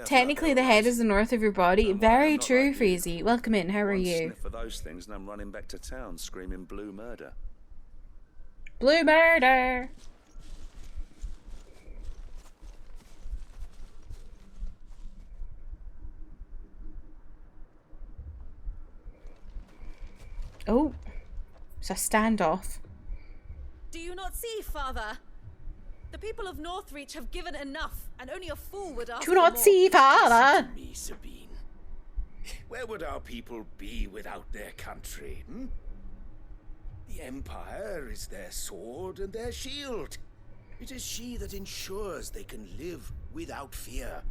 Technically, the head is the north of your body. Very true, Freezy. Welcome in. How are you? For those things, and I'm running back to town screaming blue murder. Blue murder. Oh, it's a standoff. Do you not see, Father? The people of Northreach have given enough, and only a fool would ask Do not for more. see, Father. Listen to me, Sabine. Where would our people be without their country? The Empire is their sword and their shield. It is she that ensures they can live without fear.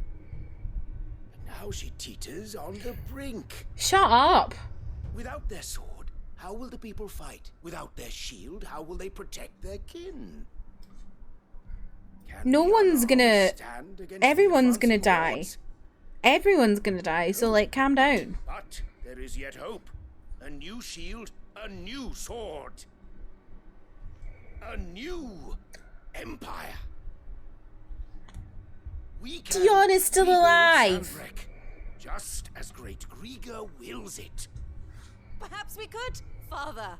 And now she teeters on the brink. Shut up. Without their sword, how will the people fight? Without their shield, how will they protect their kin? No one's gonna... Everyone's gonna die. Everyone's gonna die, so, like, calm down. But there is yet hope. A new shield, a new sword. A new empire. Dion is still alive. Sanbreque, just as great Griga wills it. Perhaps we could, Father.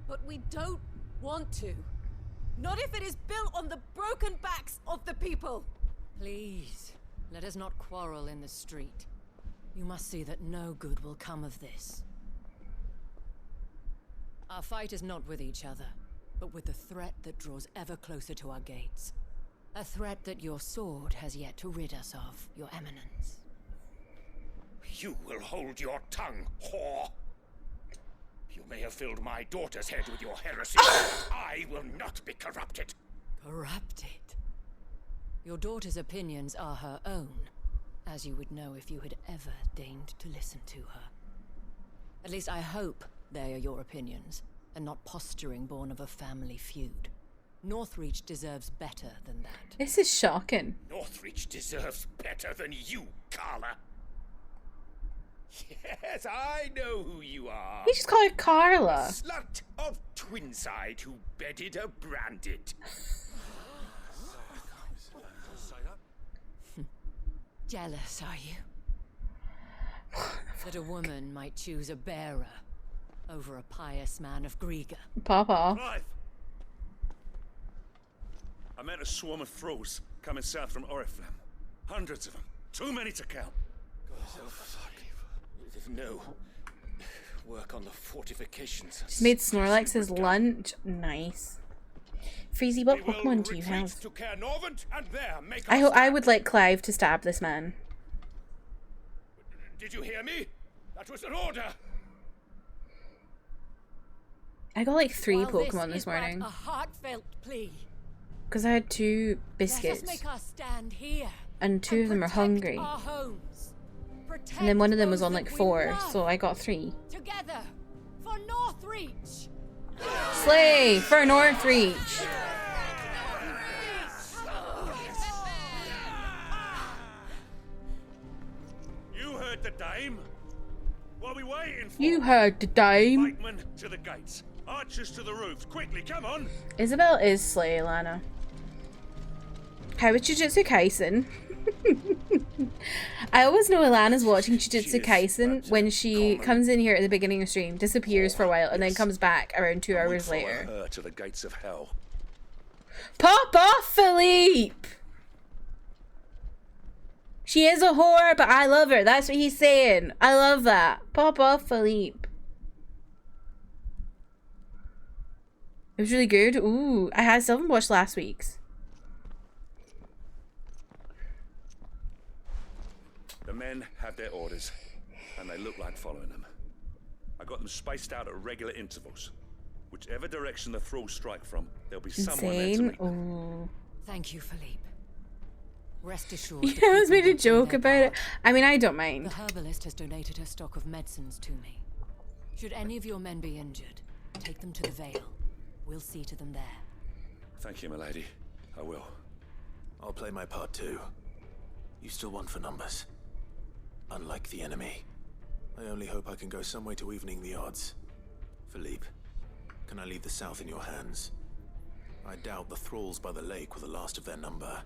But we don't want to. Not if it is built on the broken backs of the people. Please, let us not quarrel in the street. You must see that no good will come of this. Our fight is not with each other, but with the threat that draws ever closer to our gates. A threat that your sword has yet to rid us of, Your Eminence. You will hold your tongue, whore. You may have filled my daughter's head with your heresy. I will not be corrupted. Corrupted? Your daughter's opinions are her own, as you would know if you had ever deigned to listen to her. At least I hope they are your opinions, and not posturing born of a family feud. Northreach deserves better than that. This is shocking. Northreach deserves better than you, Carla. Yes, I know who you are. You just call her Carla. A slut of Twinside who bedded a branded. Jealous, are you? That a woman might choose a bearer over a pious man of Griga. Papa. Clive! I met a swarm of thralls coming south from Oriflamme. Hundreds of them. Too many to count. No. Work on the fortifications. Just made Snorlax his lunch. Nice. Freezy, what Pokemon do you have? I would like Clive to stab this man. Did you hear me? That was an order. I got like 3 While Pokemon this is but morning. a heartfelt plea. Because I had 2 Let us biscuits. make our stand here. And 2 of them are hungry. Our homes. And then one of them was on those like that we 4, love. so I got 3. Together for Northreach. Slay for Northreach. dame. What are we waiting for? You heard the dame. Pikemen to the gates. Archers to the roofs. Quickly, come on. Isabel is slay, Lana. How is Jujutsu Kaisen? I always know Alana's watching Jujutsu Kaisen when she comes in here at the beginning of stream, disappears for a while, and then comes back around 2 hours later. Her to the gates of hell. Pop off, Philippe! She is a whore, but I love her. That's what he's saying. I love that. Pop off, Philippe. It was really good. Ooh, I still haven't watched last week's. The men have their orders, and they look like following them. I got them spaced out at regular intervals. Whichever direction the thralls strike from, there'll be someone there to meet them. Ooh. Thank you, Philippe. Rest assured. Yeah, I was made a joke about it. I mean, I don't mind. The herbalist has donated her stock of medicines to me. Should any of your men be injured, take them to the Vale. We'll see to them there. Thank you, milady. I will. I'll play my part too. You still want for numbers. Unlike the enemy. I only hope I can go some way to evening the odds. Philippe, can I leave the south in your hands? I doubt the thralls by the lake were the last of their number.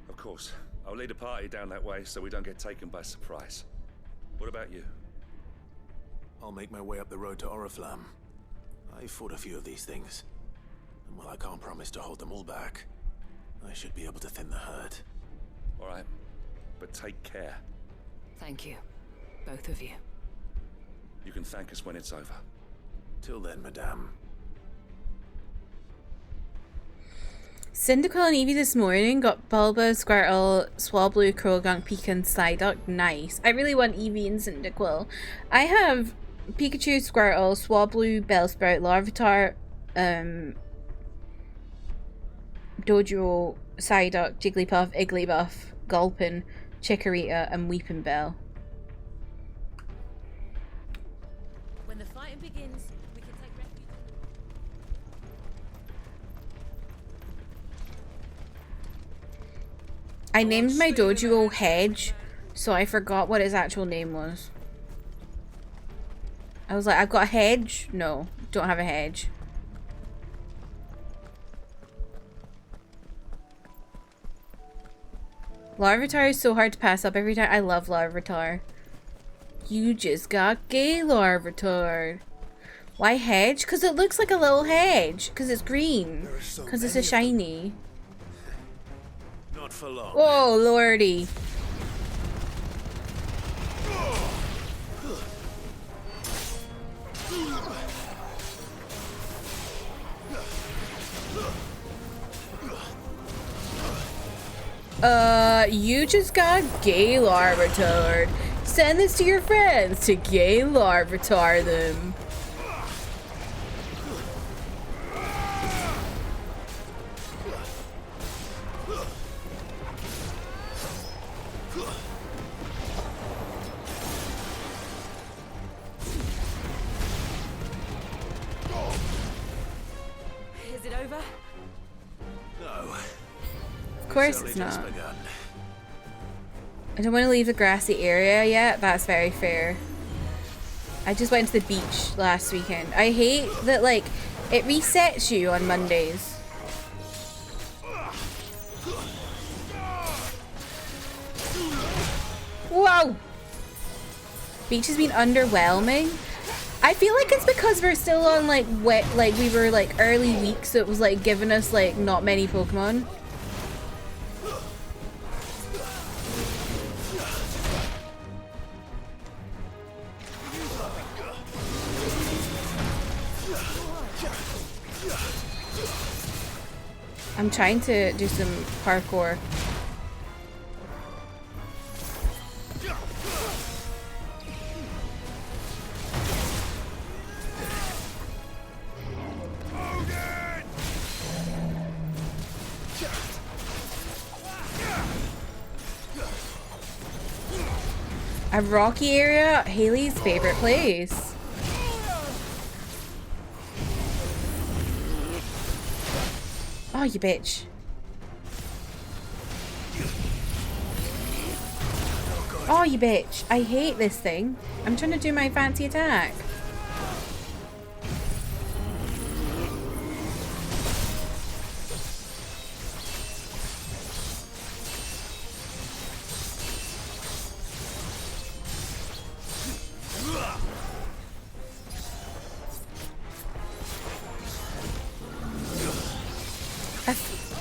Of course. I'll lead a party down that way so we don't get taken by surprise. What about you? I'll make my way up the road to Oriflamme. I fought a few of these things. And while I can't promise to hold them all back, I should be able to thin the herd. All right. But take care. Thank you. Both of you. You can thank us when it's over. Till then, madame. Cyndaquil and Eevee this morning got Bulba, Squirtle, Swablu, Krogunk, Pika, and Psyduck. Nice. I really want Eevee and Cyndaquil. I have Pikachu, Squirtle, Swablu, Bellsprout, Larvitar, Dojo, Psyduck, Jigglypuff, Igglybuff, Gulpin, Chikorita, and Weeping Bell. When the fighting begins, we can take refuge. I named my Dojo Hedge, so I forgot what its actual name was. I was like, I've got a hedge? No, don't have a hedge. Larvitar is so hard to pass up every time. I love Larvitar. You just got gay Larvitar. Why hedge? Because it looks like a little hedge. Because it's green. Because it's a shiny. Not for long. Oh, lordy. You just got gay Larvitar. Send this to your friends to gay Larvitar them. Is it over? No. Of course it's not. I don't want to leave the grassy area yet. That's very fair. I just went to the beach last weekend. I hate that, like, it resets you on Mondays. Whoa! Beach has been underwhelming. I feel like it's because we're still on, like, wet, like, we were, like, early weeks, so it was, like, giving us, like, not many Pokemon. I'm trying to do some parkour. A rocky area, Haley's favorite place. Oh, you bitch. Oh, you bitch. I hate this thing. I'm trying to do my fancy attack.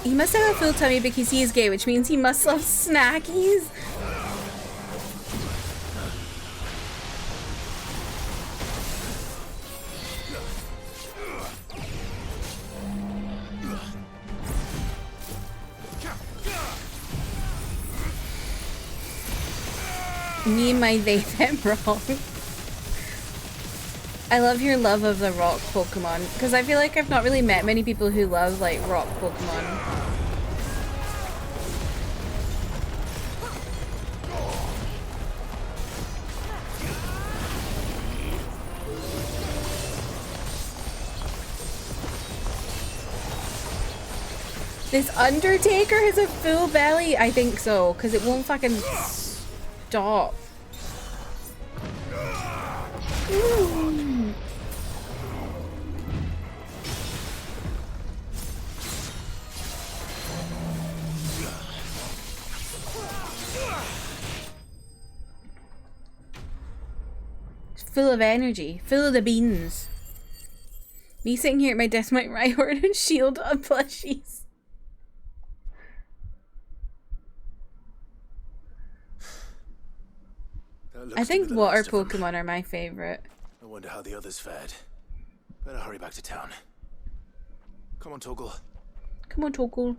He must have a full tummy because he is gay, which means he must love snackies. Me and my they them wrong. I love your love of the rock Pokemon, because I feel like I've not really met many people who love like rock Pokemon. This Undertaker has a full belly? I think so, because it won't fucking stop. Ooh. Full of energy, full of the beans. Me sitting here at my desk might Rhyhorn and shield on plushies. I think water Pokemon are my favorite. I wonder how the others fared. Better hurry back to town. Come on, Torgal. Come on, Torgal.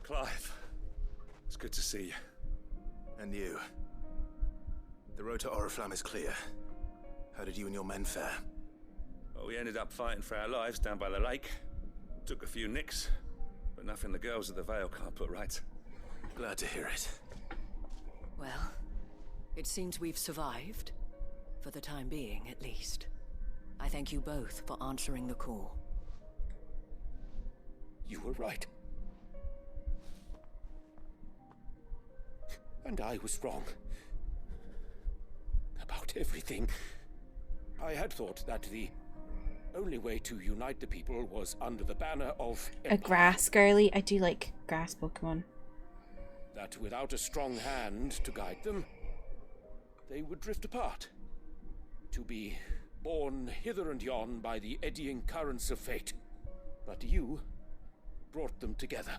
Clive, it's good to see you. And you. The road to Oriflamme is clear. How did you and your men fare? Well, we ended up fighting for our lives down by the lake. Took a few nicks, but nothing the girls of the Vale can't put right. Glad to hear it. Well, it seems we've survived. For the time being, at least. I thank you both for answering the call. You were right. And I was wrong. About everything. I had thought that the only way to unite the people was under the banner of a grass girly. I do like grass Pokemon. That without a strong hand to guide them, they would drift apart. To be borne hither and yon by the eddying currents of fate. But you brought them together.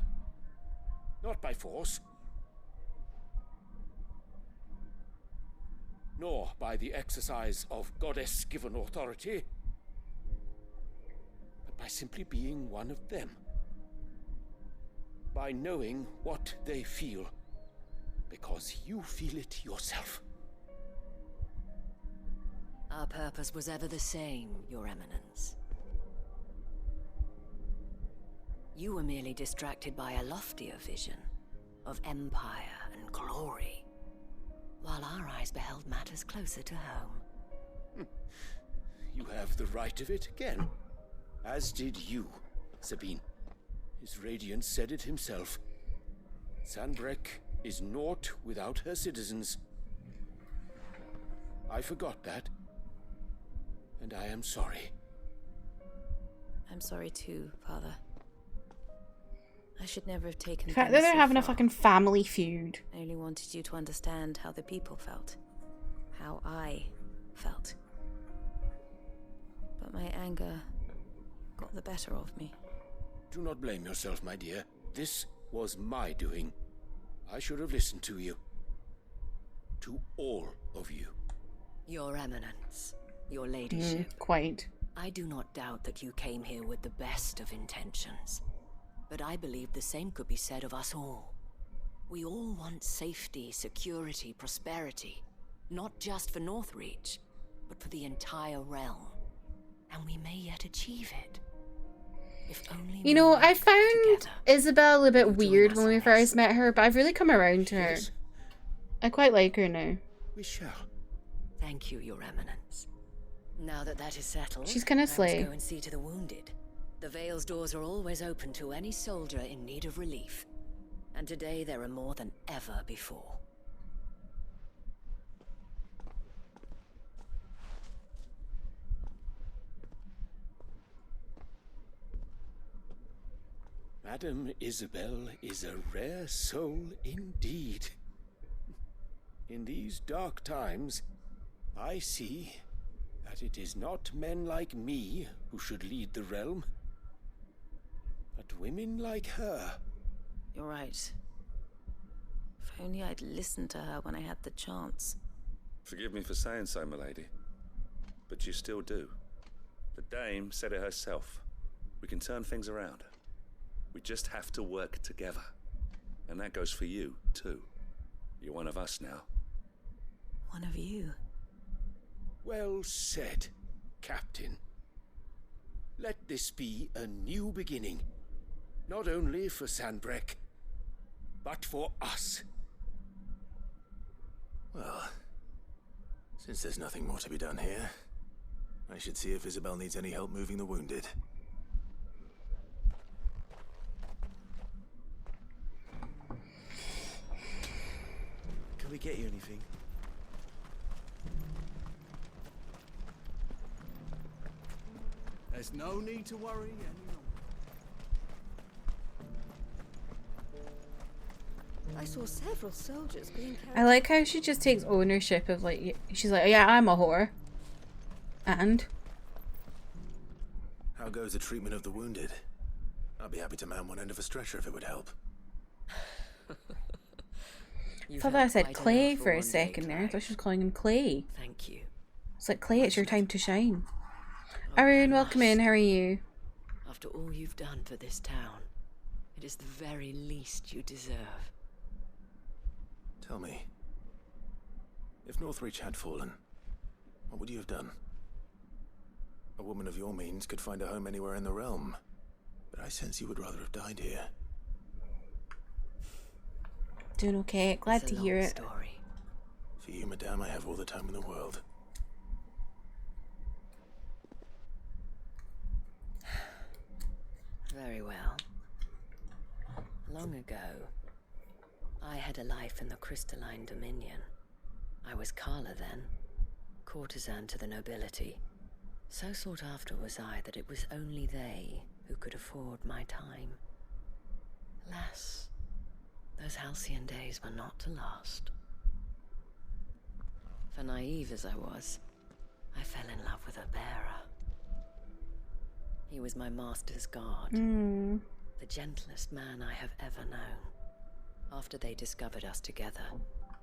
Not by force, nor by the exercise of goddess-given authority, but by simply being one of them. By knowing what they feel, because you feel it yourself. Our purpose was ever the same, Your Eminence. You were merely distracted by a loftier vision of empire and glory, while our eyes beheld matters closer to home. You have the right of it again. As did you, Sabine. His radiance said it himself. Sanbreque is naught without her citizens. I forgot that. And I am sorry. I'm sorry too, Father. I should never have taken The fact that they're having a fucking family feud. I only wanted you to understand how the people felt. How I felt. But my anger got the better of me. Do not blame yourself, my dear. This was my doing. I should have listened to you. To all of you. Your Eminence, your ladyship. Quite. I do not doubt that you came here with the best of intentions. But I believe the same could be said of us all. We all want safety, security, prosperity. Not just for Northreach, but for the entire realm. And we may yet achieve it. You know, I found Isabel a bit weird when we first met her, but I've really come around to her. I quite like her now. We shall. Thank you, Your Eminence. Now that is settled, She's kind of slay. Let's go and see to the wounded. The Vale's doors are always open to any soldier in need of relief. And today there are more than ever before. Madame Isabel is a rare soul indeed. In these dark times, I see that it is not men like me who should lead the realm, but women like her. You're right. If only I'd listened to her when I had the chance. Forgive me for saying so, milady, but you still do. The dame said it herself. We can turn things around. We just have to work together. And that goes for you, too. You're one of us now. One of you? Well said, Captain. Let this be a new beginning. Not only for Sanbreque, but for us. Well, since there's nothing more to be done here, I should see if Isabel needs any help moving the wounded. Can we get you anything? There's no need to worry any longer. I saw several soldiers being carried. I like how she just takes ownership of, like, she's like, yeah, I'm a whore. And? How goes the treatment of the wounded? I'd be happy to man one end of a stretcher if it would help. I thought I said Clay for a second there. I thought she was calling him Clay. Thank you. It's like, Clay, it's your time to shine. Arun, welcome in. How are you? After all you've done for this town, it is the very least you deserve. Tell me, if Northreach had fallen, what would you have done? A woman of your means could find a home anywhere in the realm, but I sense you would rather have died here. Doing okay. Glad to hear it. Story. For you, madame, I have all the time in the world. Very well. Long ago, I had a life in the Crystalline Dominion. I was Carla then, courtesan to the nobility. So sought after was I that it was only they who could afford my time. Alas, those halcyon days were not to last. For naive as I was, I fell in love with a bearer. He was my master's guard, the gentlest man I have ever known. After they discovered us together,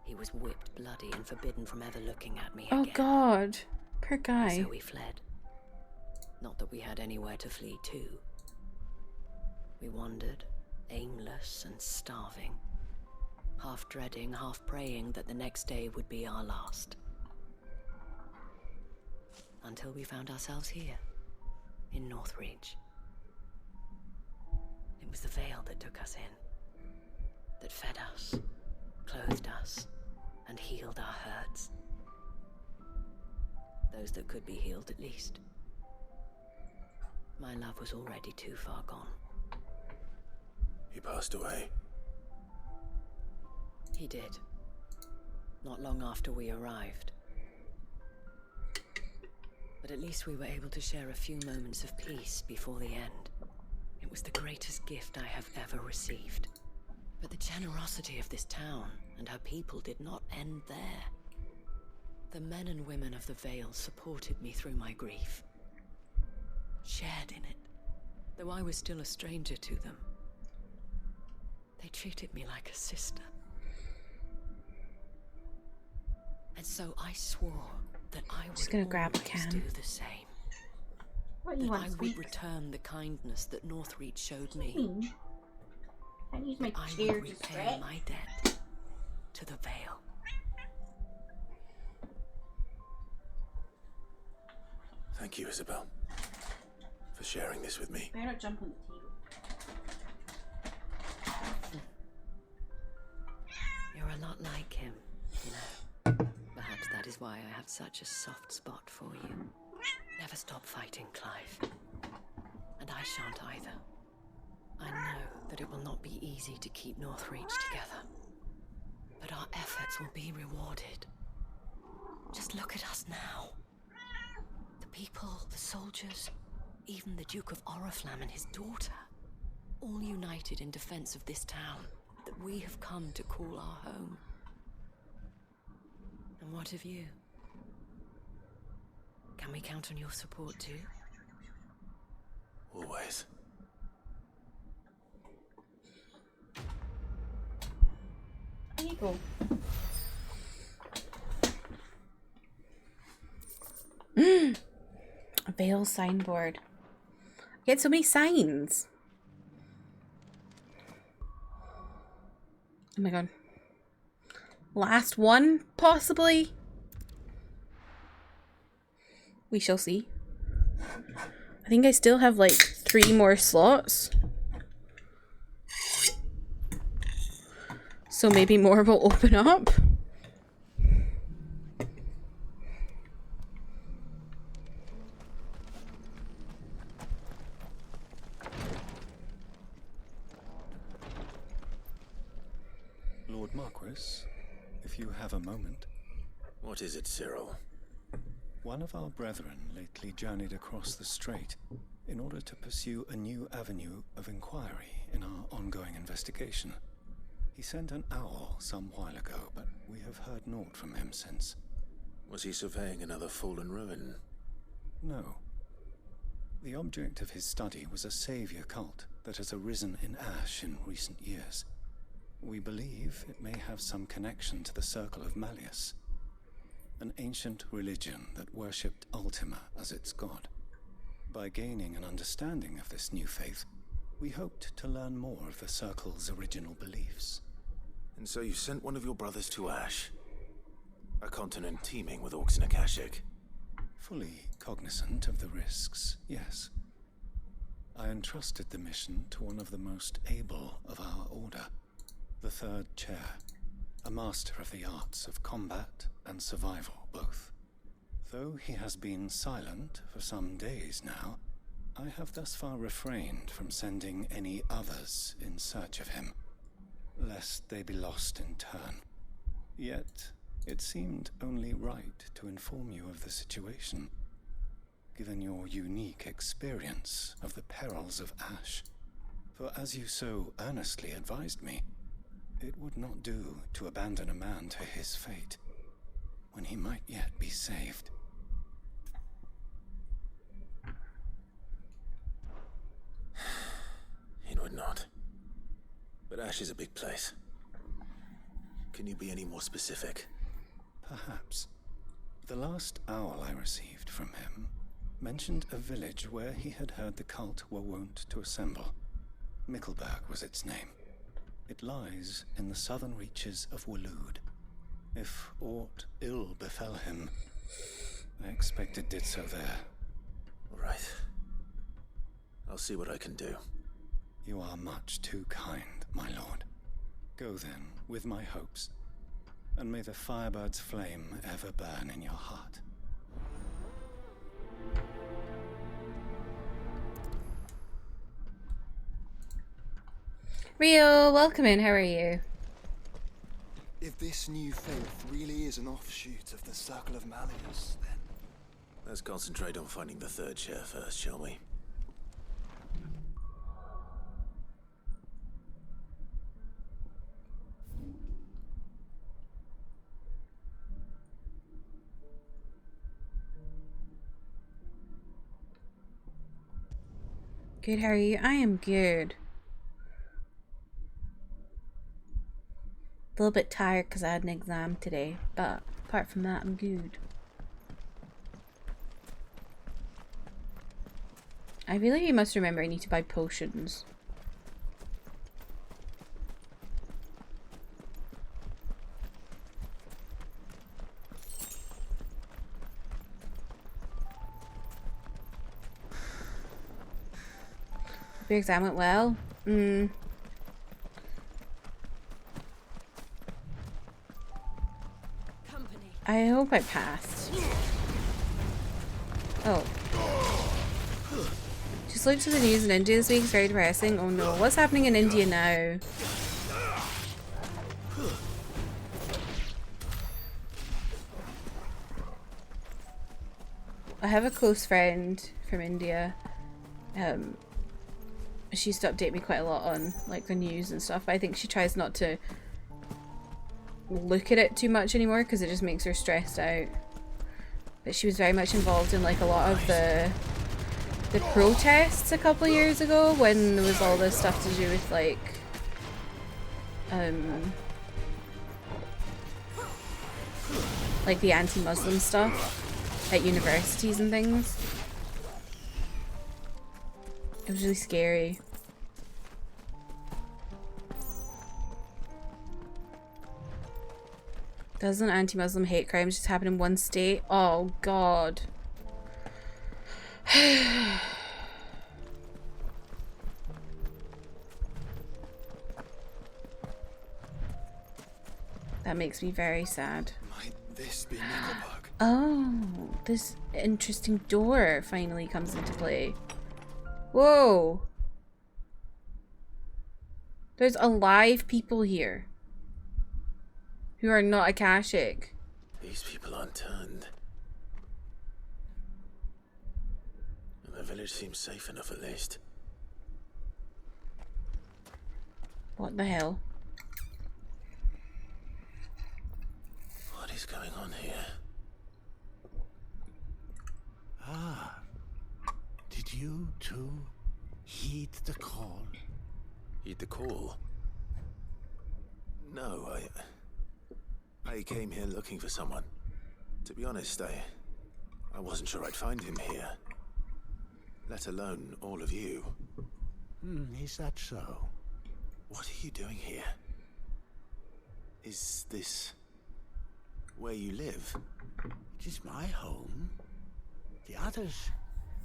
he was whipped bloody and forbidden from ever looking at me again. Oh God, poor guy. So we fled. Not that we had anywhere to flee to. We wandered, aimless and starving, half dreading, half praying that the next day would be our last. Until we found ourselves here, in Northreach. It was the Vale that took us in, that fed us, clothed us, and healed our hurts. Those that could be healed at least. My love was already too far gone. He passed away. He did. Not long after we arrived. But at least we were able to share a few moments of peace before the end. It was the greatest gift I have ever received. But the generosity of this town and her people did not end there. The men and women of the Vale supported me through my grief. Shared in it, though I was still a stranger to them. They treated me like a sister. And so I swore that I would always do the same. What, that I would return the kindness that Northreach showed me. I use my I chair would to repay stretch. my debt to the Vale. Thank you, Isabel. for sharing this with me. Better not jump on the table. You're a lot like him, you know. Perhaps that is why I have such a soft spot for you. Never stop fighting, Clive. And I shan't either. I know that it will not be easy to keep Northreach together. But our efforts will be rewarded. Just look at us now. The people, the soldiers, even the Duke of Oriflamme and his daughter, all united in defense of this town that we have come to call our home. And what of you? Can we count on your support too? Always. There you go. A Vale signboard. We had so many signs. Oh my god. Last one, possibly? We shall see. I think I still have like 3 more slots. So maybe more will open up. Lord Marquis, if you have a moment. What is it, Cyril? One of our brethren lately journeyed across the strait in order to pursue a new avenue of inquiry in our ongoing investigation. He sent an owl some while ago, but we have heard naught from him since. Was he surveying another fallen ruin? No. The object of his study was a savior cult that has arisen in Ash in recent years. We believe it may have some connection to the Circle of Malleus, an ancient religion that worshipped Ultima as its god. By gaining an understanding of this new faith, we hoped to learn more of the Circle's original beliefs. And so you sent one of your brothers to Ash, a continent teeming with orcs and Akashic. Fully cognizant of the risks, yes. I entrusted the mission to one of the most able of our order, the Third Chair, a master of the arts of combat and survival both. Though he has been silent for some days now, I have thus far refrained from sending any others in search of him, lest they be lost in turn. Yet, it seemed only right to inform you of the situation, given your unique experience of the perils of Ash. For as you so earnestly advised me, it would not do to abandon a man to his fate, when he might yet be saved. It would not. But Ash is a big place. Can you be any more specific? Perhaps. The last owl I received from him mentioned a village where he had heard the cult were wont to assemble. Mickleburg was its name. It lies in the southern reaches of Waloed. If aught ill befell him, I expect it did so there. Right. I'll see what I can do. You are much too kind, my lord. Go then, with my hopes, and may the firebird's flame ever burn in your heart. Rio, welcome in. How are you? If this new faith really is an offshoot of the Circle of Malleus, then... Let's concentrate on finding the Third Chair first, shall we? Good, how are you? I am good. A little bit tired because I had an exam today, but apart from that, I'm good. I really must remember I need to buy potions. Your exam went well? I hope I passed. Oh. Just looked at the news in India this week. It's very depressing. Oh no, what's happening in India now? I have a close friend from India. She used to update me quite a lot on like the news and stuff, but I think she tries not to look at it too much anymore because it just makes her stressed out. But she was very much involved in like a lot of the protests a couple of years ago when there was all this stuff to do with like the anti-Muslim stuff at universities and things. It was really scary. Doesn't anti-Muslim hate crimes just happen in one state? Oh god. That makes me very sad. Might this be Nickelbug? Oh, this interesting door finally comes into play. Whoa. There's alive people here who are not Akashic. These people aren't turned. And the village seems safe enough at least. What the hell? What is going on here? Ah. Did you too heed the call? Heed the call? No, I came here looking for someone. To be honest, I wasn't sure I'd find him here. Let alone all of you. Is that so? What are you doing here? Is this where you live? It is my home. The others,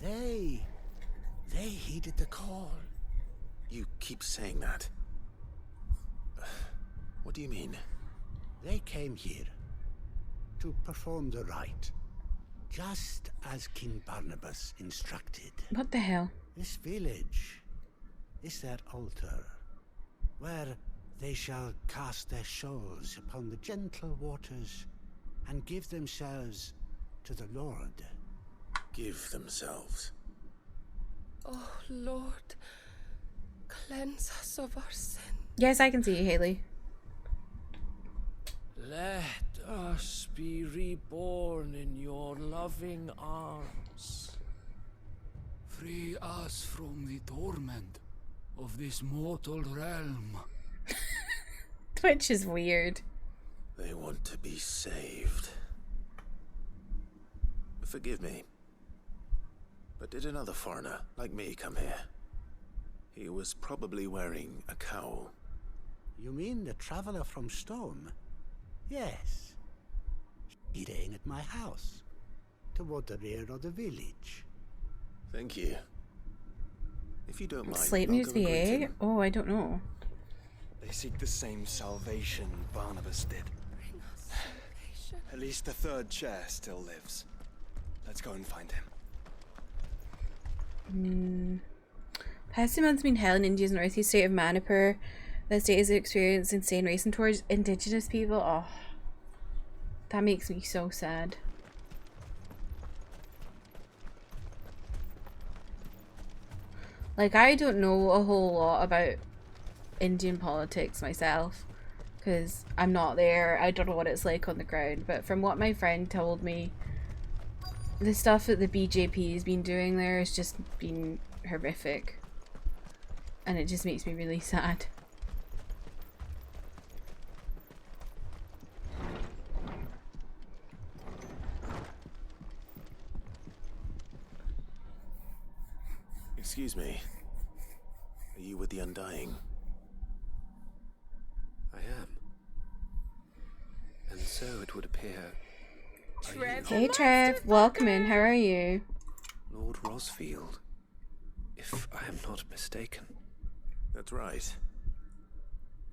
they heeded the call. You keep saying that. What do you mean? They came here to perform the rite, just as King Barnabas instructed. What the hell? This village is their altar, where they shall cast their souls upon the gentle waters and give themselves to the Lord. Give themselves? Oh, Lord, cleanse us of our sin. Yes, I can see you, Haley. Let us be reborn in your loving arms. Free us from the torment of this mortal realm. Twitch is weird. They want to be saved. Forgive me, but did another foreigner like me come here? He was probably wearing a cowl. You mean the traveler from Storm? Yes. He's staying at my house, toward the rear of the village. Thank you. If you don't mind, Slate I'll news go and greet VA? him. Oh, I don't know. They seek the same salvation Barnabas did. Bring us salvation. At least the third chair still lives. Let's go and find him. Past 2 months been hell in India's northeast state of Manipur. The state has experienced insane racing towards indigenous people. Oh, that makes me so sad. Like, I don't know a whole lot about Indian politics myself because I'm not there. I don't know what it's like on the ground, but from what my friend told me, the stuff that the BJP has been doing there has just been horrific, and it just makes me really sad. Excuse me. Are you with the Undying? I am. And so it would appear... Hey Trev, welcome in, how are you? Lord Rosfield. if I am not mistaken. That's right.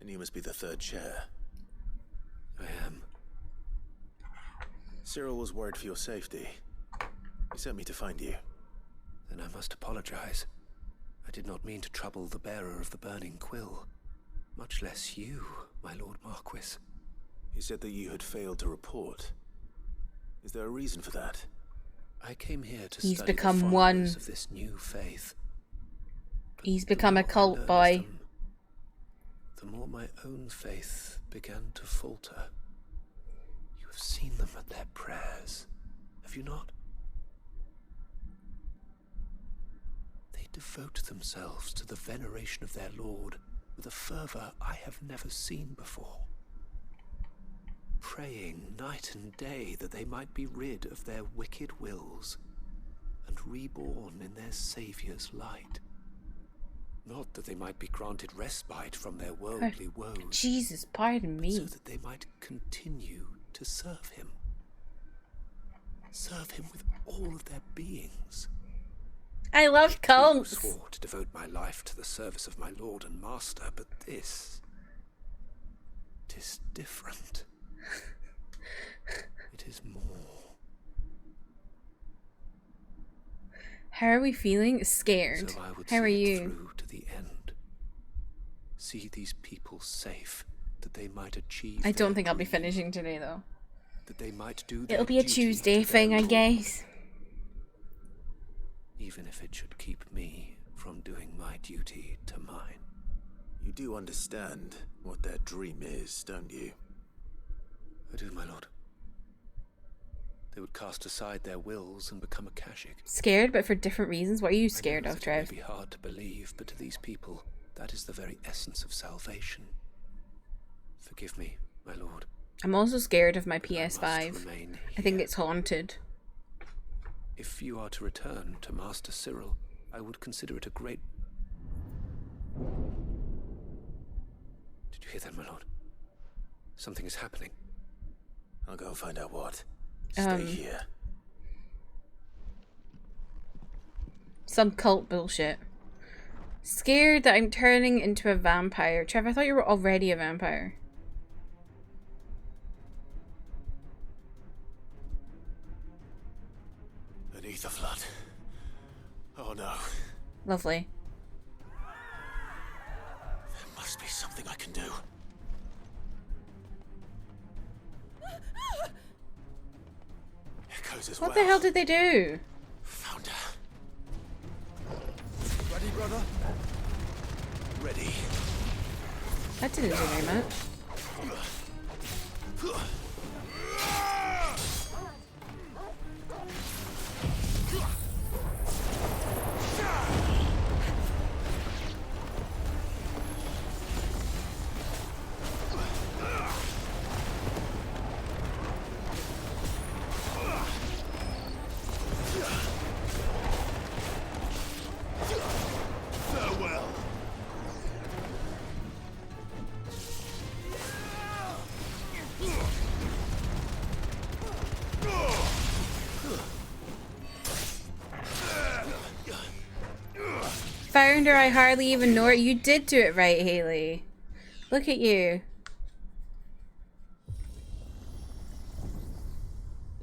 And you must be the third chair. I am. Cyril was worried for your safety. He sent me to find you. Then I must apologize. I did not mean to trouble the bearer of the burning quill. Much less you, my Lord Marquis. He said that you had failed to report. Is there a reason for that? I came here to He's study become the one. followers of this new faith. He's become a cult boy. The more my own faith began to falter. You have seen them at their prayers, have you not? They devote themselves to the veneration of their Lord with a fervor I have never seen before. Praying night and day that they might be rid of their wicked wills and reborn in their Saviour's light. Not that they might be granted respite from their worldly woes. Jesus, pardon me. So that they might continue to serve him. Serve him with all of their beings. I love cults. I swore to devote my life to the service of my Lord and Master, but this... it is different. It is more. How are we feeling? Scared. So I would How are see it you? through to the end. See these people safe, that they might achieve. I don't think I'll be finishing today though. That they might do. It'll be a Tuesday thing, I guess. Even if it should keep me from doing my duty to mine. You do understand what their dream is, don't you? I do, my lord. They would cast aside their wills and become a Kashik. Scared, but for different reasons. What are you scared of, Trev? It may be hard to believe, but to these people, that is the very essence of salvation. Forgive me, my lord. I'm also scared of my PS5. I think it's haunted. If you are to return to Master Cyril, I would consider it a great... Did you hear that, my lord? Something is happening. I'll go and find out what. Stay here. Some cult bullshit. Scared that I'm turning into a vampire. Trev, I thought you were already a vampire. Beneath the flood. Oh no. Lovely. There must be something I can do. Echoes as well. What the hell did they do? Found her. Ready, brother? Ready. That didn't do very much. Founder, I hardly even know it. You did do it right, Haley. Look at you.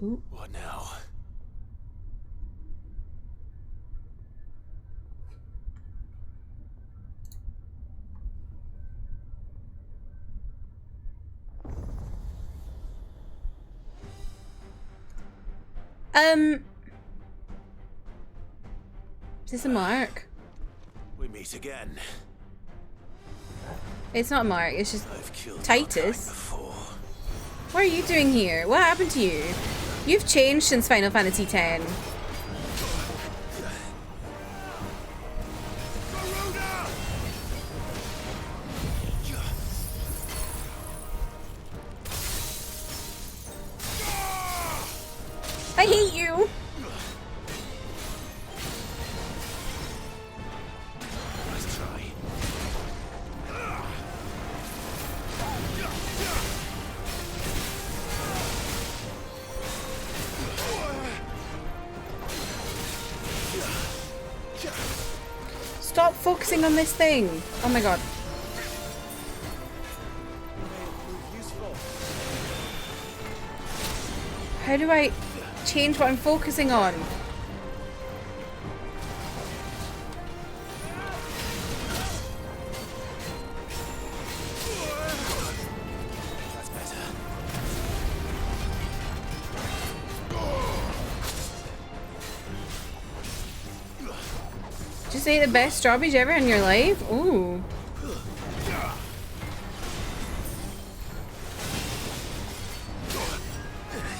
Ooh. What now? Is this a mark? We meet again. It's not a mark, it's just Titus. What are you doing here? What happened to you? You've changed since Final Fantasy X. I hate you! Nice try. Stop focusing on this thing. Oh my god. How do I change what I'm focusing on? That's better. Did you say the best strawberries ever in your life? Ooh.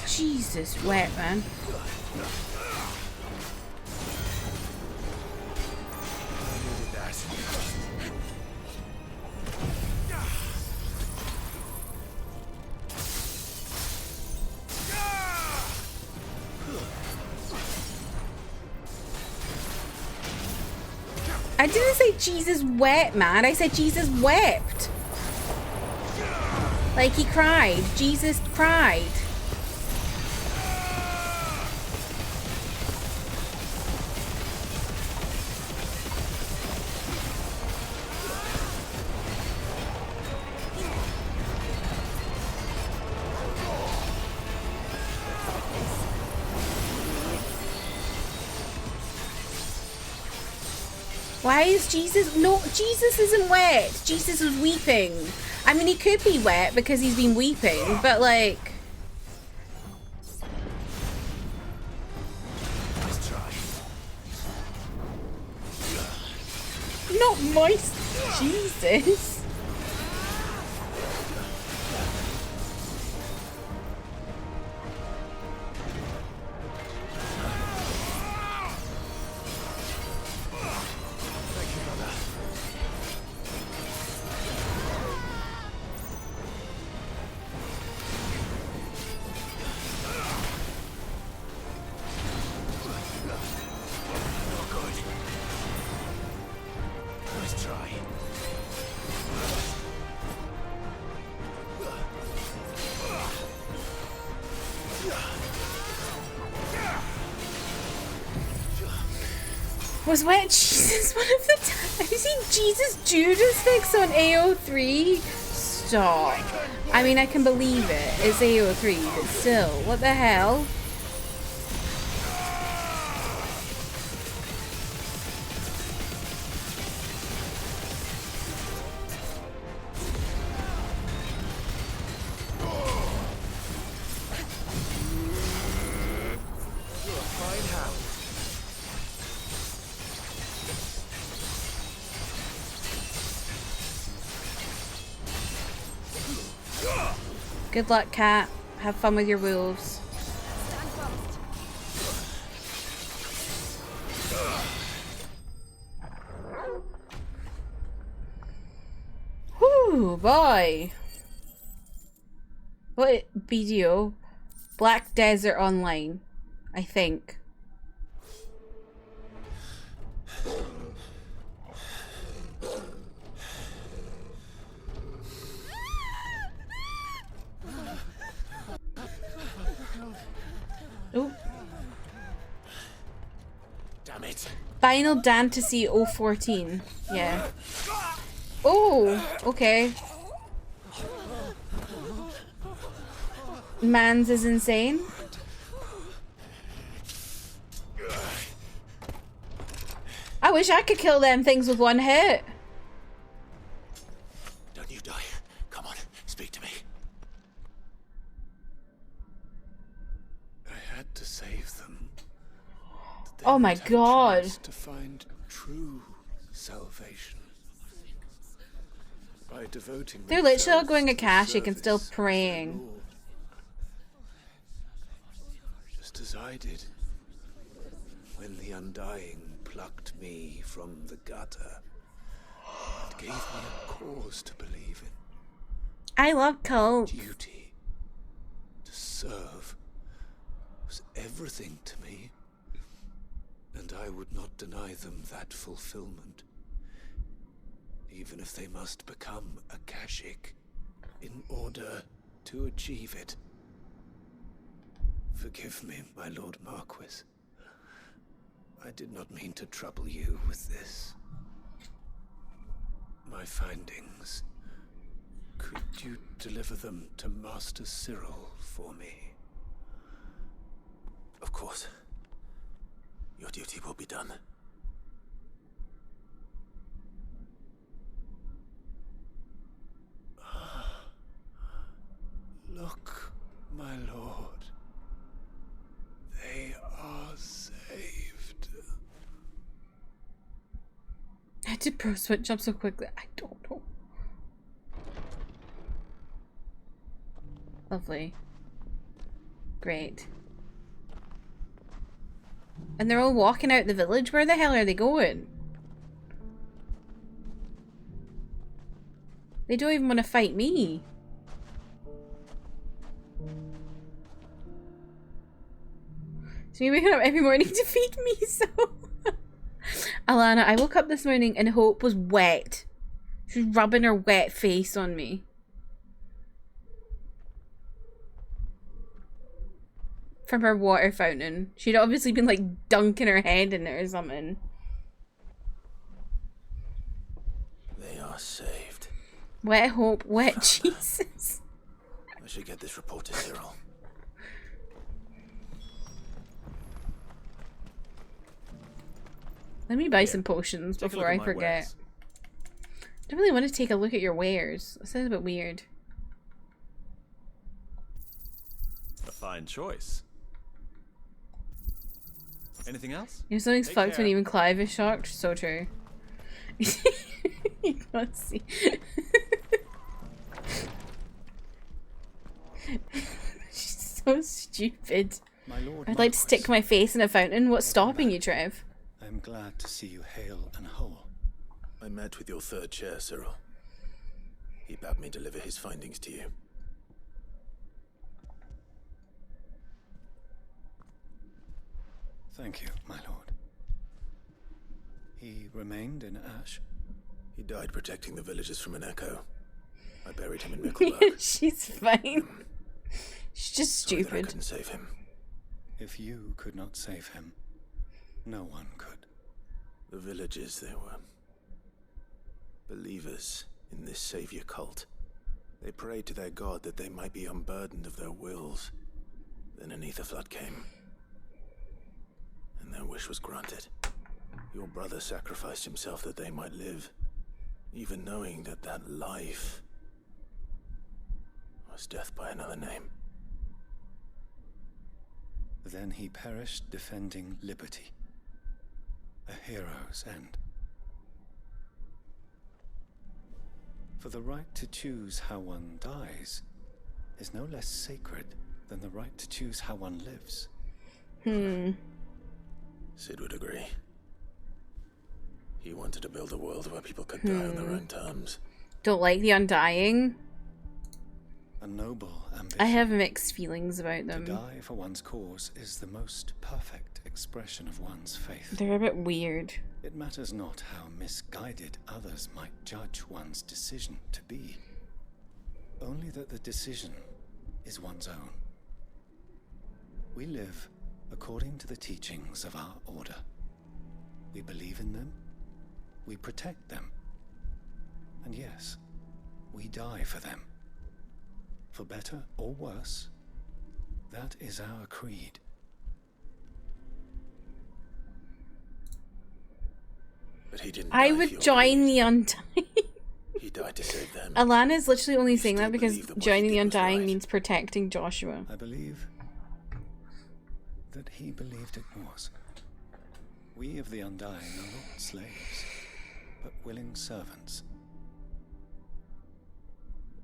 Jesus, wet man. I didn't say Jesus wept, man. I said Jesus wept. Like he cried. Jesus cried. Why is Jesus... No, Jesus isn't wet. Jesus was weeping. I mean, he could be wet because he's been weeping, but like... Nice try. Not moist. Jesus. Was wet Jesus one of the times? Have you seen Jesus Judas fix on AO3? Stop. I mean, I can believe it. It's AO3, but still, what the hell? Good luck, cat. Have fun with your wolves. Whew, boy. What video? Black Desert Online, I think. Oh. Damn it. Final Fantasy 014. Yeah. Oh, okay. Mans is insane. I wish I could kill them things with one hit. Don't you die. Come on, speak to me. I had to save them. Oh my god. To find true salvation. By devoting They're literally all going Akashic and still praying. Just as I did when the Undying plucked me from the gutter and gave me a cause to believe in. I love cults. Duty to serve was everything to me, and I would not deny them that fulfillment, even if they must become Akashic in order to achieve it. Forgive me, my Lord Marquis. I did not mean to trouble you with this. my findings. Could you deliver them to Master Cyril for me? Of course. Your duty will be done. Look, my lord. They are saved. I had to pro switch up so quickly. I don't know. Lovely. Great. And they're all walking out the village? Where the hell are they going? They don't even want to fight me. So you're waking up every morning to feed me, so... Alana, I woke up this morning and Hope was wet. She was rubbing her wet face on me. From her water fountain. She'd obviously been like dunking her head in it or something. They are saved. Wet Hope, wet Jesus. I should get this report to Cyril. Let me buy some potions before I forget. I don't really want to take a look at your wares. That sounds a bit weird. A fine choice. Anything else? You know, something's fucked when even Clive is shocked. So true. You can't see. She's so stupid. My lord, I'd like to stick my face in a fountain. What's stopping you, Trev? I'm glad to see you hale and whole. I met with your third chair, Cyril. He bade me deliver his findings to you. Thank you, my lord. He remained in Ash? He died protecting the villagers from an echo. I buried him in Mickelberg. She's fine. She's just Sorry that I stupid. couldn't save him. If you could not save him, no one could. The villagers, they were believers in this savior cult. They prayed to their god that they might be unburdened of their wills. Then an ether flood came, and their wish was granted. Your brother sacrificed himself that they might live, even knowing that that life was death by another name. Then he perished defending liberty. A hero's end. For the right to choose how one dies is no less sacred than the right to choose how one lives. Sid would agree. He wanted to build a world where people could die on their own terms. Don't like the Undying. A noble ambition. I have mixed feelings about them. To die for one's cause is the most perfect expression of one's faith. They're a bit weird. It matters not how misguided others might judge one's decision to be. Only that the decision is one's own. We live according to the teachings of our order. We believe in them. We protect them. And yes, we die for them. For better or worse, that is our creed. But he didn't I die would for your join the Undying. He died to save them. Alana's literally only saying that because believe that what joining he the did was Undying right. means protecting Joshua. I believe that he believed it was. We of the Undying are not slaves, but willing servants.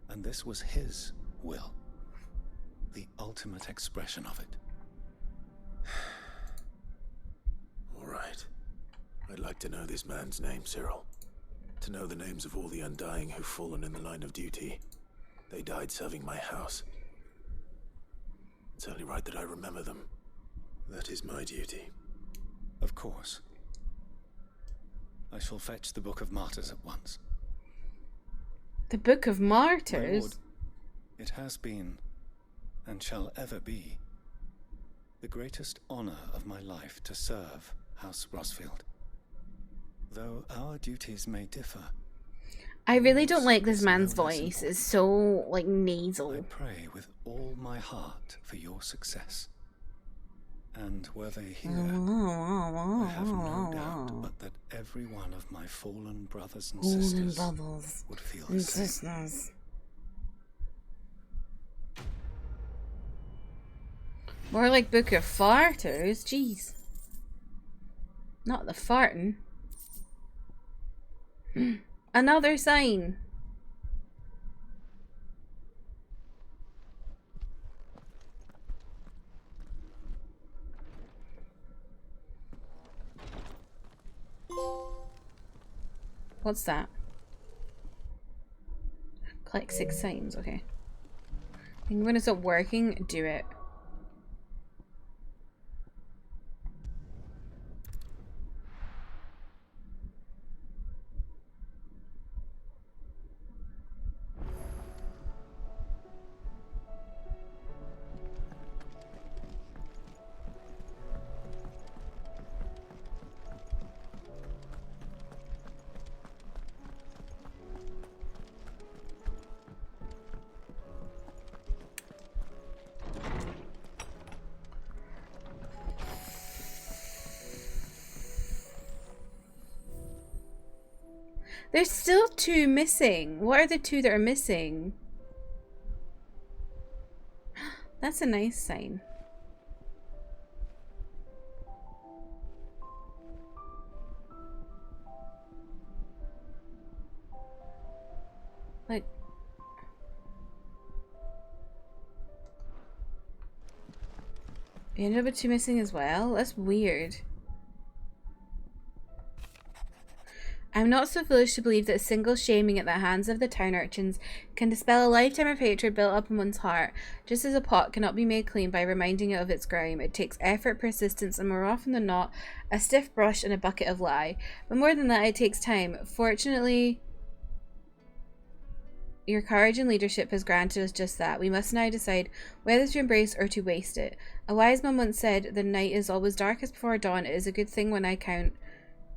And this was his will, the ultimate expression of it. All right. I'd like to know this man's name, Cyril. To know the names of all the Undying who've fallen in the line of duty. They died serving my house. It's only right that I remember them. That is my duty. Of course. I shall fetch the Book of Martyrs at once. The Book of My Martyrs? lord, it has been, and shall ever be, the greatest honor of my life to serve House Rosfield. Though our duties may differ. I really don't like this man's voice. It's so, like, nasal. I pray with all my heart for your success. And were they here, I have no doubt but that every one of my fallen brothers and sisters would feel the same. More like Book of Farters, jeez. Not the farting. Another sign. What's that? Click 6 times, okay. I think when it's not working, do it. There's still 2 missing. What are the 2 that are missing? That's a nice sign. Like, you ended up with 2 missing as well? That's weird. I'm not so foolish to believe that a single shaming at the hands of the town urchins can dispel a lifetime of hatred built up in one's heart. Just as a pot cannot be made clean by reminding it of its grime, it takes effort, persistence, and more often than not, a stiff brush and a bucket of lye. But more than that, it takes time. Fortunately, your courage and leadership has granted us just that. We must now decide whether to embrace or to waste it. A wise man once said, "The night is always darkest before dawn. It is a good thing when I count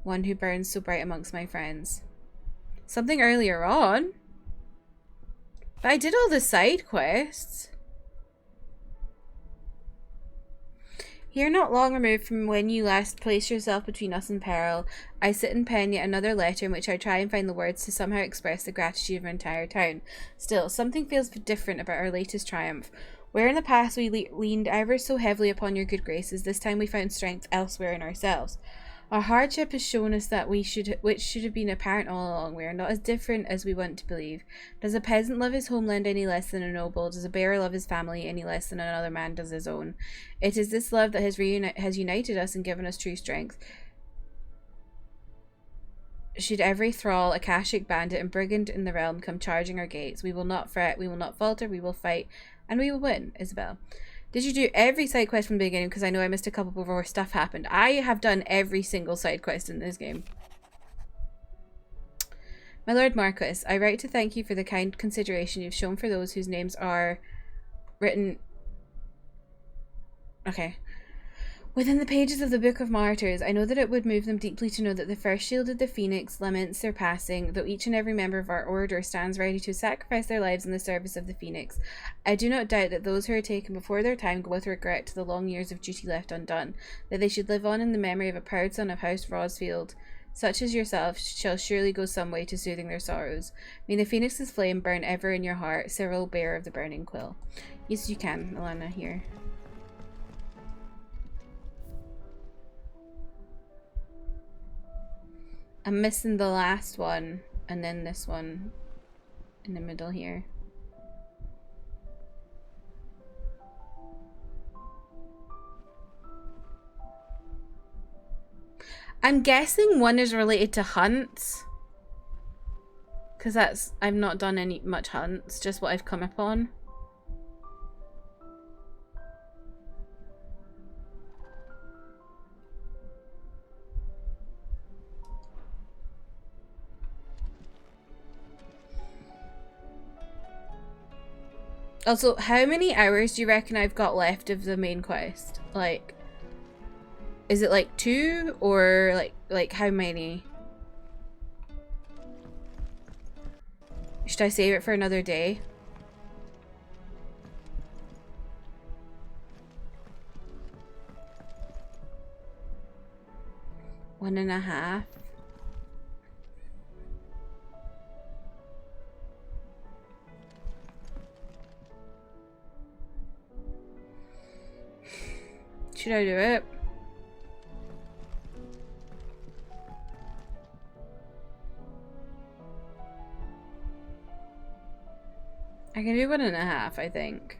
one who burns so bright amongst my friends." Something earlier on. But I did all the side quests. Here, not long removed from when you last placed yourself between us and peril, I sit and pen yet another letter in which I try and find the words to somehow express the gratitude of our entire town. Still, something feels different about our latest triumph. Where in the past we leaned ever so heavily upon your good graces, this time we found strength elsewhere in ourselves. Our hardship has shown us that which should have been apparent all along. We are not as different as we want to believe. Does a peasant love his homeland any less than a noble? Does a bearer love his family any less than another man does his own? It is this love that has united us and given us true strength. Should every thrall, akashic bandit, and brigand in the realm come charging our gates, we will not fret, we will not falter, we will fight, and we will win. Isabel. Did you do every side quest from the beginning? Because I know I missed a couple before stuff happened. I have done every single side quest in this game. My Lord Marquis, I write to thank you for the kind consideration you've shown for those whose names are written... Okay. Within the pages of the Book of Martyrs, I know that it would move them deeply to know that the first shielded the Phoenix laments their passing, though each and every member of our order stands ready to sacrifice their lives in the service of the Phoenix. I do not doubt that those who are taken before their time go with regret to the long years of duty left undone, that they should live on in the memory of a proud son of House Rosfield. Such as yourself shall surely go some way to soothing their sorrows. May the Phoenix's flame burn ever in your heart, Cyril, bearer of the burning quill. Yes, you can, Alana, here. I'm missing the last one, and then this one in the middle here. I'm guessing one is related to hunts. Because I've not done much hunts, just what I've come upon. Also, how many hours do you reckon I've got left of the main quest? Like, is it like 2 or like how many? Should I save it for another day? One and a half. Should I do it? I can do 1.5, I think.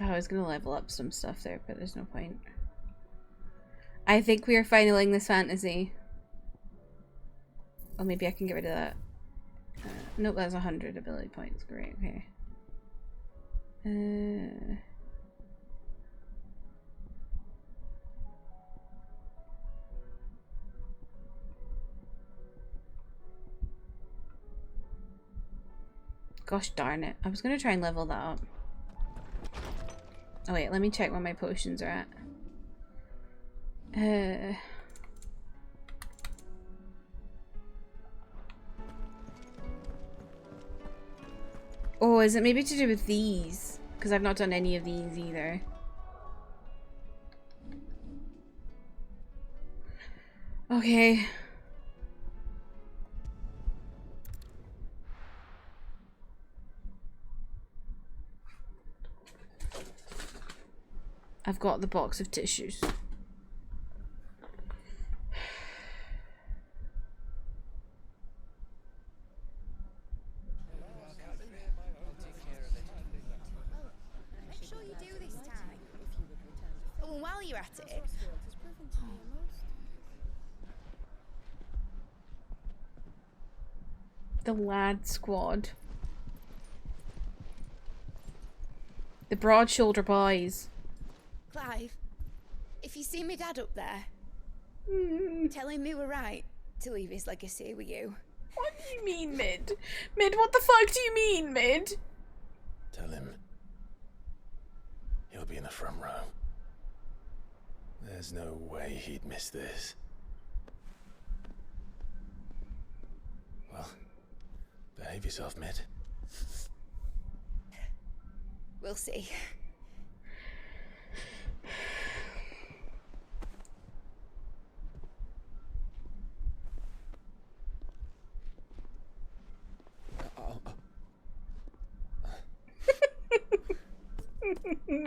Oh, I was gonna level up some stuff there, but there's no point. I think we are finaling this fantasy. Oh, maybe I can get rid of that. Nope, that's 100 ability points. Great, okay. Gosh darn it. I was gonna try and level that up. Oh wait, let me check where my potions are at. Oh, is it maybe to do with these? Because I've not done any of these either. Okay. I've got the box of tissues. Make sure you do this time. Oh, and while you're at it, The lad squad. The broad shoulder boys. Clive, if you see me dad up there, tell him we were right to leave his legacy with you. What do you mean, Mid? Mid, what the fuck do you mean, Mid? Tell him he'll be in the front row. There's no way he'd miss this. Well, behave yourself, Mid. We'll see.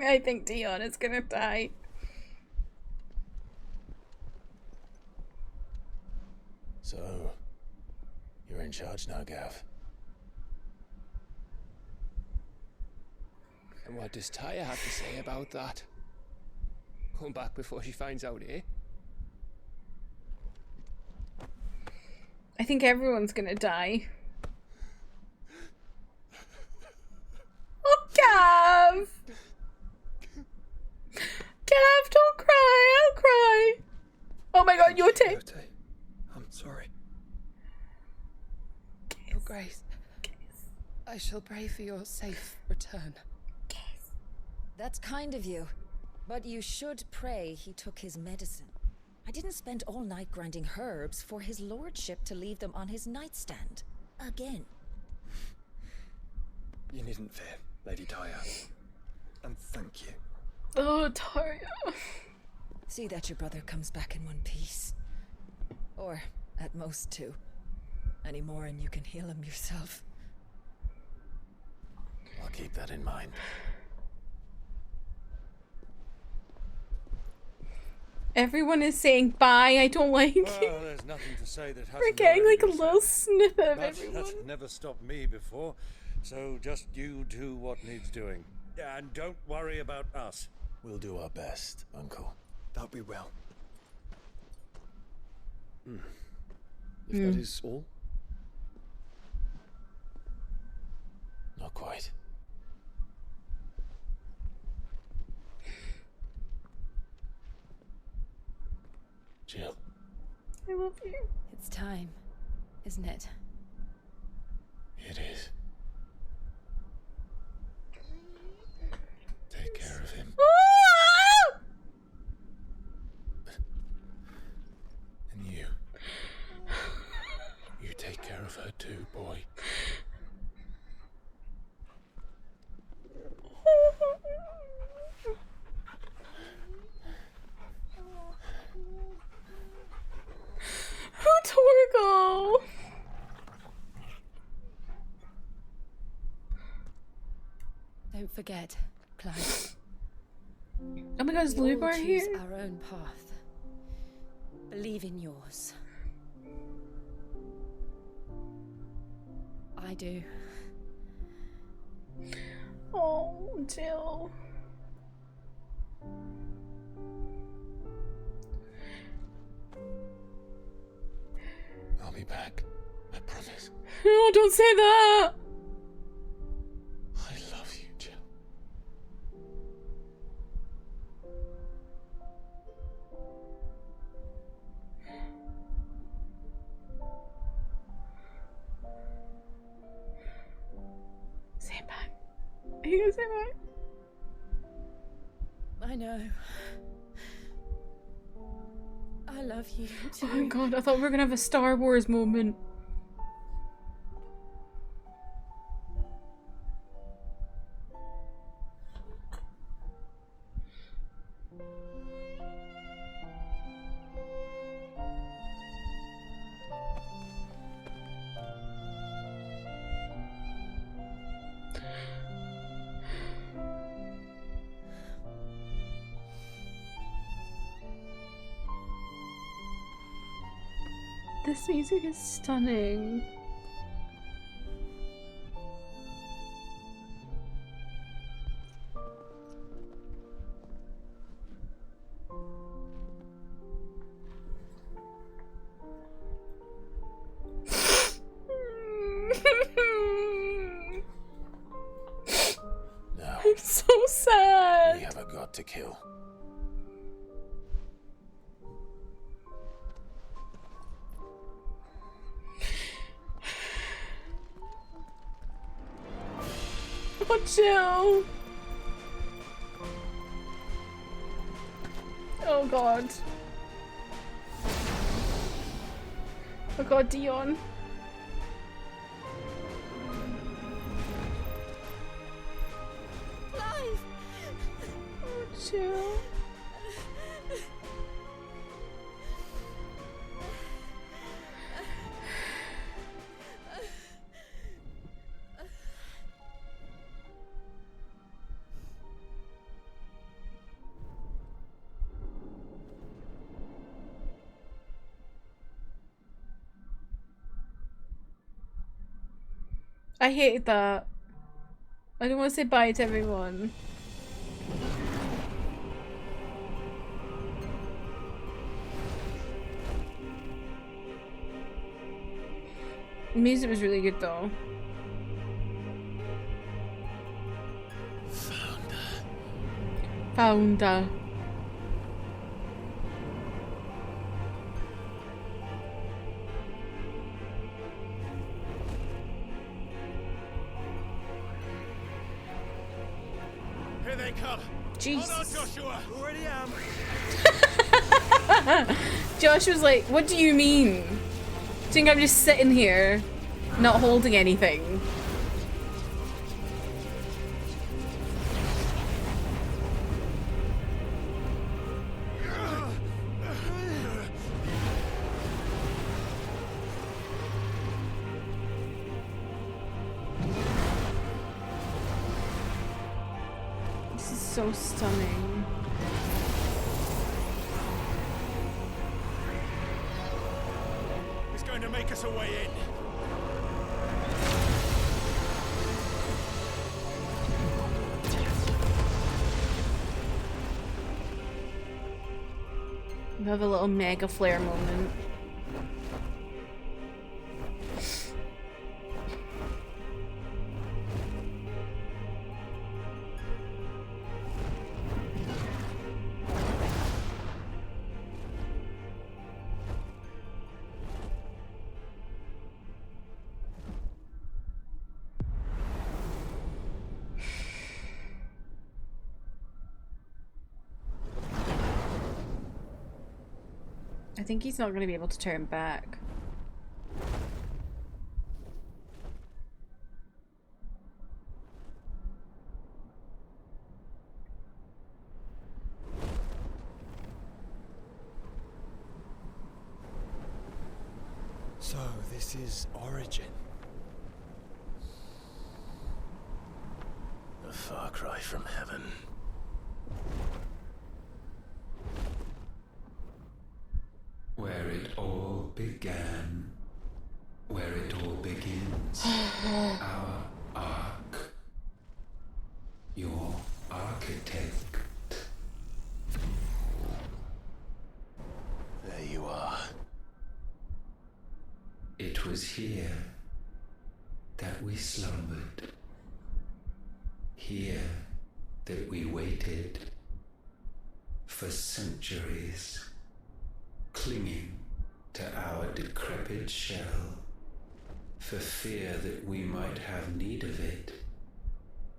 I think Dion is gonna die. So, you're in charge now, Gav. And what does Taya have to say about that? Come back before she finds out, eh? I think everyone's gonna die. Oh, Gav! Gav, don't cry! I'll cry! Oh my god, Yote! I'm sorry. Your Grace, I shall pray for your safe return. That's kind of you. But you should pray he took his medicine. I didn't spend all night grinding herbs for his lordship to leave them on his nightstand. Again. You needn't fear, Lady Taya. And thank you. Oh, Taria. See that your brother comes back in one piece. Or, at most, two. Any more and you can heal him yourself. I'll keep that in mind. Everyone is saying bye, I don't like Well, it. there's nothing to say that hasn't We're getting already like a been little said. snippet of But everyone. that's never stopped me before, so just you do what needs doing. And don't worry about us. We'll do our best, Uncle. That we will. If that is all? Not quite. love you. It's time, isn't it? It is. Take care of him. And you. You take care of her too, boy. Torgal! Don't forget, Clive. Oh my god, is We all Lubar choose here? our own path. Believe in yours. I do. Oh, Jill. I'll be back. I promise. No, don't say that! I love you, Jill. Say it back. Are you gonna say it back? I know. I love you too. Oh my god, I thought we were gonna have a Star Wars moment. This music is stunning. Now, I'm so sad. we have a god to kill. Oh, Jill. Oh god. Oh god, Dion. Clive! Oh, Jill. I hate that. I don't want to say bye to everyone. The music was really good though. Founder. Here they come. Jesus. Hold on, Joshua. Already am. Josh was like, what do you mean? Do you think I'm just sitting here, not holding anything? This is so stunning. He's going to make us a way in. We have a little mega flare moment. I think he's not going to be able to turn back. So, this is Origin. A far cry from heaven. Where it all began. Where it all begins. Our ark. Your architect. There you are. It was here that we slumbered. Here that we waited for centuries, clinging to our decrepit shell, for fear that we might have need of it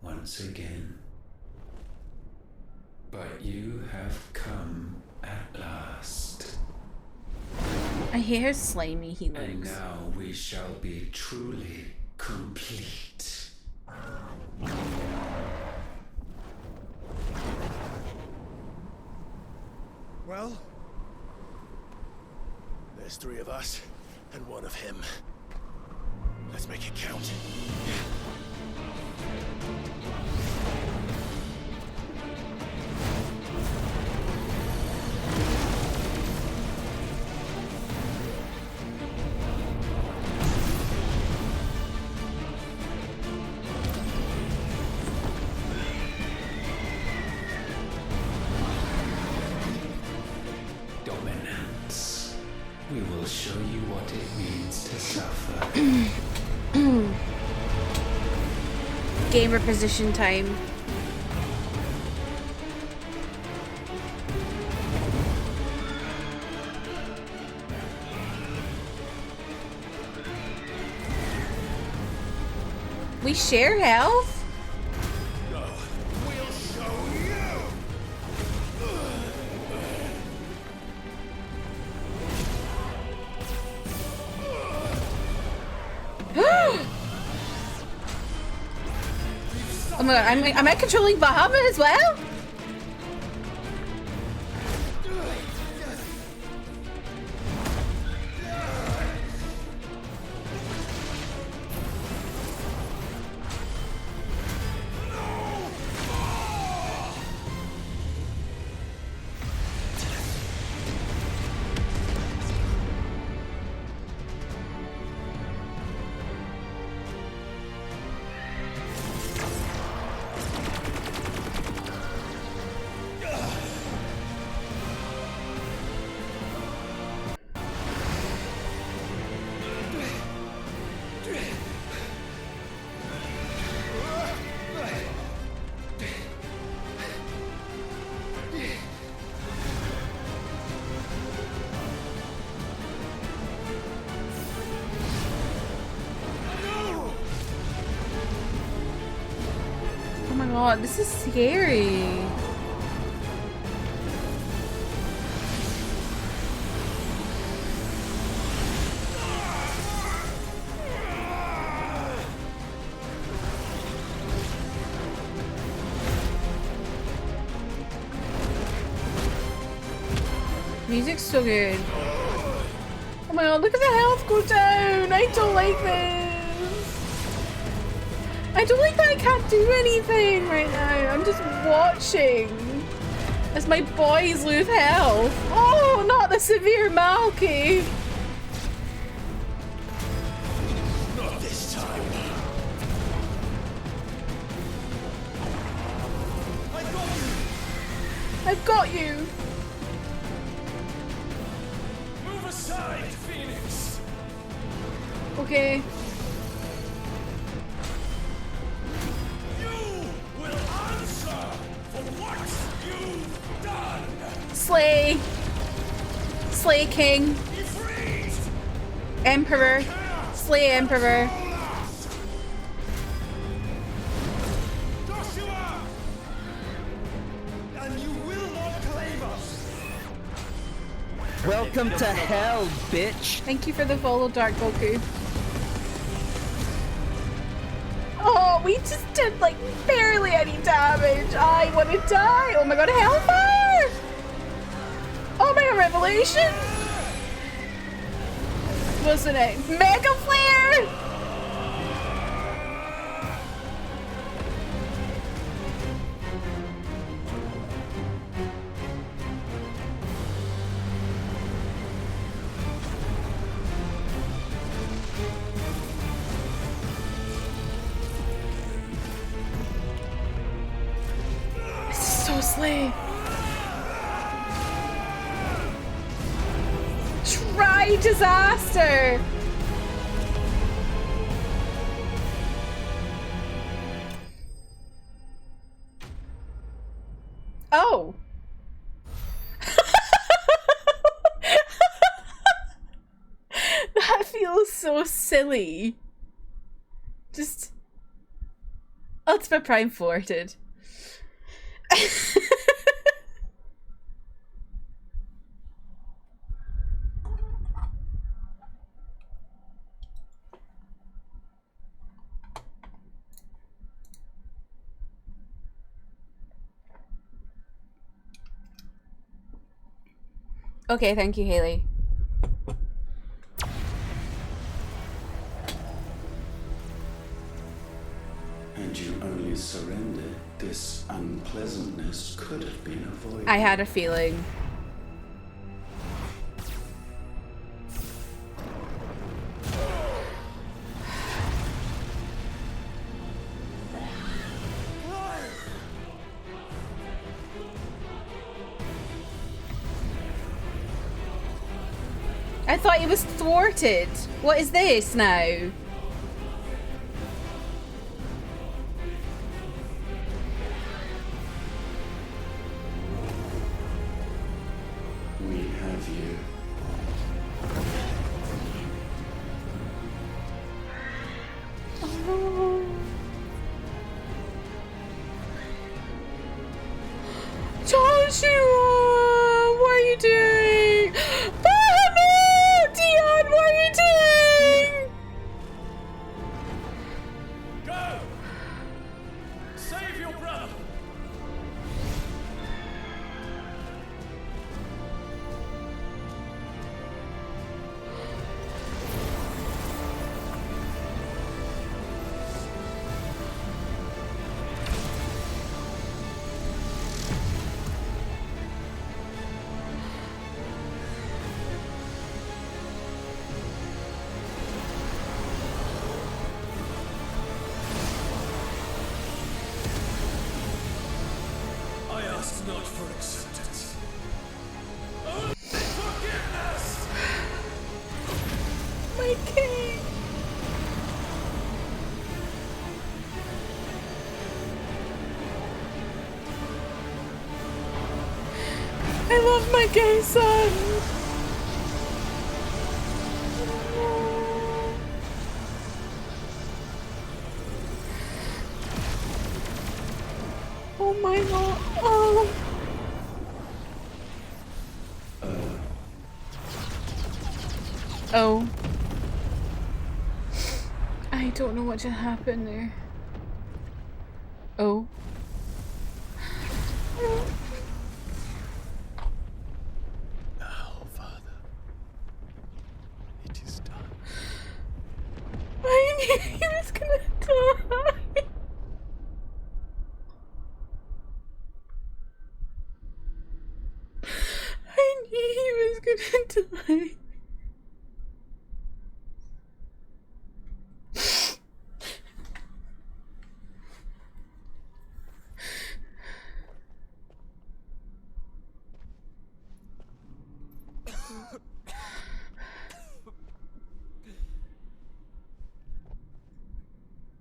once again. But you have come at last. I hate how slimy he looks. And now we shall be truly complete. Well? There's 3 of us, and 1 of him. Let's make it count. Dominance. We will show you what it means to suffer. Gamer position time. We share health? Oh my god, am I controlling Bahamut as well? God, this is scary. Music's so good. Oh my god, look at the health go down. I don't like this. I don't like that I can't do anything right now. I'm just watching as my boys lose health. Oh, not the severe Malky. Not this time. I've got you. Move aside, Phoenix. Okay. Slay! Slay King! Emperor! Slay Emperor! Joshua! And you will not claim us! Welcome Welcome to hell, bitch. Thank you for the follow, Dark Goku. Oh, we just did like barely any damage. I want to die. Oh my god, Hellfire! Oh my god, Revelation! What's the name? Mega Flare! So slay. Try disaster. Oh. That feels so silly. Just Ultimate Prime thwarted. Okay, thank you, Haley. And you only surrendered, this unpleasantness could have been avoided. I had a feeling. I thought he was thwarted. What is this now? We have you. Oh. Joshua, what are you doing? Dion, what are you doing? Go! Save your brother! I ask not for acceptance. Only forgiveness! My king. I love my gay son. Oh my god. Oh. Oh. I don't know what just happened there. Oh. Now, Father, it is done. I knew he was gonna die. I knew he was gonna die.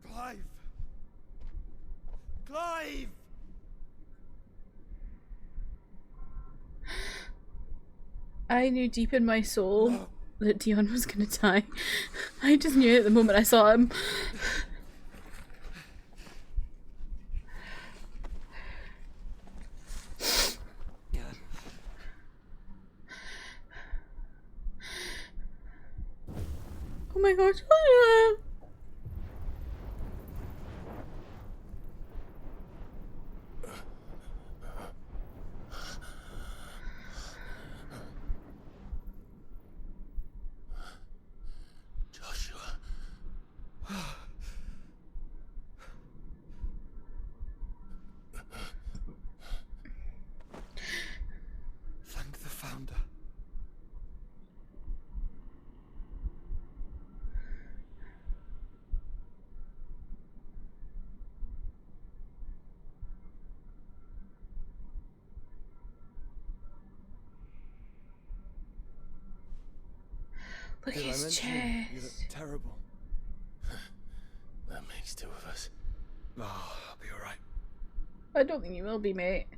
Clive! Clive! I knew deep in my soul that Dion was gonna die. I just knew it the moment I saw him. Oh my gosh. Joshua. Thank the Founder. Look at Did I his mention chest. you look terrible? That makes two of us. Oh, I'll be alright. I don't think you will be, mate.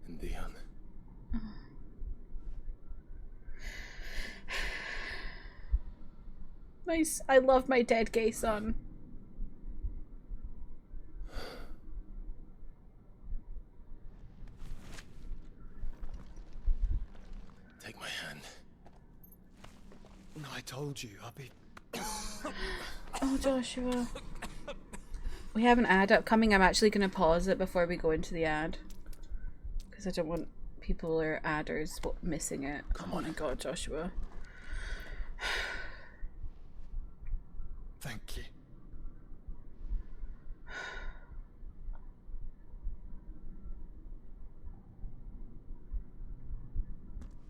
And Dion. Nice. I love my dead gay son. Take my hand. I told you, I'll be... Oh, Joshua. We have an ad upcoming. I'm actually going to pause it before we go into the ad. Because I don't want people or adders missing it. Oh my god, Joshua. Thank you.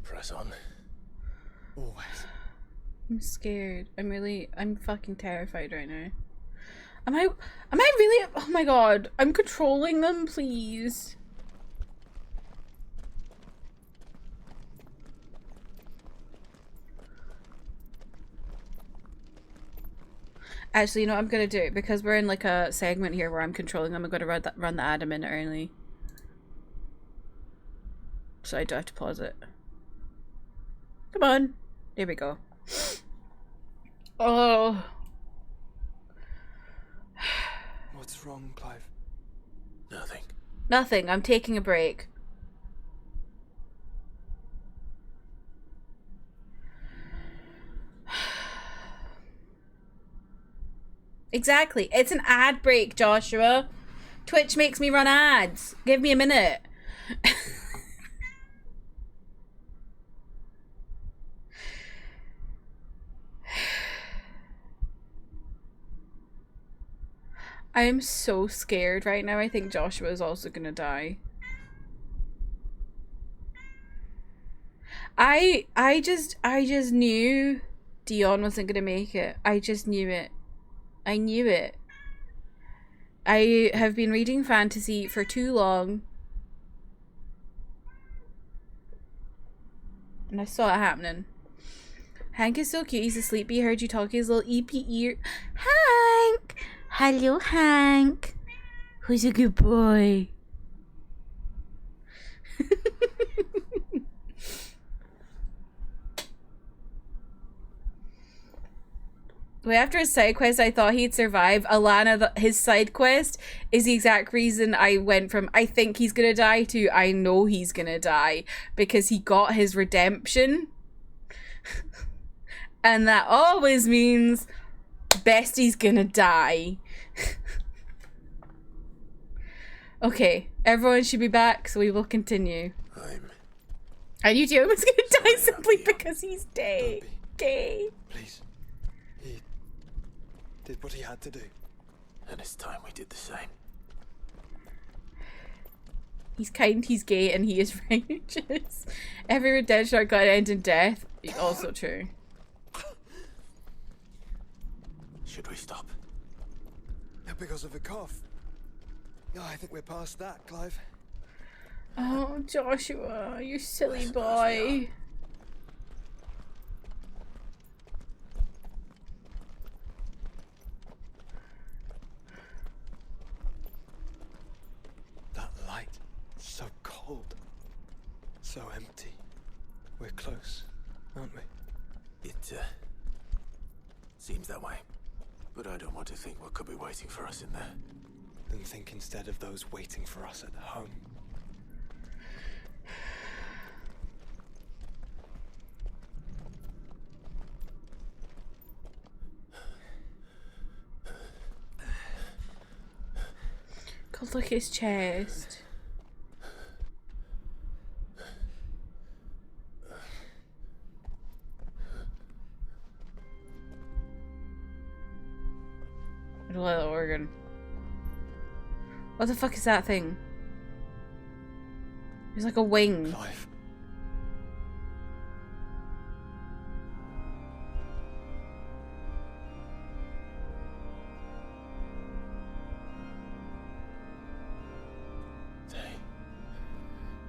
Press on. Always. I'm scared. I'm fucking terrified right now. Am I really? Oh my god. I'm controlling them, please. Actually, you know what I'm gonna do? Because we're in like a segment here where I'm controlling them, I'm gonna run the ad a minute early. So I do have to pause it. Come on. There we go. Oh. What's wrong, Clive? Nothing. Nothing. I'm taking a break. Exactly. It's an ad break, Joshua. Twitch makes me run ads. Give me a minute. I am so scared right now. I think Joshua is also gonna die. I just knew Dion wasn't gonna make it. I just knew it. I knew it. I have been reading fantasy for too long. And I saw it happening. Hank is so cute. He's asleep. He heard you talking. His little EP ear. Hank! Hello, Hank. Who's a good boy? Wait, after his side quest, I thought he'd survive. Alana, his side quest is the exact reason I went from I think he's gonna die to I know he's gonna die. Because he got his redemption. And that always means Bestie's gonna die. Okay, everyone should be back, so we will continue. And you two was gonna die simply because he's gay. Please. He did what he had to do. And it's time we did the same. He's kind, he's gay, and he is righteous. Every redemption arc got end in death. Also true. Should we stop? Because of the cough. No, I think we're past that, Clive. Oh, Joshua, you silly boy. That light, so cold, so empty. We're close, aren't we? It seems that way. But I don't want to think what could be waiting for us in there. Then think instead of those waiting for us at home. God, look at his chest. I don't like that organ. What the fuck is that thing? It's like a wing. Clive.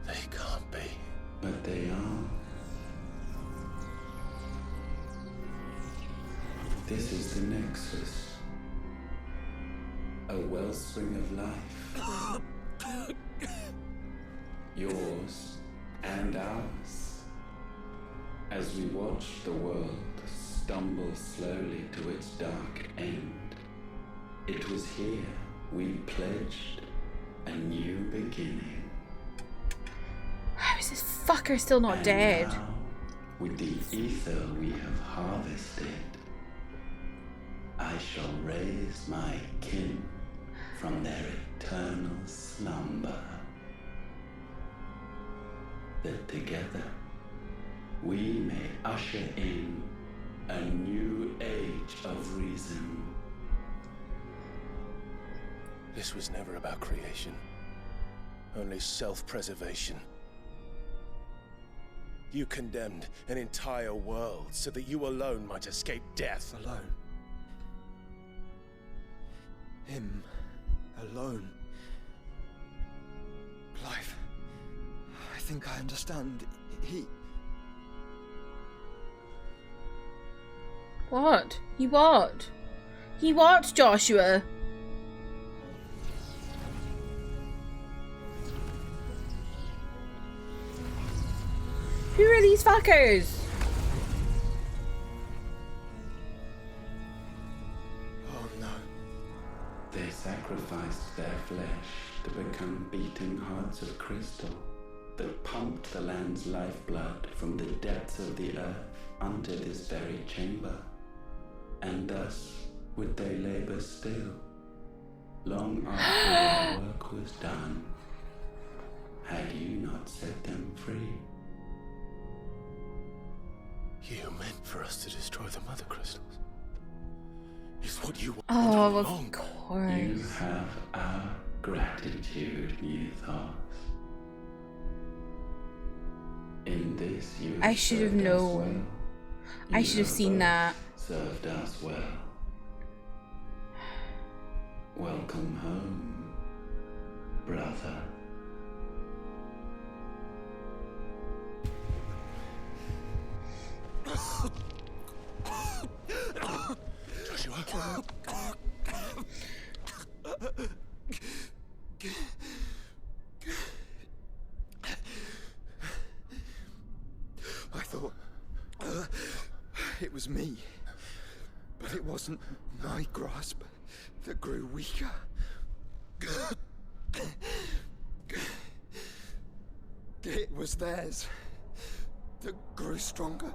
They can't be. But they are. This is the Nexus. A wellspring of life. Yours and ours. As we watch the world stumble slowly to its dark end, it was here we pledged a new beginning. How is this fucker still not And dead? now, with the ether we have harvested, I shall raise my kin from their eternal slumber. That together we may usher in a new age of reason. This was never about creation, only self-preservation. You condemned an entire world so that you alone might escape death. Alone. Him. Alone. Clive. I think I understand. He... What? He what? He what, Joshua? Who are these fuckers? Oh no. They sacrificed their flesh to become beating hearts of crystal that pumped the land's lifeblood from the depths of the earth unto this very chamber. And thus would they labor still, long after their work was done, had you not set them free. You meant for us to destroy the mother crystals. Is what you want Oh, all of along. course. You have our gratitude, Mythos. In this you I should have served us known. well. I You should have seen both that. Served us well. Welcome home, brother. Joshua. I thought it was me, but it wasn't my grasp that grew weaker. It was theirs that grew stronger.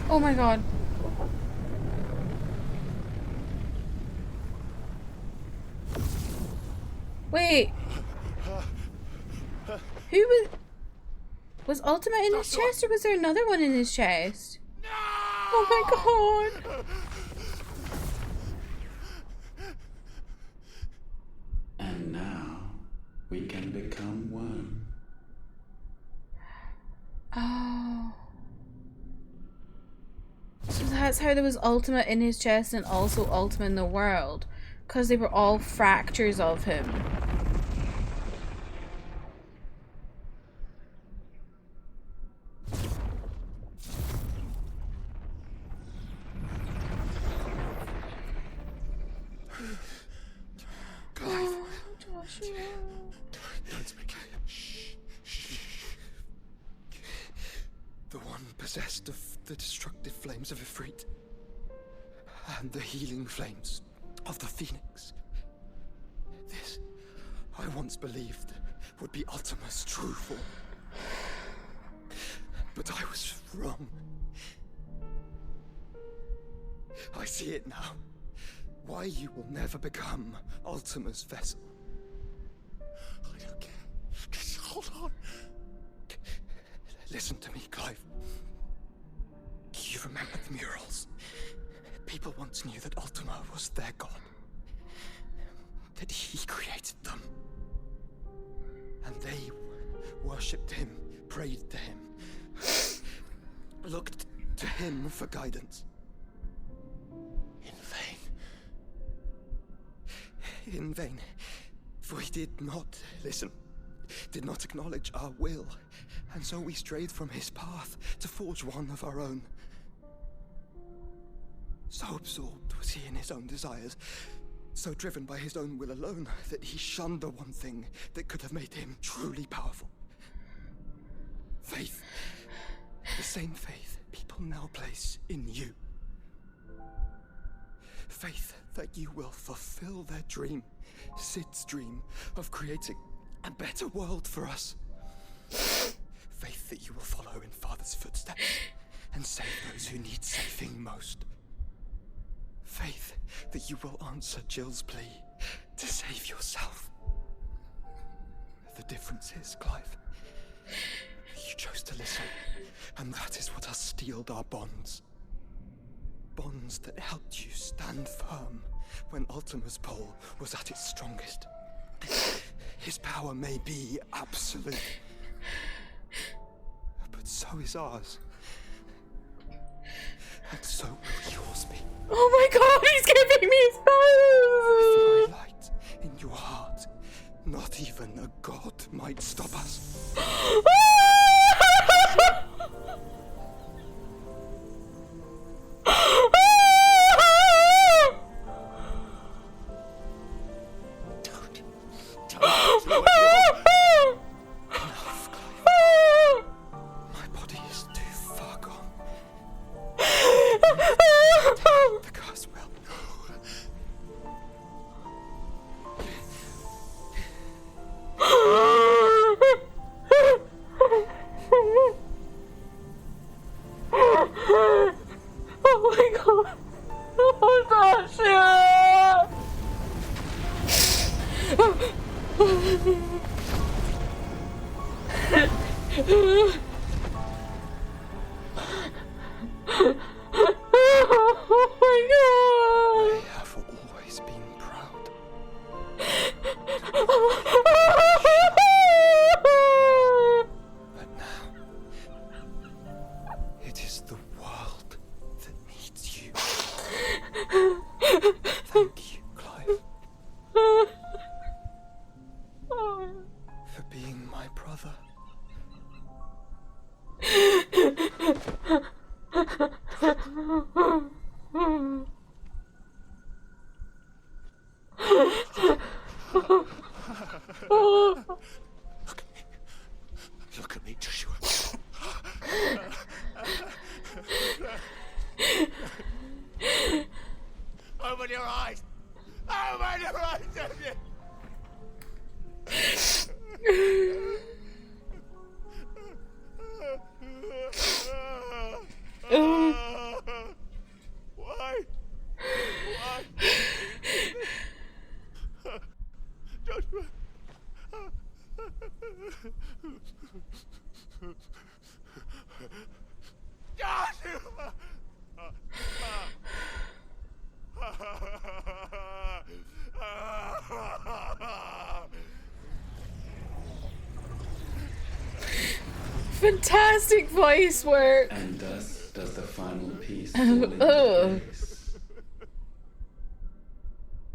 Oh my god. Wait. Who was Ultima in his chest, or was there another one in his chest? Oh my god. And now we can become one. Oh. So that's how there was Ultima in his chest and also Ultima in the world. Because they were all fractures of him. Clive. Joshua. Don't speak. Shh. Shh. The one possessed of the destructive flames of Ifrit. And the healing flames of the Phoenix. This, I once believed, would be Ultima's true form. But I was wrong. I see it now. Why you will never become Ultima's vessel. I don't care. Just hold on. Listen to me, Clive. You remember the murals? People once knew that Ultima was their god. That he created them. And they worshipped him, prayed to him, looked to him for guidance. In vain. In vain. For he did not listen, did not acknowledge our will, and so we strayed from his path to forge one of our own. So absorbed was he in his own desires, so driven by his own will alone, that he shunned the one thing that could have made him truly powerful. Faith. The same faith people now place in you. Faith that you will fulfill their dream, Sid's dream, of creating a better world for us. Faith that you will follow in Father's footsteps and save those who need saving most. Faith that you will answer Jill's plea to save yourself. The difference is, Clive, you chose to listen, and that is what has steeled our bonds. Bonds that helped you stand firm when Ultima's pull was at its strongest. His power may be absolute, but so is ours. And so will yours be. Oh my god, he's giving me With my light in your heart, not even a god might stop us. Enough, Clive. My body is too far gone. The curse will. Oh my god. Oh gosh, yeah. Oh my god. I have always been proud. But now, it is the world that needs you. Thank you, Clive. For being my brother. Look at me, Joshua. Open your eyes! Open your eyes, Joshua! Why? Joshua! Joshua! Fantastic voice work. And thus does the final piece fall into place.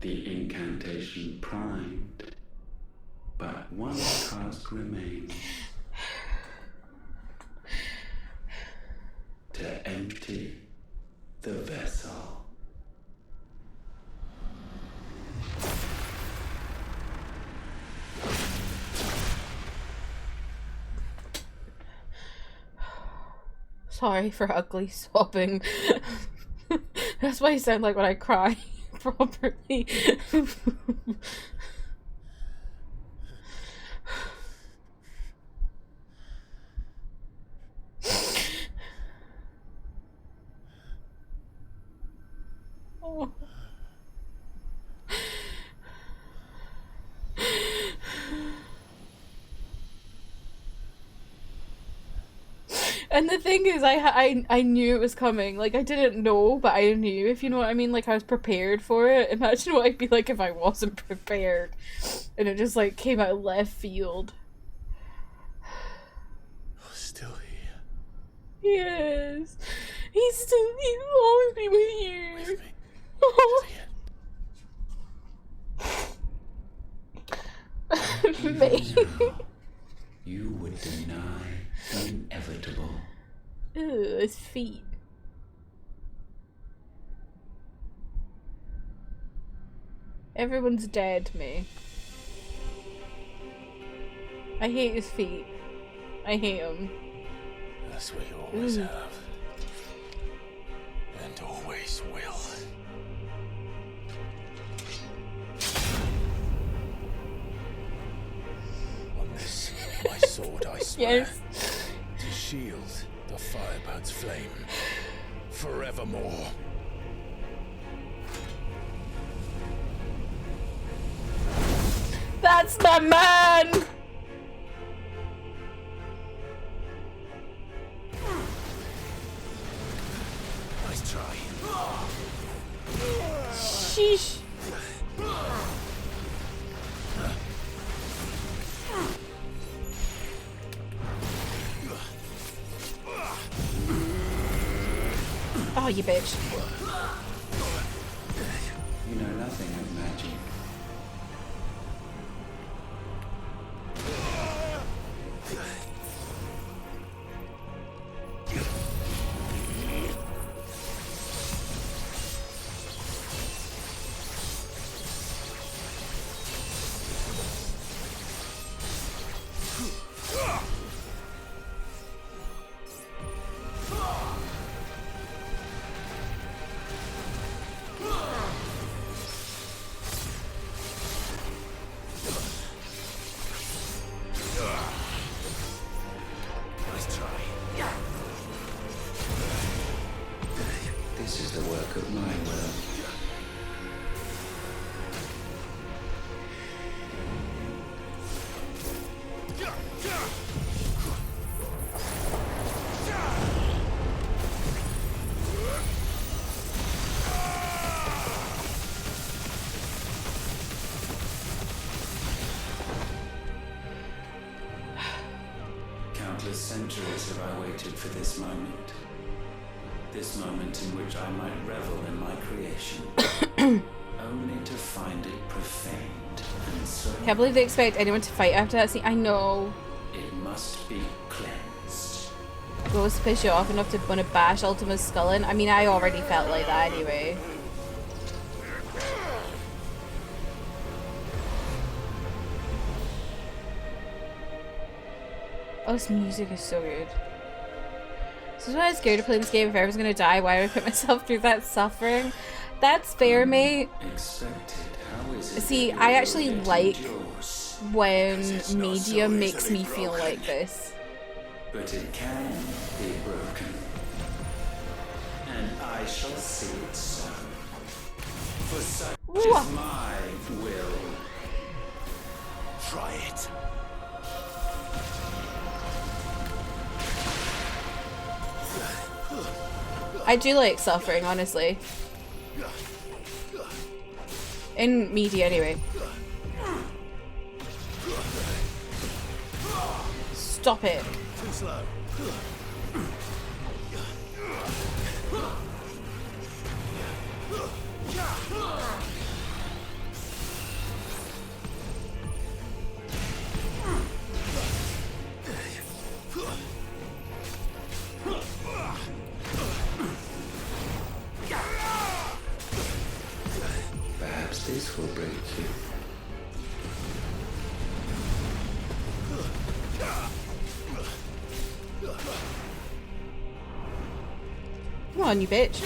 The incantation primed, but one task remains. To empty the vessel. Sorry for ugly sobbing. That's what I sound like when I cry properly. Oh. And the thing is, I knew it was coming. Like, I didn't know, but I knew, if you know what I mean. Like, I was prepared for it. Imagine what I'd be like if I wasn't prepared. And it just, like, came out of left field. You're still here. Yes. He'll always be with you. With me. Oh. Even now, you would deny the inevitable. Ew, his feet. Everyone's dead to me. I hate his feet. I hate him. That's what you always have. And always will. On this, my sword, I swear. Yes. To shield the Firebird's flame forevermore. That's my man! Nice try. Sheesh. Oh, you bitch. You know nothing of magic. This is the work of my will. Countless centuries have I waited for this moment. This moment in which I might revel in my creation, only to find it profaned and so. Can't believe they expect anyone to fight after that scene. I know. It must be cleansed. Ghost piss you off enough to want to bash Ultima's skull in. I mean, I already felt like that anyway. Oh, this music is so good. This is why I was scared to play this game. If I was gonna die, why would I put myself through that suffering? That's fair, mate. See, I actually like when media makes me feel like this. But it can be broken. And I shall see it so. For such is my will. Try it. I do like suffering, honestly. In media, anyway. Stop it. Too slow. Perhaps this will break you. Come on, you bitch.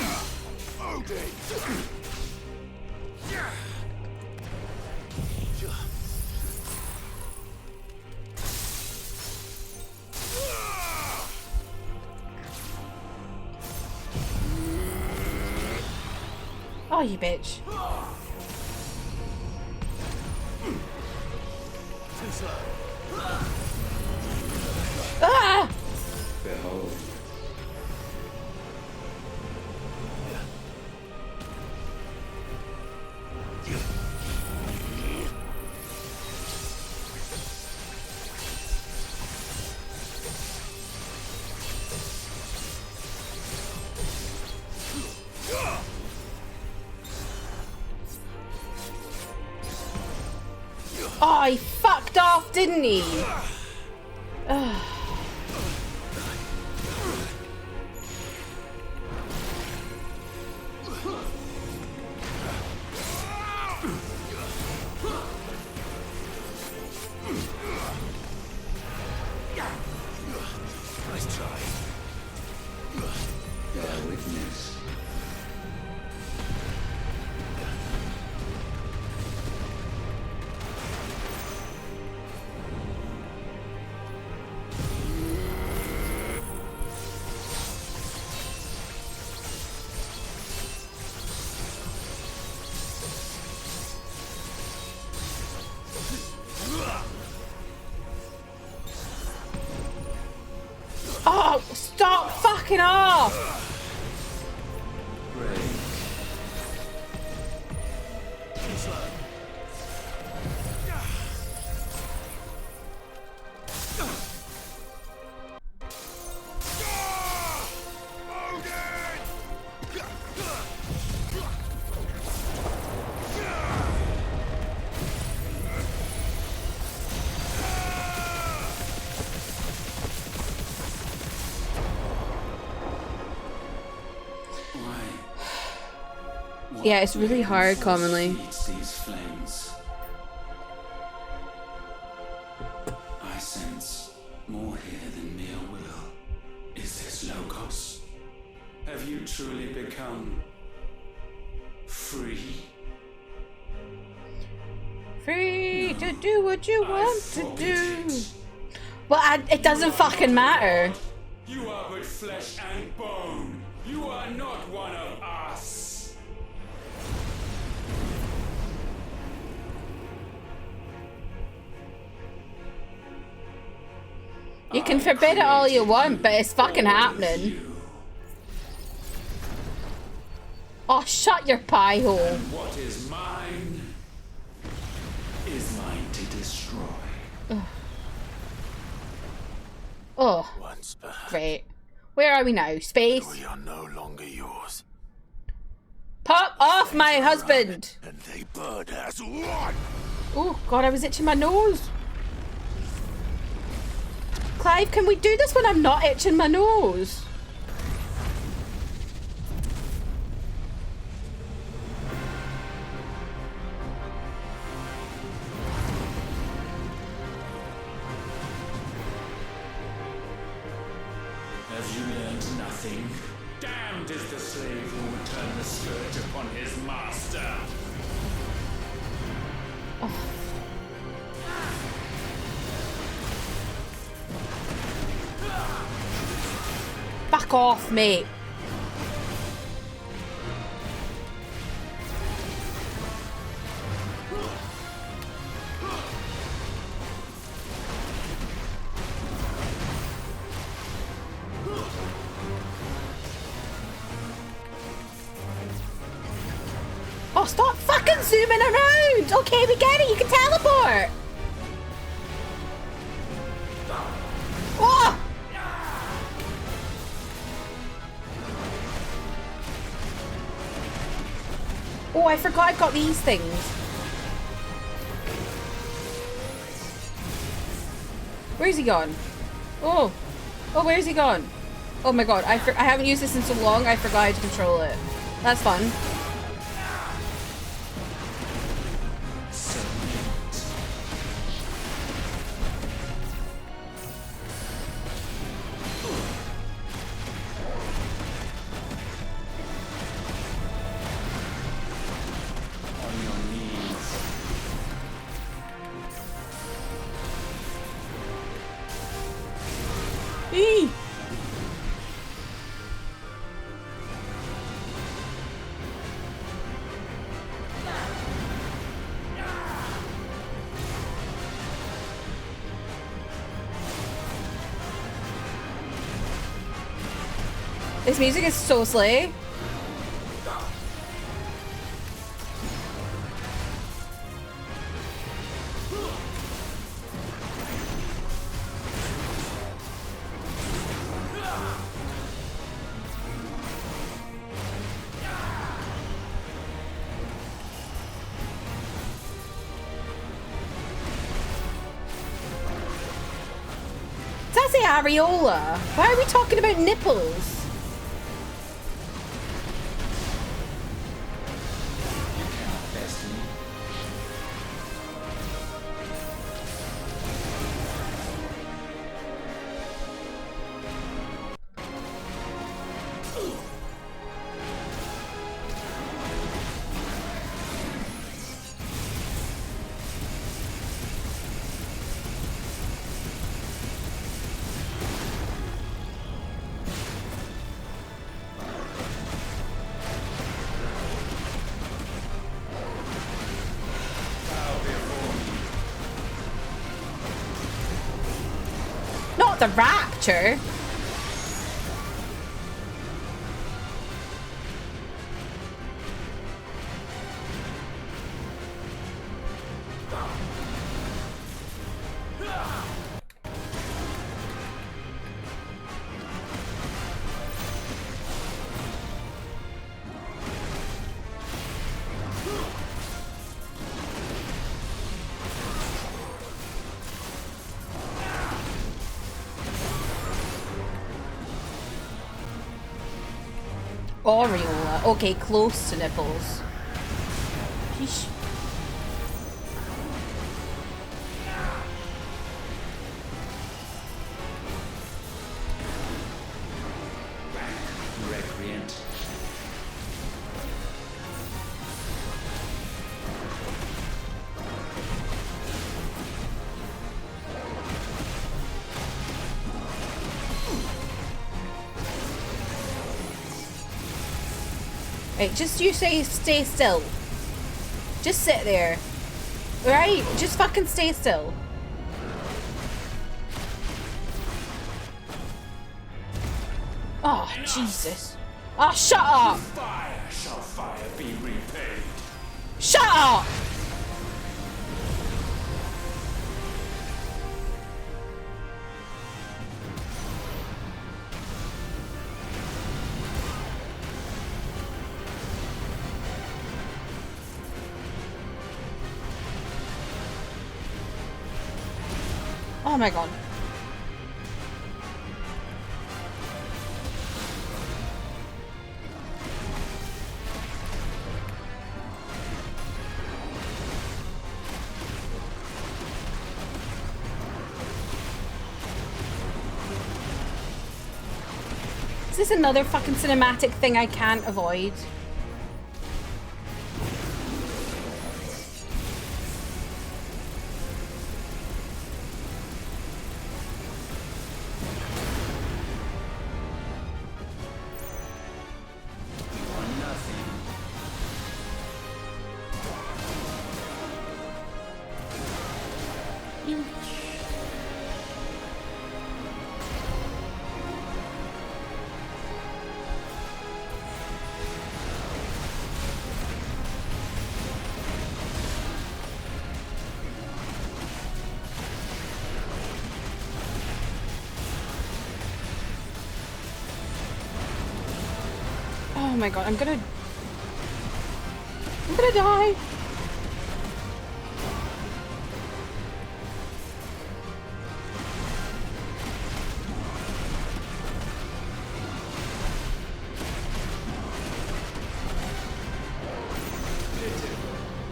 Oh, Oh, you bitch. Ah! Behold. Oh, he fucked off, didn't he? Ugh. Nice try. Bear witness. Oh, stop fucking off! Yeah, it's really hard commonly. These flames. I sense more here than mere will. Is this Logos? Have you truly become free? Free to do what you want to do. Well, it doesn't fucking matter. You are but flesh and bone. You are not one of us. You can forbid it all you want, but it's fucking happening. Oh, shut your pie hole. And what is mine is mine to destroy. Ugh. Oh, great. Where are we now? Space? We are no longer yours. Pop off my husband! And they burn as one. Oh, God, I was itching my nose. Clive, can we do this when I'm not itching my nose? Have you learned nothing? Damned is the slave who would turn the scourge upon his master. Oh. Back off, mate. Oh, stop fucking zooming around! Okay, we get it, you can teleport! Oh! Oh, I forgot I've got these things. Where's he gone? Oh. Oh, where's he gone? Oh my god, I haven't used this in so long, I forgot how to control it. That's fun. This music is so slay. That's the areola. Why are we talking about nipples? Not the rapture. Aureola. Okay, close to nipples. Sheesh. Recreant. Right, just you say stay still. Just sit there. Right? Just fucking stay still. Oh, Jesus. Oh, shut up! Fire shall fire be repaid. Shut up! Oh my god. Is this another fucking cinematic thing I can't avoid? Oh my god, I'm gonna die.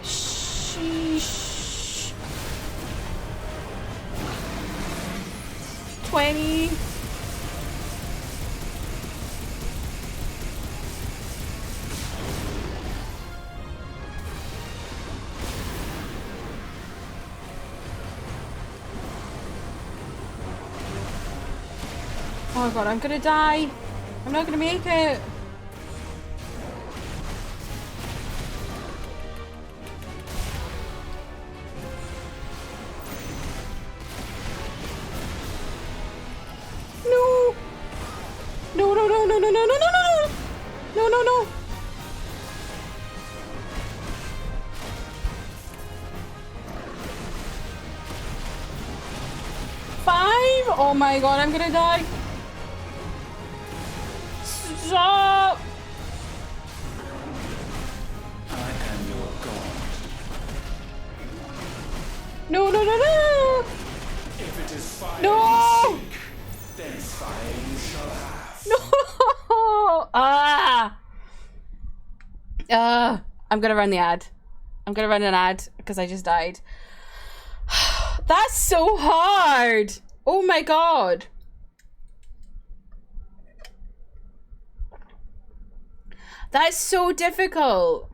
Sheesh. 20. Oh god, I'm gonna die. I'm not gonna make it. No. No, no, no, no, no, no, no, no. Oh my god, I'm gonna die. Stop! I am your god. No, no, no, no! If it is fire No! you seek, then fire you shall have. No! I'm gonna run the ad. I'm gonna run an ad because I just died. That's so hard! Oh my god. That's so difficult.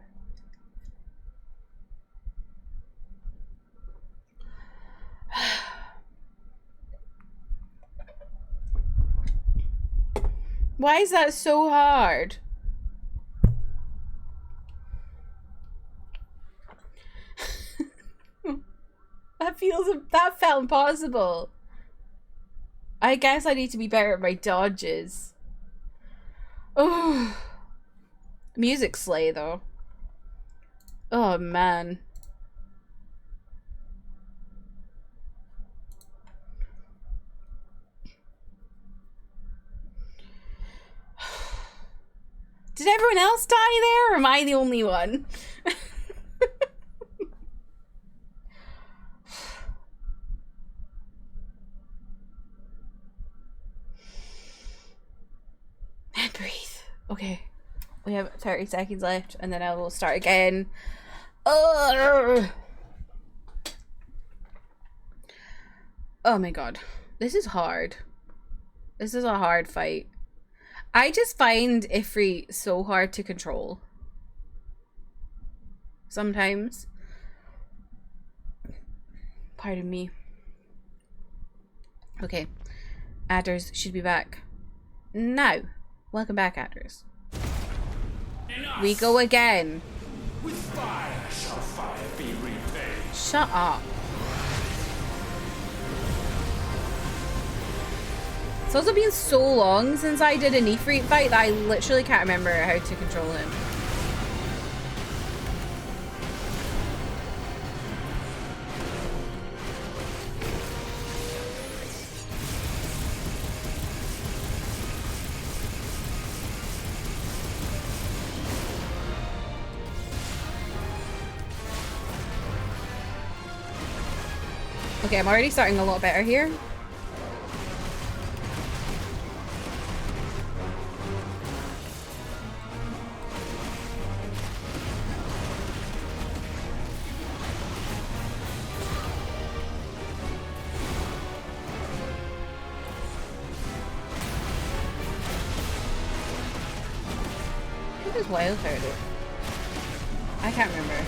Why is that so hard? That felt impossible. I guess I need to be better at my dodges. Oh, music slay though. Oh man. Did everyone else die there, or am I the only one? And breathe. Okay. We have 30 seconds left, and then I will start again. Ugh. Oh my god. This is hard. This is a hard fight. I just find Ifrit so hard to control. Sometimes. Pardon me. Okay. Adders should be back. Now. Welcome back, Adders. Enough. We go again. With fire shall fire be repaid. Shut up. It's also been so long since I did an Ifrit fight that I literally can't remember how to control him. Okay, I'm already starting a lot better here. What does Wildfire do? I can't remember.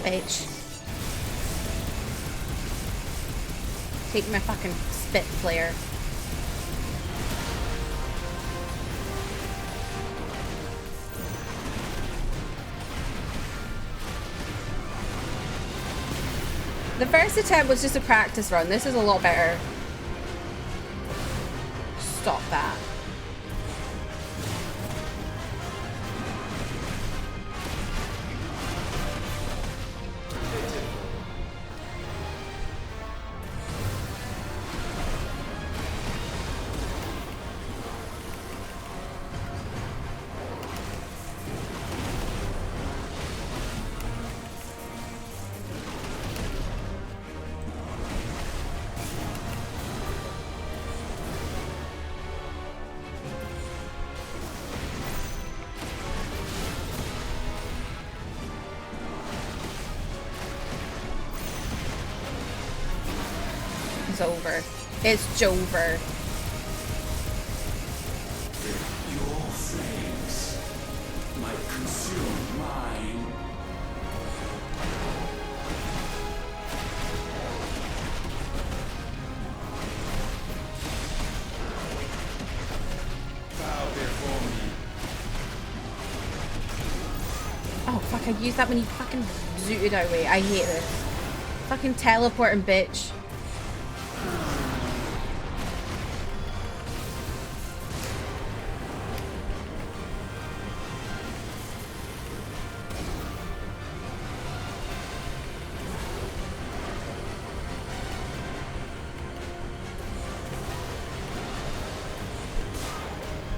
Bitch. Take my fucking spit flare. The first attempt was just a practice run. This is a lot better. Stop that. It's over. It's Jover. Your flames might consume mine. Bow before me, I used that when he fucking zooted away. I hate this. Fucking teleporting bitch.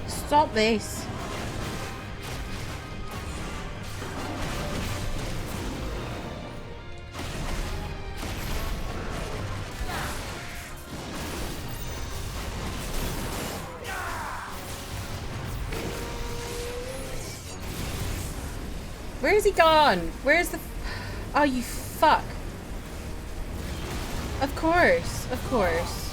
Stop this. Where's he gone? Where's the... Oh, you fuck. Of course. Of course.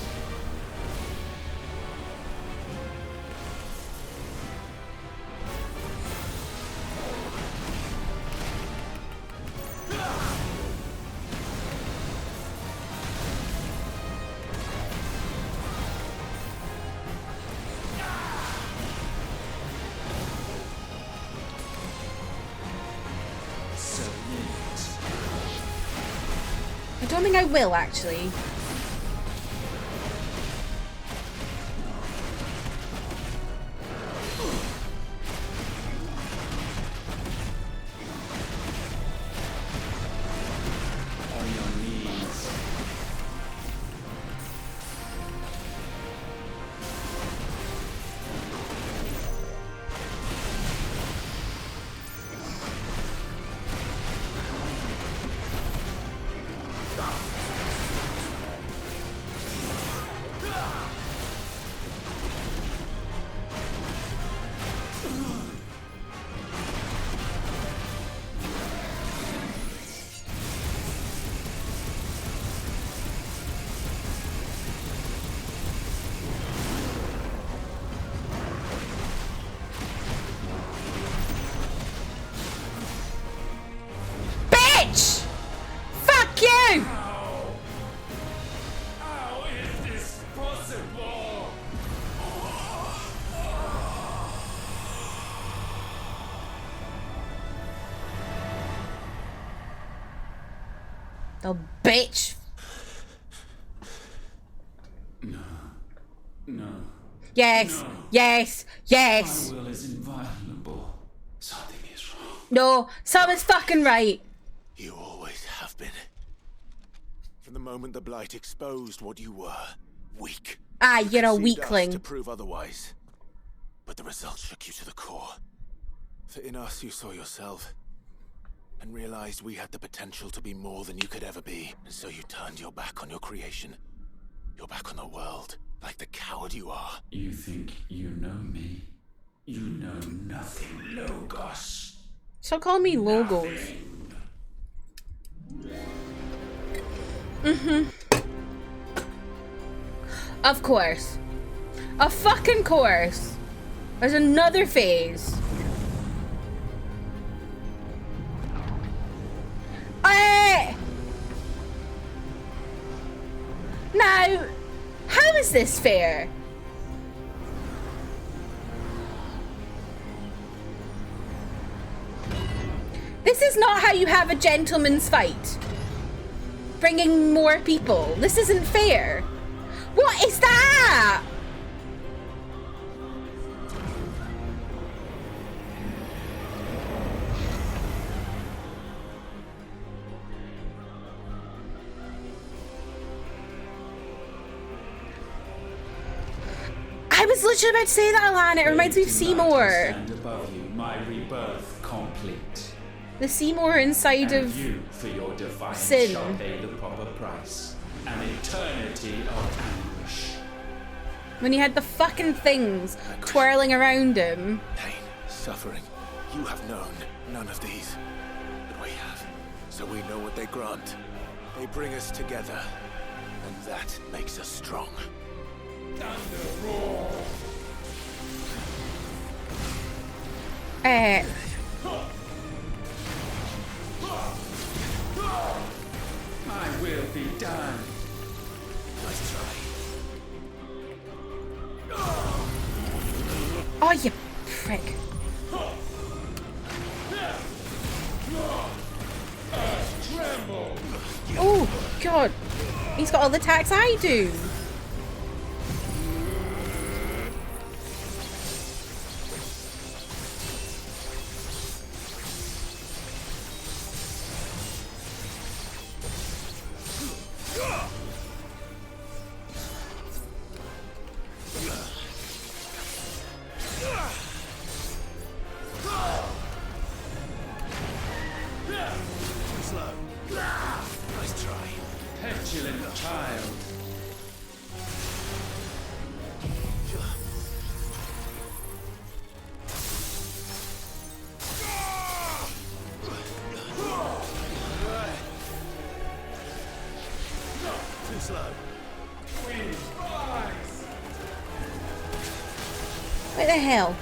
I don't think I will, actually. On your knees. Fuck you! How is this possible? The bitch. No. No. Yes. No. Yes. Yes. My will is inviolable. Something is wrong. No. Something's fucking right. You always have been. From the moment the Blight exposed what you were, weak. Ah, You you're a conceived us weakling. to prove otherwise. But the results shook you to the core. For in us you saw yourself, and realized we had the potential to be more than you could ever be. And so you turned your back on your creation. Your back on the world, like the coward you are. You think you know me? You know nothing, Logos. So call me Logos. Of course. Of fucking course. There's another phase. Now, how is this fair? This is not how you have a gentleman's fight. Bringing more people. This isn't fair. What is that? I was literally about to say that, Alana. It reminds me of Seymour. Stand above you, my rebirth complete. The Seymour inside And of you, for your defiance, Sin. shall pay the proper price. An eternity of anguish. when he had the fucking things twirling around him. Pain, suffering. You have known none of these. But we have. So we know what they grant. They bring us together. And that makes us strong. Thunder roar. My will be done. Nice try. Oh, you prick. God. He's got all the attacks I do. What the hell?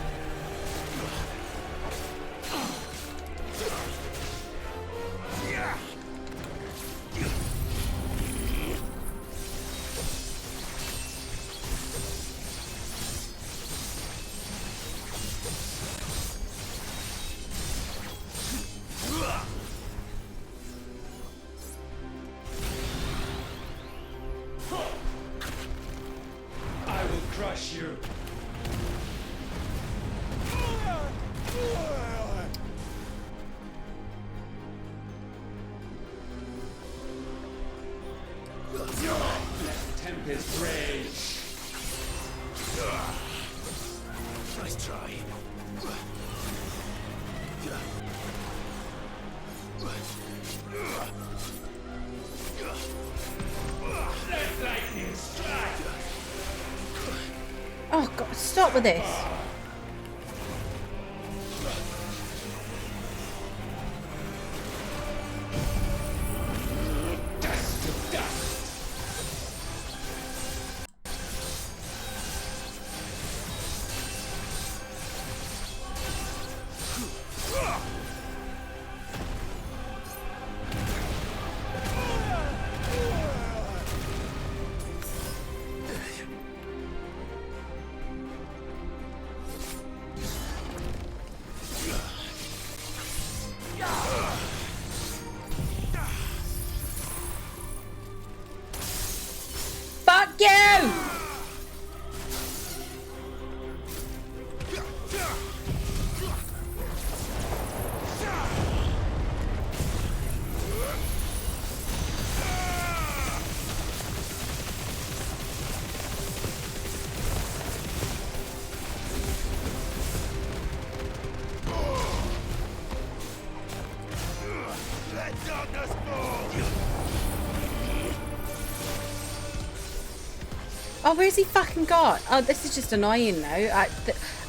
I will crush you. Let tempest rage. Nice try. Let lightning strike. Oh God, stop with this. Dust to dust. Fuck you! Let darkness fall. Oh, where's he fucking got? Oh, this is just annoying now.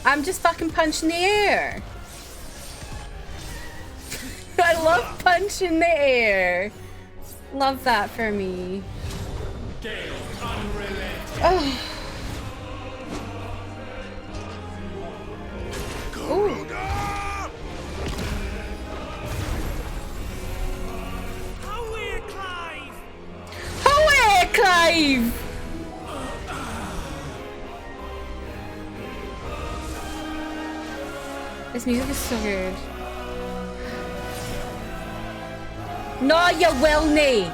I'm just fucking punching the air. I love punching the air. Love that for me. Gale unrelenting. Oh. Ooh. Away, Clive! Away, Clive! This music is so good. No, you will nae.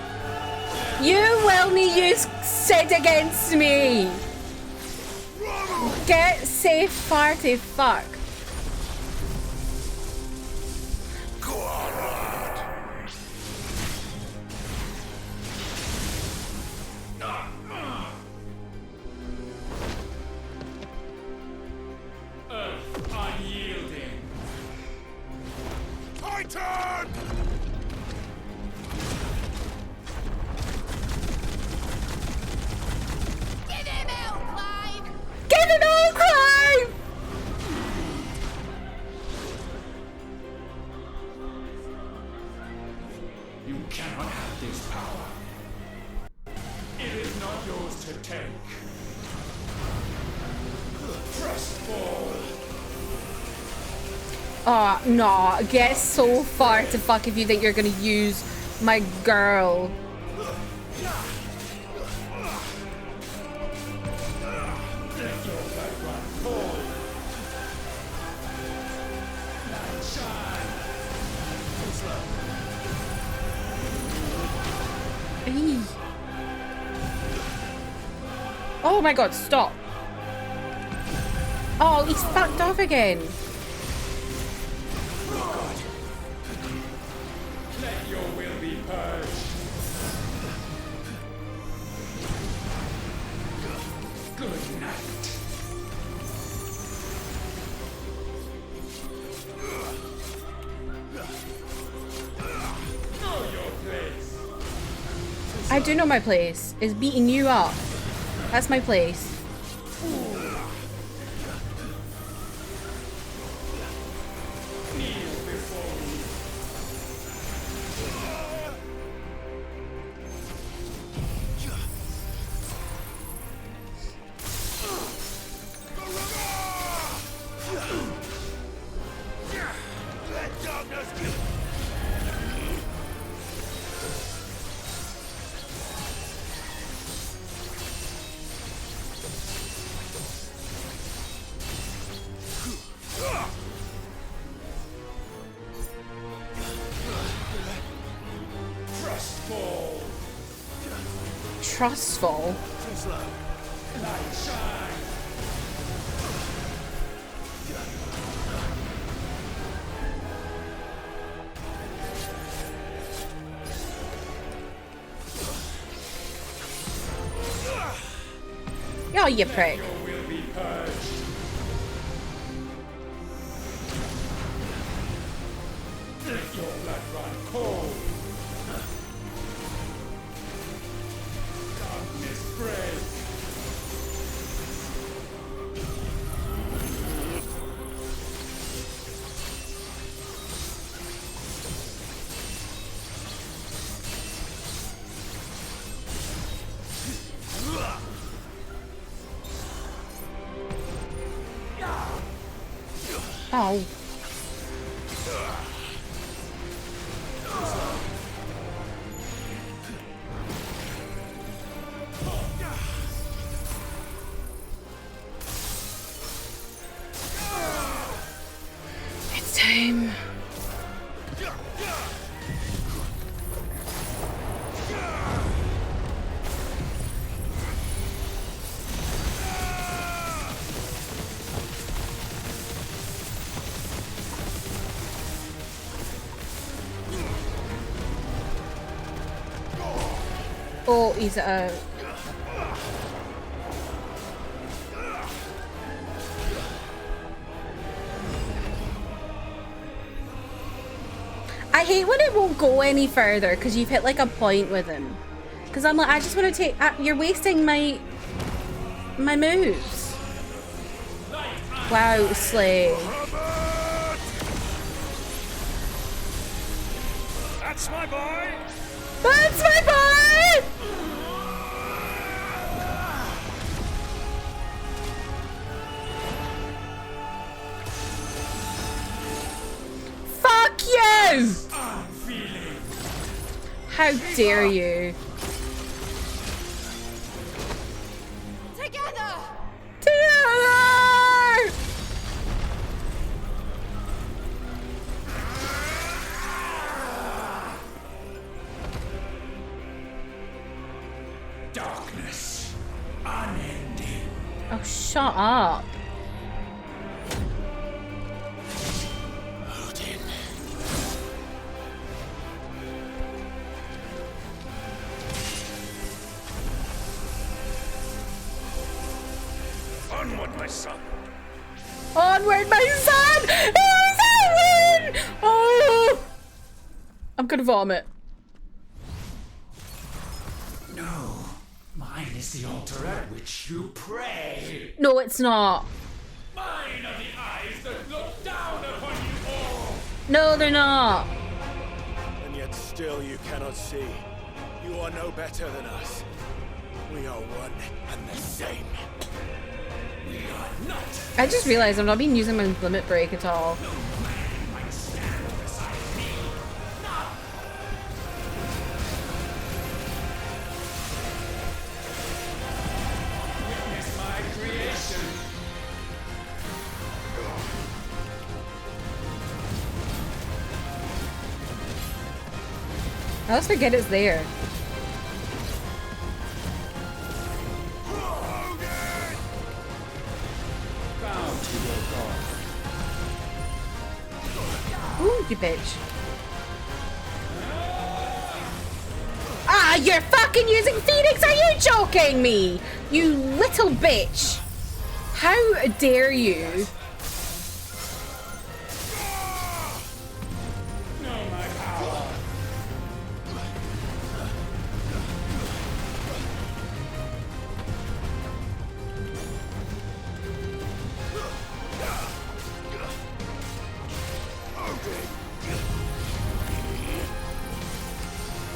You will nae use set against me. Get safe, farty fuck. Earth unyielding. Titan! Give him out, Clive! Give him out, Clive! You cannot have this power. It is not yours to take. Trust fall. Oh, no. Get so far to fuck if you think you're gonna use my girl. Let your background fall. Light shine. Eee. Oh my god, stop. Oh, he's fucked off again. Let your will be purged. Good night. Know your place. I do know my place. Is beating you up. That's my place. Trustful. Light shine. Oh, you prick. Your will be purged. Let your blood run cold. Darkness spread. Oh. It's time. Oh, he's I hate when it won't go any further because you've hit like a point with him. Because I'm like, I just want to take. You're wasting my moves. Wow, Slay. That's my boy. That's my boy. Fuck you! How dare you? Together! Together! Darkness, unending. Oh, shut up. Onward, my son. Onward, my son! Onward! Oh! I'm gonna vomit. No, mine is the altar at which you pray. No, it's not. Mine are the eyes that look down upon you all. No, they're not. And yet still you cannot see. You are no better than us. We are one and the same. We are not. I just realized I'm not being using my limit break at all. No man might stand beside me. Not. Witness my creation. I always forget it's there. You bitch. Ah, you're fucking using Phoenix! Are you joking me? You little bitch! How dare you?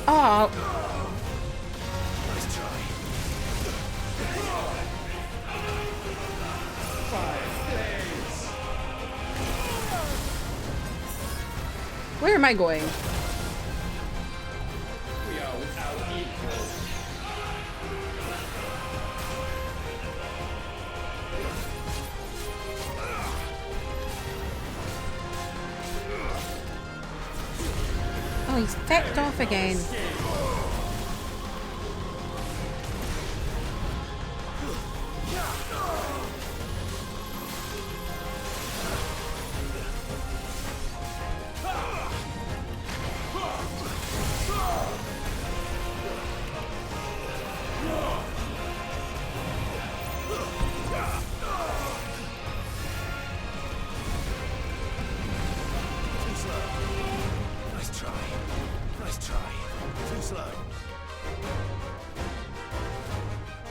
Oh. Nice try. Where am I going? We are without equal. Oh, he's fecked off again.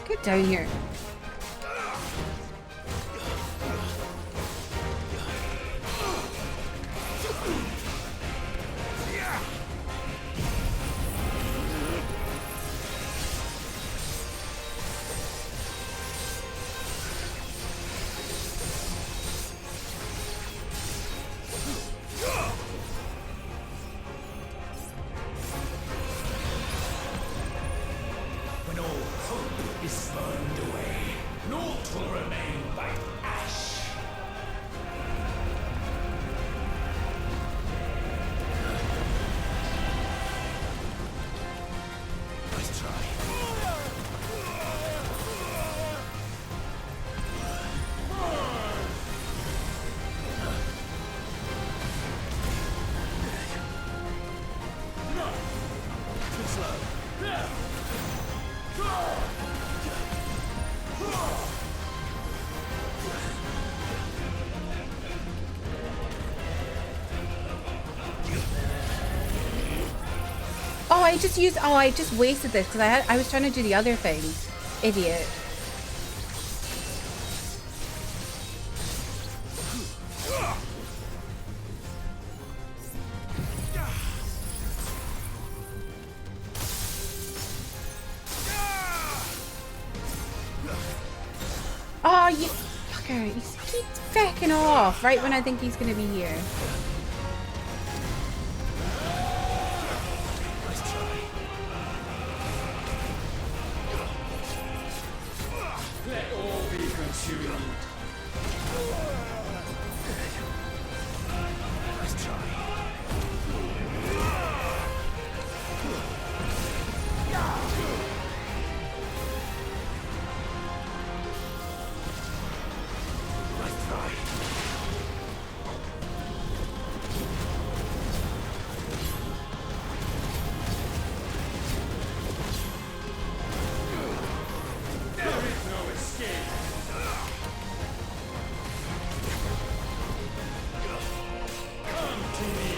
Get down here. When all hope is burned away, naught will remain but ash. Nice try. Too slow. Oh, I just wasted this because I was trying to do the other thing. Idiot. Oh, you fucker. He keeps backing off right when I think he's gonna be here. Let all be consumed. Nice try. Nice try. There is no escape. Come to me.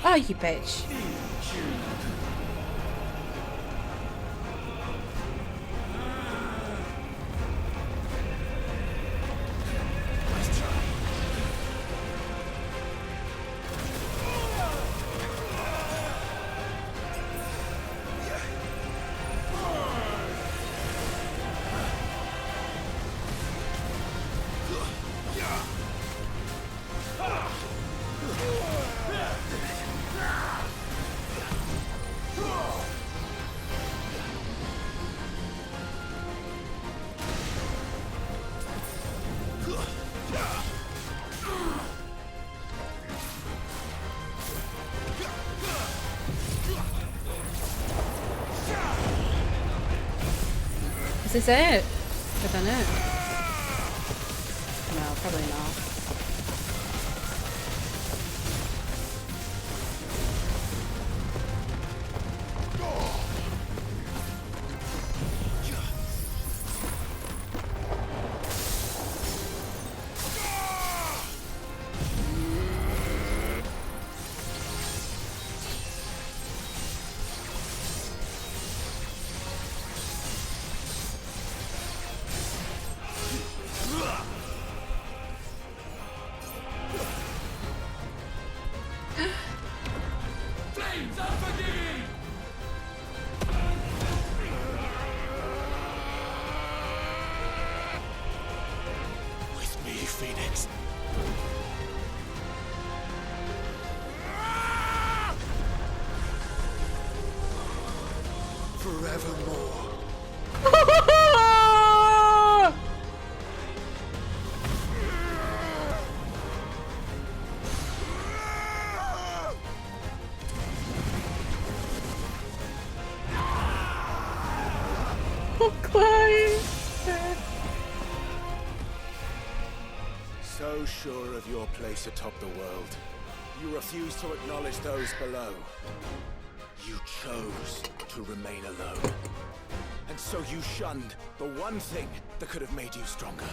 Oh, you bitch. this it? Is that it? No, probably not. So sure of your place atop the world, you refuse to acknowledge those below. You chose to remain alone. And so you shunned the one thing that could have made you stronger.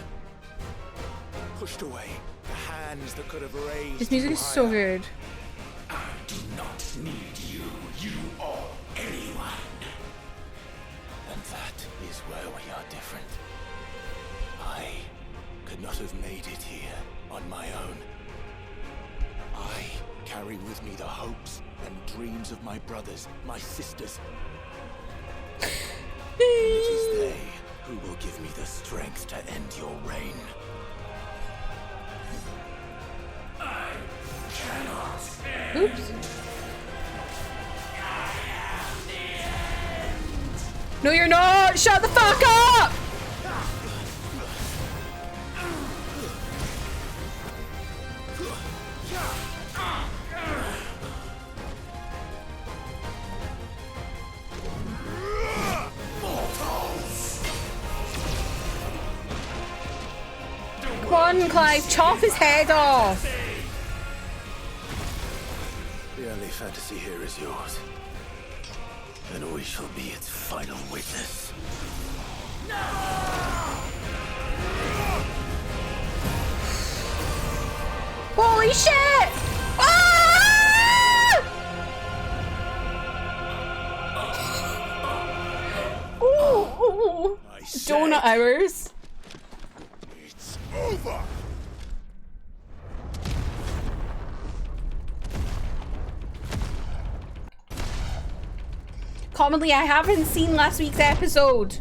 Pushed away the hands that could have raised This music is so good. I do not need you, you or anyone. And that is where we are different. I could not have made it here on my own. I carry with me the hopes and dreams of my brothers, my sisters. And it is they who will give me the strength to end your reign. I cannot end. Oops. No, you're not! Shut the fuck up! Come on, Clive, chop his head off! The only fantasy here is yours. And we shall be its final witness. Holy shit! Ah! Ooh. Donut hours. It's over. Commonly, I haven't seen last week's episode.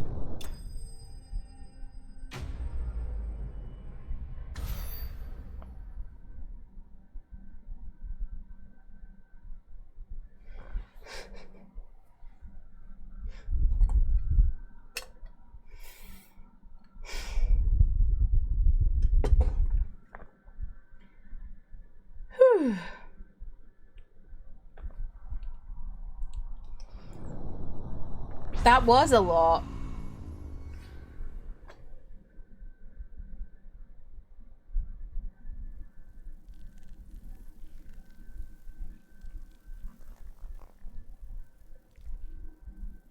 Whew. That was a lot.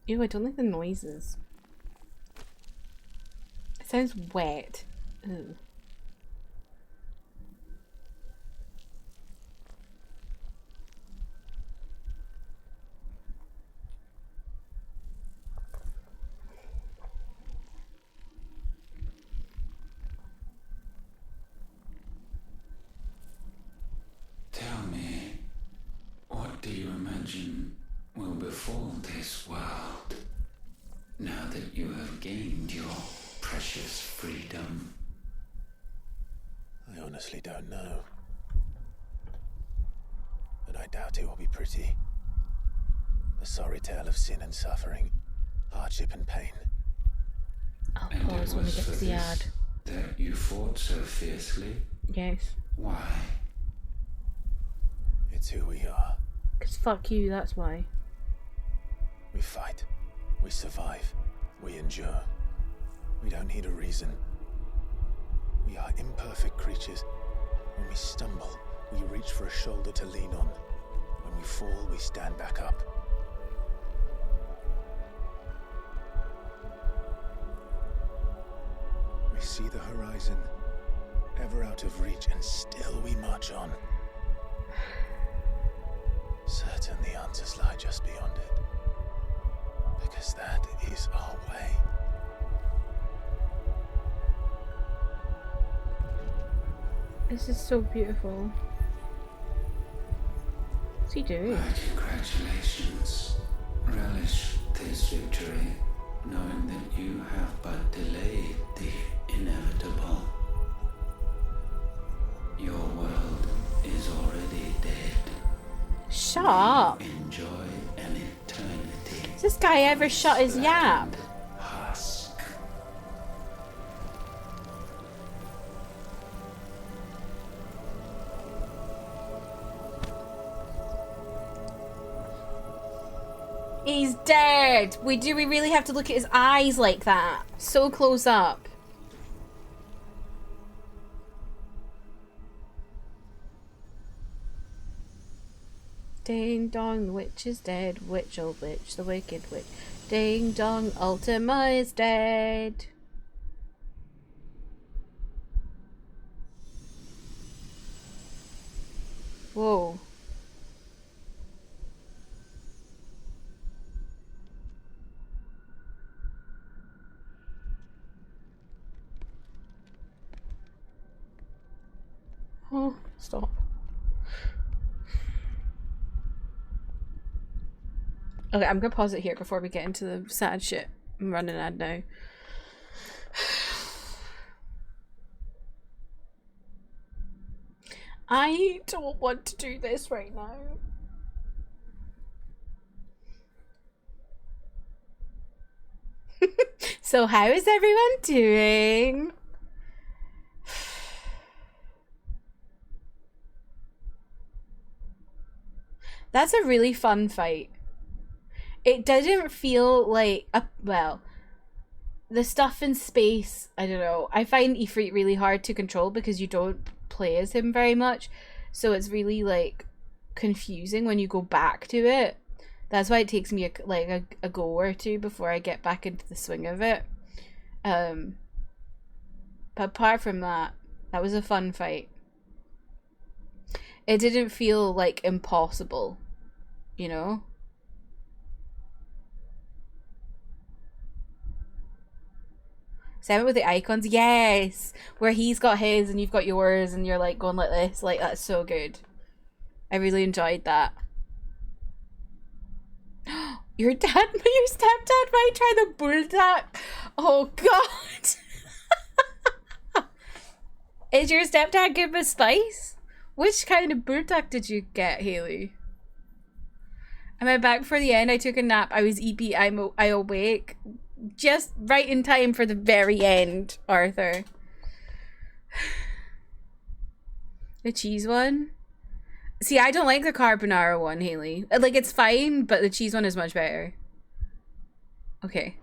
Ew, I don't like the noises. It sounds wet. Ew. Tell me, what do you imagine will befall this world now that you have gained your precious freedom? I honestly don't know. But I doubt it will be pretty. A sorry tale of sin and suffering, hardship and pain. I'll And pause it when we was get for to the this ad. that you fought so fiercely? Yes. Why? It's who we are. Because fuck you, that's why. We fight. We survive. We endure. We don't need a reason. We are imperfect creatures. When we stumble, we reach for a shoulder to lean on. When we fall, we stand back up. We see the horizon, ever out of reach, and still we march on. Certain the answers lie just beyond it. Because that is our way. This is so beautiful. What's he doing? My congratulations. Relish this victory, knowing that you have but delayed the inevitable. Your world is already dead. Shut up. Enjoy an eternity. Has this guy ever shut his yap? Husk. He's dead. Do we really have to look at his eyes like that? So close up. Ding dong, the witch is dead. Witch, oh witch, the wicked witch. Ding dong, Ultima is dead. Whoa. Oh, stop. Okay, I'm gonna pause it here before we get into the sad shit. I'm running ad now. I don't want to do this right now. So how is everyone doing? That's a really fun fight. It didn't feel like well, the stuff in space, I don't know. I find Ifrit really hard to control because you don't play as him very much. So it's really like confusing when you go back to it. That's why it takes me a go or two before I get back into the swing of it. But apart from that, that was a fun fight. It didn't feel like impossible, you know? Same with the icons, yes! Where he's got his and you've got yours and you're like going like this, like that's so good. I really enjoyed that. Your stepdad might try the bulldog. Oh god. Is your stepdad good with spice? Which kind of bulldog did you get, Haley? Am I back for the end? I took a nap. I was EP. I awake. Just right in time for the very end, Arthur. The cheese one? See, I don't like the carbonara one, Haley. Like, it's fine, but the cheese one is much better. Okay.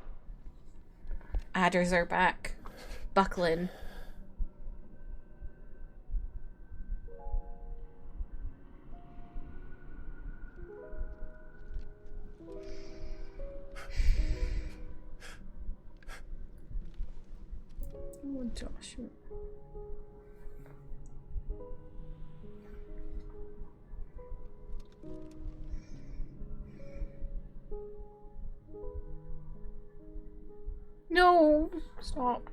Adders are back. Buckling. Oh, Joshua. No, stop.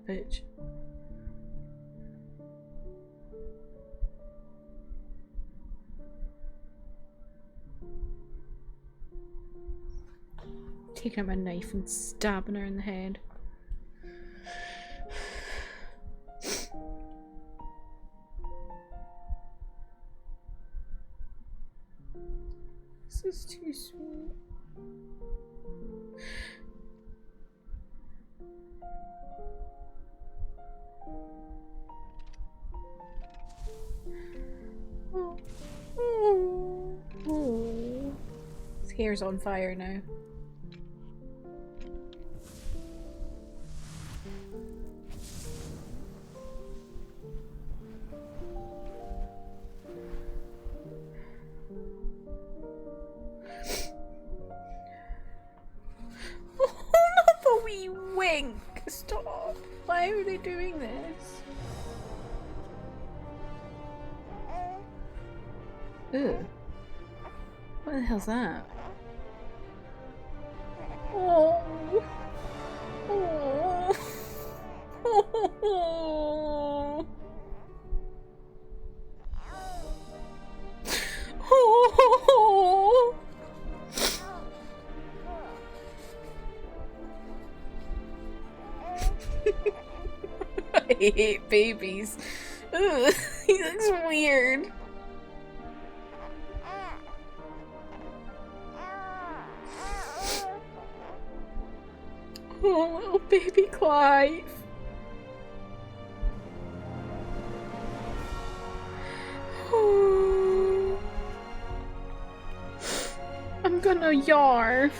bitch. Taking out my knife and stabbing her in the head. This is too sweet. Oh. Oh. Oh. His hair's on fire now. Wink! Stop! Why are they doing this? Ugh. What the hell's that? Oh! Oh! Oh! Oh! I hate babies. Ugh, he looks weird. Oh, little baby Clive. Oh. I'm gonna yarf.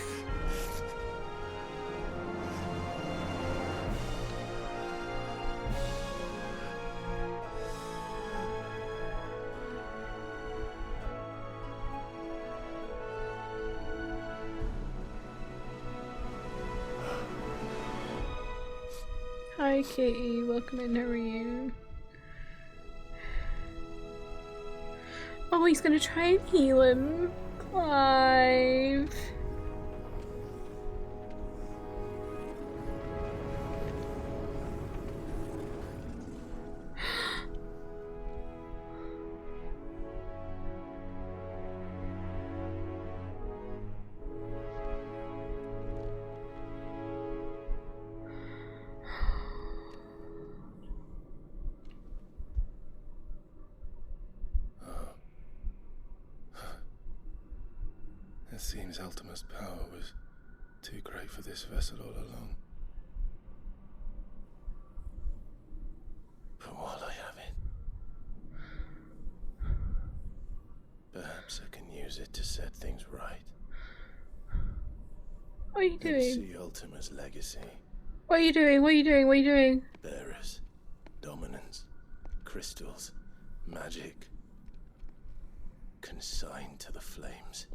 Hi Katie, welcome in, how are you? Oh, he's gonna try and heal him. Clive. It seems Ultima's power was too great for this vessel all along. But while I have it, perhaps I can use it to set things right. What are you doing? And see Ultima's legacy. What are you doing? What are you doing? What are you doing? Bearers, dominance, crystals, magic, consigned to the flames.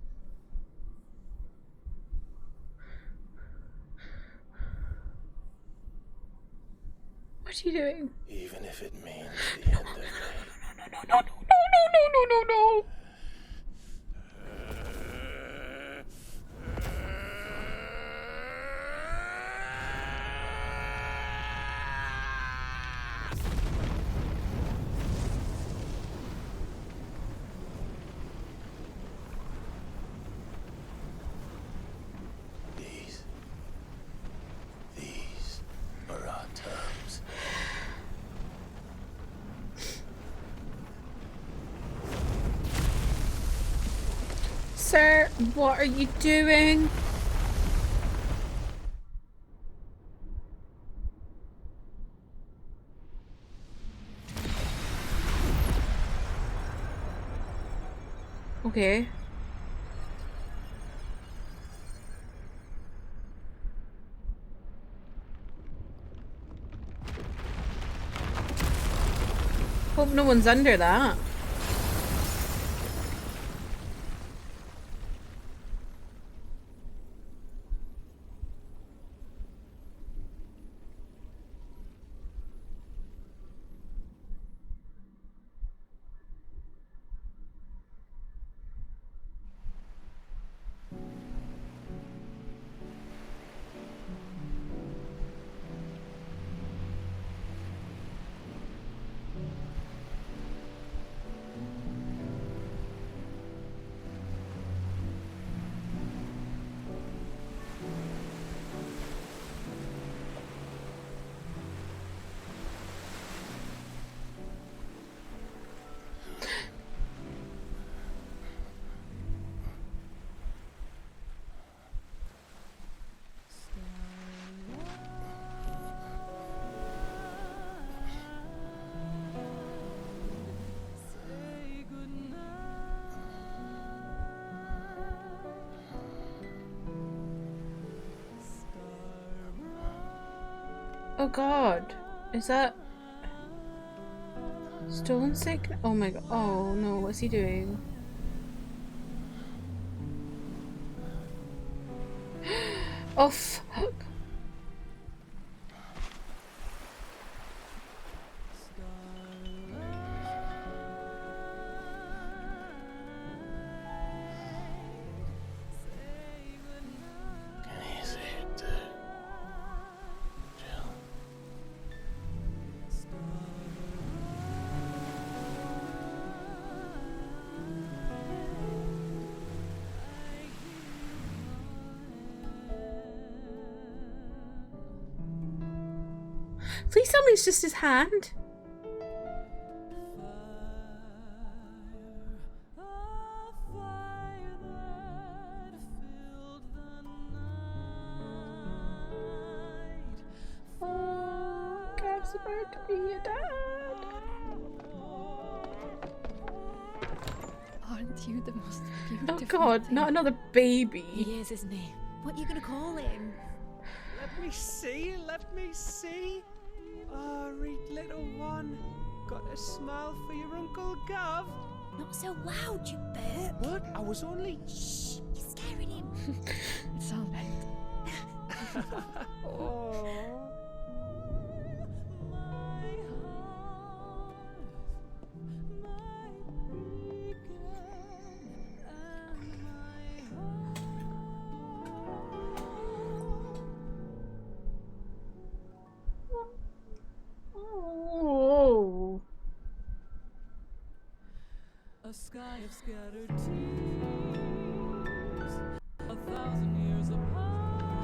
What are you doing? Even if it means the end of me. No. These are our terms. Sir, what are you doing? Okay. Hope no one's under that. Oh god. Is that stone sick? Oh my god. Oh no, what's he doing? Oh fuck. Please tell me it's just his hand. Oh, Gav's about to be a dad. Aren't you the most beautiful? Oh god, thing? not another baby. He is, isn't he? What are you gonna call him? Let me see, let me see. Oh, read little one. Got a smile for your Uncle Gav. Not so loud, you burp. What? I was only... Shh, you're scaring him. It's all right. Oh. Oh. A sky of scattered tears, 1,000 years apart.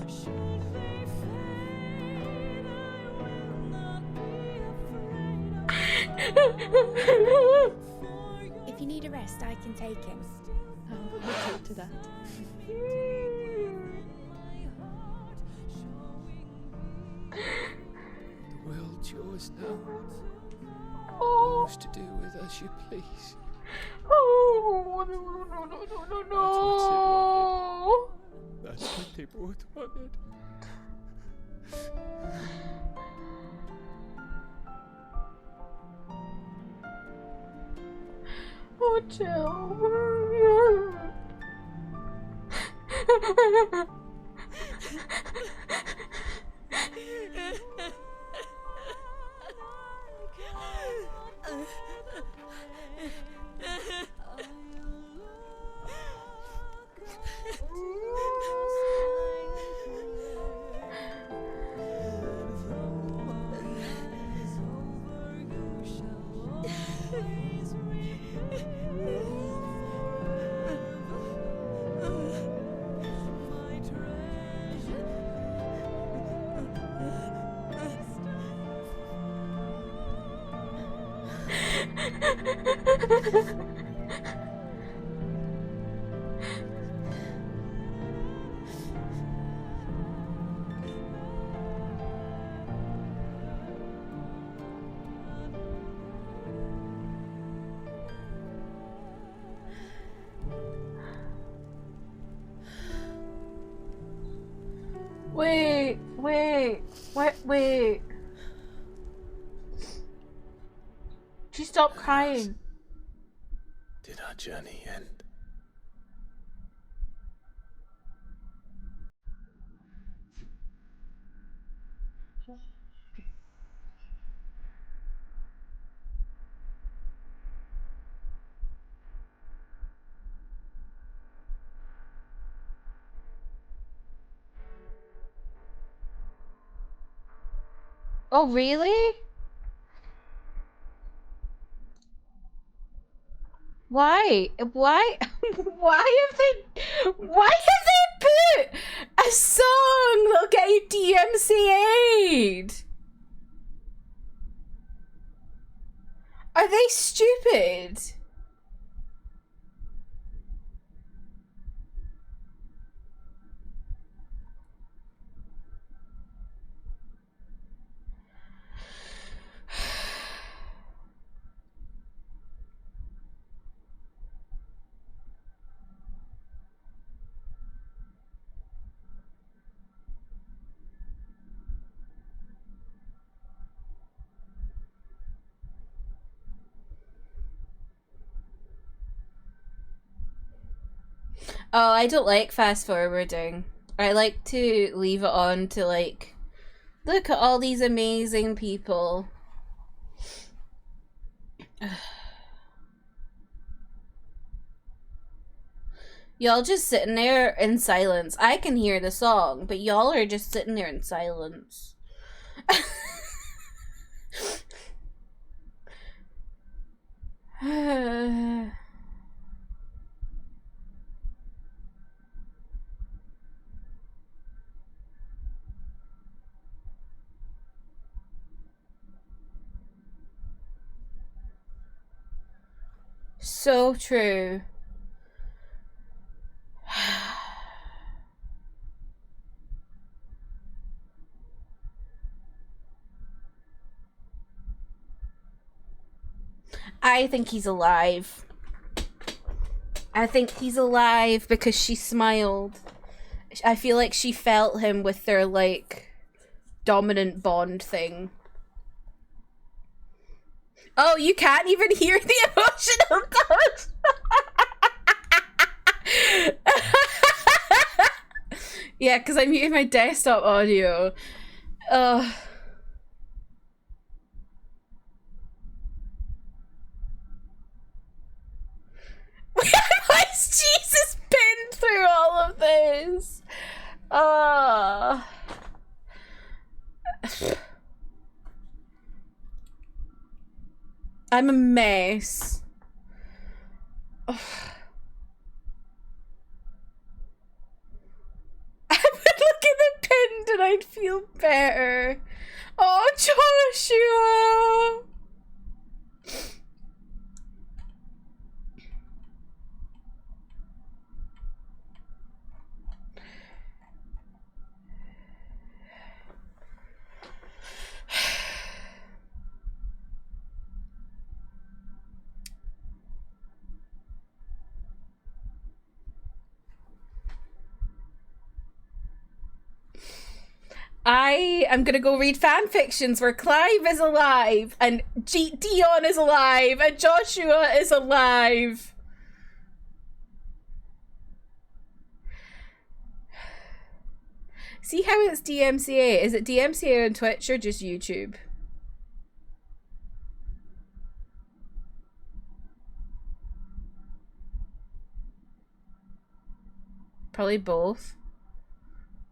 Should they fade, I will not be afraid. If you need a rest, I can take him. I'll hold you to that. The world's yours now. Oh. Yours to do with as you please. Oh, no, no, no, no, no, no. That's what they both wanted. Oh, chill. Wait. She stopped crying. Did our journey end? Oh, really? Why? Why have they put a song that'll get you DMCA'd? Are they stupid? Oh, I don't like fast forwarding. I like to leave it on to like, look at all these amazing people. Y'all just sitting there in silence. I can hear the song, but y'all are just sitting there in silence. So true. I think he's alive. I think he's alive because she smiled. I feel like she felt him with their, like, dominant bond thing. Oh, you can't even hear the emotional touch! Yeah, because I muted my desktop audio. Ugh. Why is Jesus pinned through all of this? I'm a mess. I would look at the pinned and I'd feel better. Oh, Joshua! I am gonna go read fan fictions where Clive is alive and Dion is alive and Joshua is alive. See how it's DMCA? Is it DMCA on Twitch or just YouTube? Probably both.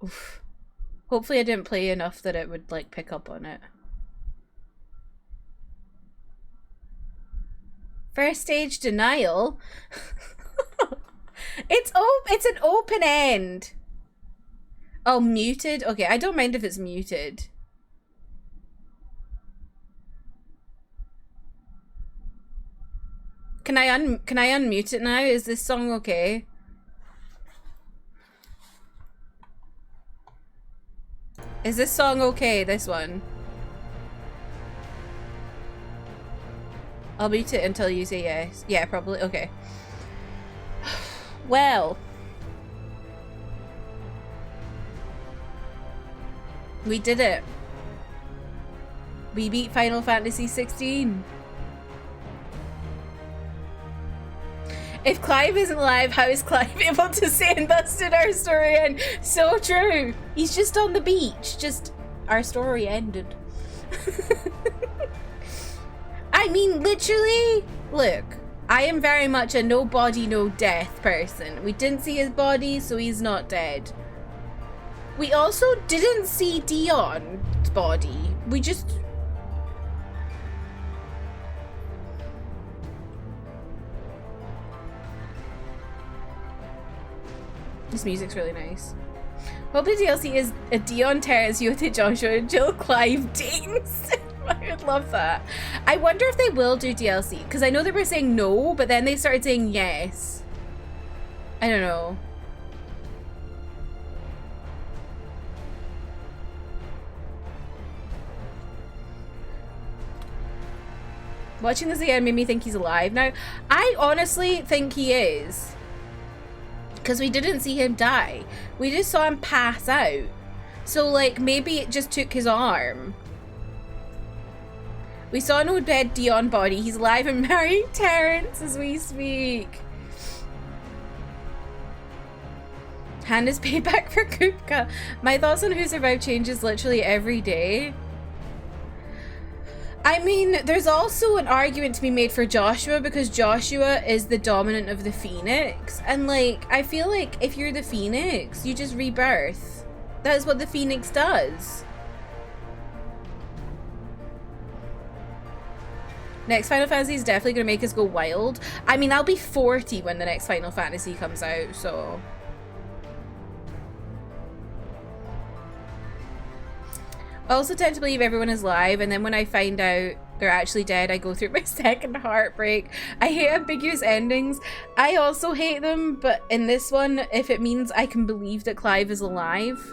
Oof. Hopefully I didn't play enough that it would, like, pick up on it. First stage denial? It's an open end. Oh, muted? Okay, I don't mind if it's muted. Can I unmute it now? Is this song okay? Is this song okay, this one? I'll mute it until you say yes. Yeah, probably. Okay. Well. We did it. We beat Final Fantasy 16. If Clive isn't alive, how is Clive able to say and thus did our story end? So true. He's just on the beach. Just, our story ended. I mean, literally, look, I am very much a no body, no death person. We didn't see his body, so he's not dead. We also didn't see Dion's body. We just... This music's really nice. Hope the DLC is a Dion, Terrence, Yota, Joshua, and Jill, Clive dating sim. I would love that. I wonder if they will do DLC, because I know they were saying no, but then they started saying yes. I don't know. Watching this again made me think he's alive now. I honestly think he is. Because we didn't see him die. We just saw him pass out. So, like, maybe it just took his arm. We saw no dead Dion body. He's alive and marrying Terrence as we speak. Hannah's payback for Kupka. My thoughts on Who Survived changes literally every day. I mean, there's also an argument to be made for Joshua because Joshua is the dominant of the Phoenix. And like, I feel like if you're the Phoenix, you just rebirth. That is what the Phoenix does. Next Final Fantasy is definitely going to make us go wild. I mean, I'll be 40 when the next Final Fantasy comes out, so... I also tend to believe everyone is live, and then when I find out they're actually dead, I go through my second heartbreak. I hate ambiguous endings. I also hate them, but in this one, if it means I can believe that Clive is alive.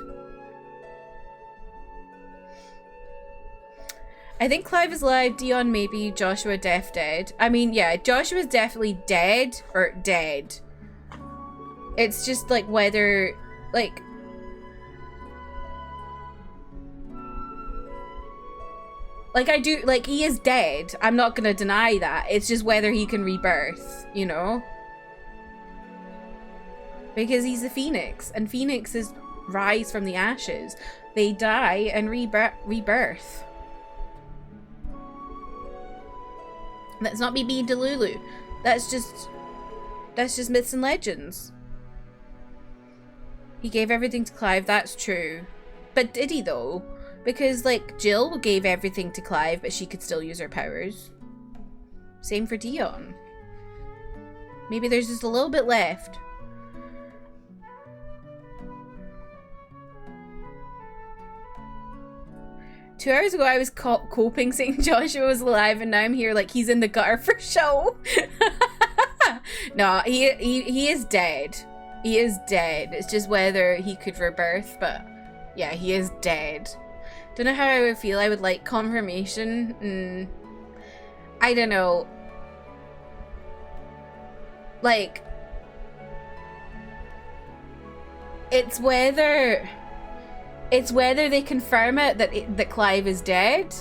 I think Clive is alive, Dion maybe, Joshua dead. I mean, yeah, Joshua's definitely dead, or dead. It's just like whether, like... Like, I do, like, he is dead. I'm not gonna deny that. It's just whether he can rebirth, you know? Because he's a phoenix, and phoenixes rise from the ashes. They die and rebirth. Let's not be being Delulu. That's just myths and legends. He gave everything to Clive, that's true. But did he, though? Because, like, Jill gave everything to Clive, but she could still use her powers. Same for Dion. Maybe there's just a little bit left. Two hours ago, I was coping saying Joshua was alive, and now I'm here like he's in the gutter for show. No, he is dead. He is dead. It's just whether he could rebirth, but yeah, he is dead. Don't know how I would feel. I would like confirmation. I don't know. Like, it's whether they confirm it that Clive is dead,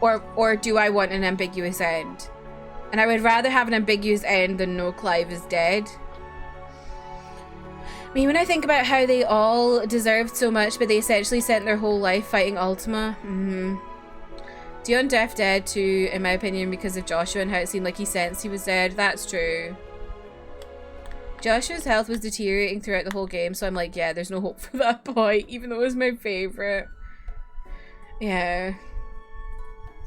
or do I want an ambiguous end? And I would rather have an ambiguous end than no Clive is dead. I mean, when I think about how they all deserved so much, but they essentially spent their whole life fighting Ultima. Dion dead too, in my opinion, because of Joshua and how it seemed like he sensed he was dead. That's true. Joshua's health was deteriorating throughout the whole game, so I'm like, yeah, there's no hope for that boy, even though it was my favorite. Yeah.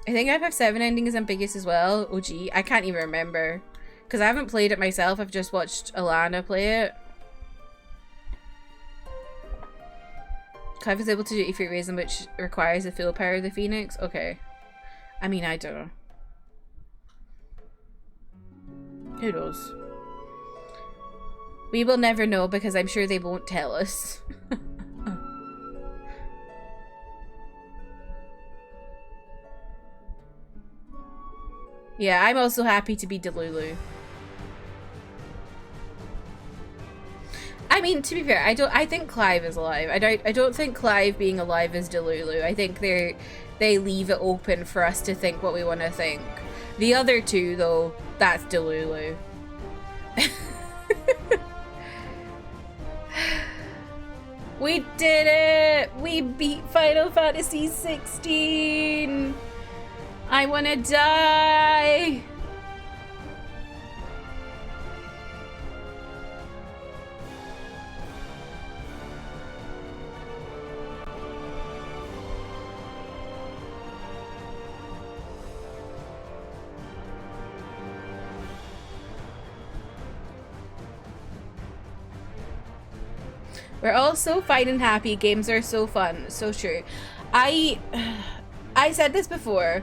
I think FF7 ending is ambiguous as well. Oh gee, I can't even remember. Because I haven't played it myself, I've just watched Alana play it. Clive is able to do Ifrit Reason, which requires the full power of the Phoenix? Okay. I mean, I don't know. Who knows? We will never know because I'm sure they won't tell us. Yeah, I'm also happy to be Delulu. I mean, to be fair, I think Clive is alive. I don't think Clive being alive is Delulu. I think they leave it open for us to think what we want to think. The other two, though, that's Delulu. We did it! We beat Final Fantasy 16! I wanna die! We're all so fine and happy. Games are so fun. So true. I said this before,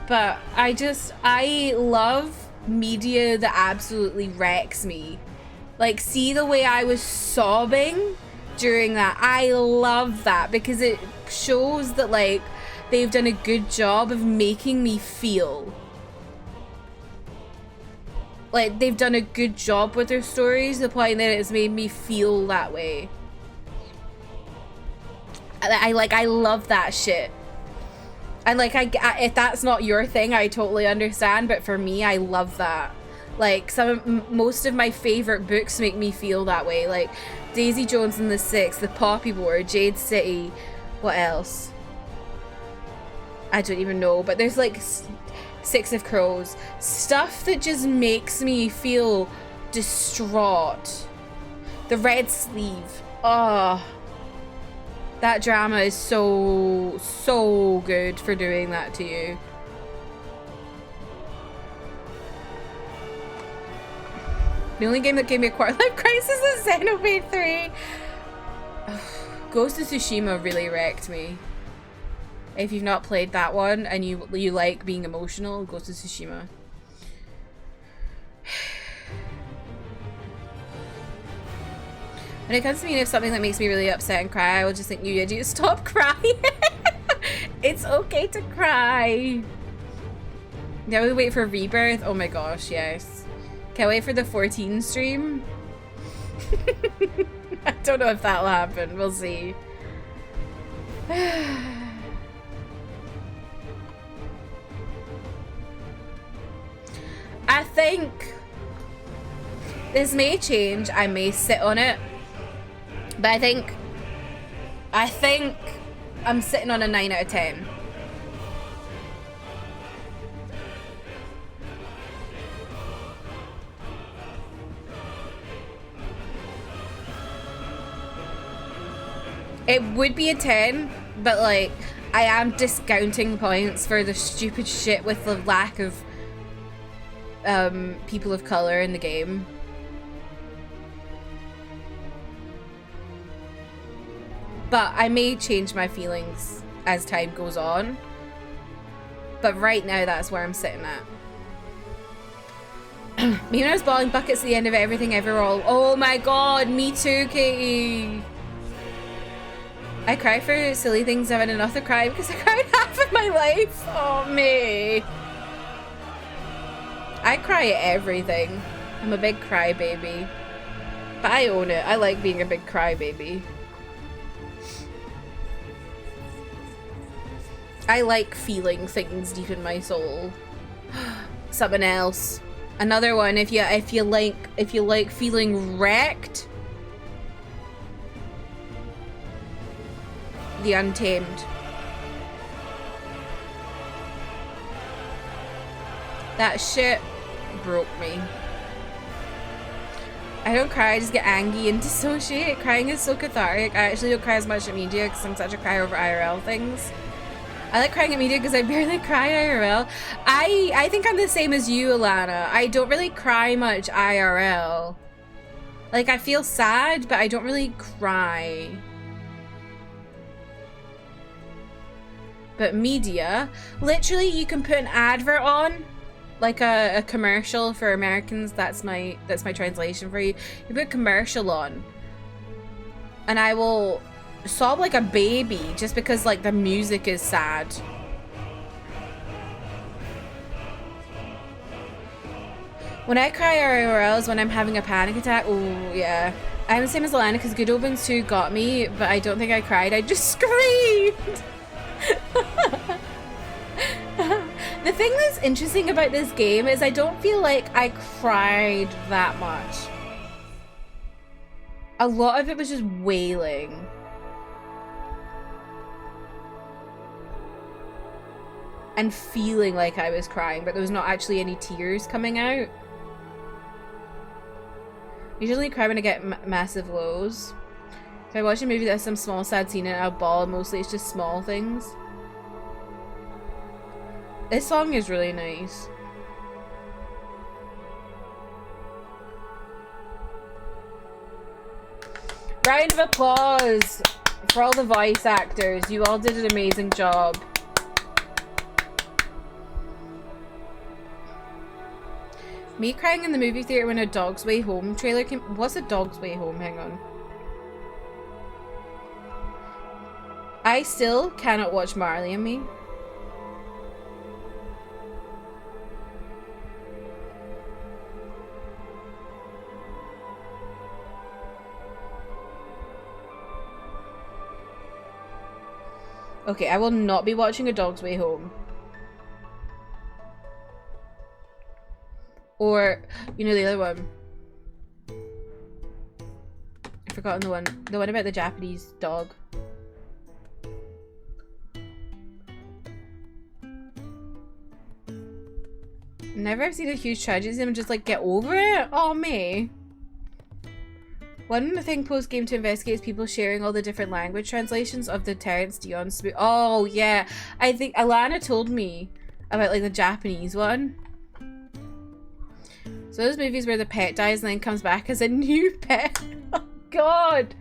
but I love media that absolutely wrecks me. Like, see the way I was sobbing during that? I love that because it shows that, like, they've done a good job of making me feel. Like, they've done a good job with their stories to the point that it's made me feel that way. I love that shit. And, like, if that's not your thing, I totally understand, but for me, I love that. Like most of my favorite books make me feel that way. Like Daisy Jones and the Six, The Poppy War, Jade City. What else? I don't even know, but there's like Six of Crows. Stuff that just makes me feel distraught. The Red Sleeve. Oh, that drama is so good for doing that to you. The only game that gave me a quarter-life crisis is Xenoblade 3. Ghost of Tsushima really wrecked me. If you've not played that one and you like being emotional, Ghost of Tsushima. When it comes to me, if something that makes me really upset and cry, I will just think, you idiot, stop crying. It's okay to cry. Now we wait for Rebirth. Oh my gosh, yes. Can't wait for the 14 stream. I don't know if that'll happen. We'll see. I think this may change. I may sit on it. But I think I'm sitting on a 9 out of 10. It would be a 10, but like I am discounting points for the stupid shit with the lack of people of color in the game. But I may change my feelings as time goes on. But right now, that's where I'm sitting at. Me when I was balling buckets at the end of Everything Everall. Oh my god, me too, Katie. I cry for silly things I've had enough to cry because I cried half of my life. Oh, me. I cry at everything. I'm a big crybaby. But I own it. I like being a big crybaby. I like feeling things deep in my soul. Something else. Another one. If you like feeling wrecked. The Untamed. That shit broke me. I don't cry, I just get angry and dissociate. Crying is so cathartic. I actually don't cry as much at media because I'm such a cry over IRL things. I like crying at media because I barely cry IRL. I think I'm the same as you, Alana. I don't really cry much IRL. Like, I feel sad, but I don't really cry. But media, literally you can put an advert on, like a commercial for Americans. That's my translation for you. You put a commercial on and I will sob like a baby just because like the music is sad. When I cry IRL is when I'm having a panic attack. Oh yeah, I'm the same as Alana because Good Omens 2 got me, but I don't think I cried. I just screamed. The thing that's interesting about this game is I don't feel like I cried that much. A lot of it was just wailing. And feeling like I was crying, but there was not actually any tears coming out. Usually cry when I get massive lows. If I watch a movie that has some small sad scene in it, I'll bawl. Mostly it's just small things. This song is really nice. Round of applause for all the voice actors. You all did an amazing job. Me crying in the movie theater when A Dog's Way Home trailer came. What's A Dog's Way Home? Hang on. I still cannot watch Marley and Me. Okay, I will not be watching A Dog's Way Home. Or, you know, the other one. I've forgotten the one. The one about the Japanese dog. Never have seen a huge tragedy and just like get over it. Oh me. One thing post game to investigate is people sharing all the different language translations of the Terrence Dion movie. Oh yeah, I think Alana told me about like the Japanese one. So those movies where the pet dies and then comes back as a new pet. Oh god.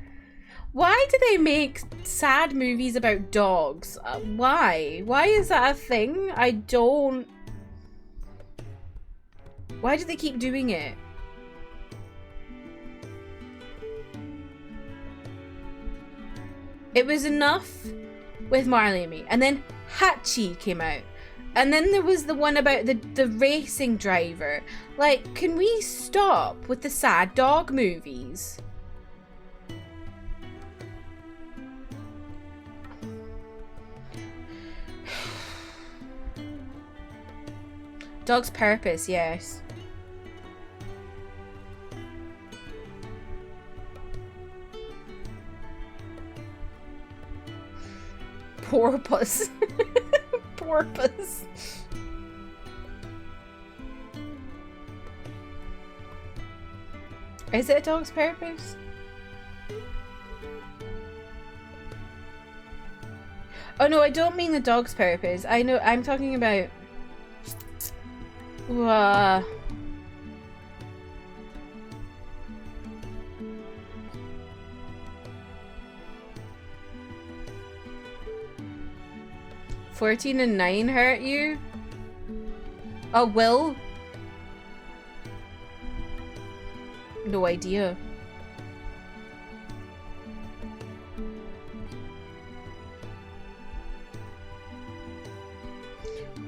Why do they make sad movies about dogs? Why? Why is that a thing? I don't... Why do they keep doing it? It was enough with Marley and Me. And then Hachi came out. And then there was the one about the racing driver. Like, can we stop with the sad dog movies? Dog's Purpose, yes. Porpoise. Porpoise. Is it A Dog's Purpose? Oh no, I don't mean The Dog's Purpose. I know, I'm talking about... 14 and 9 hurt you? Oh, Will? No idea.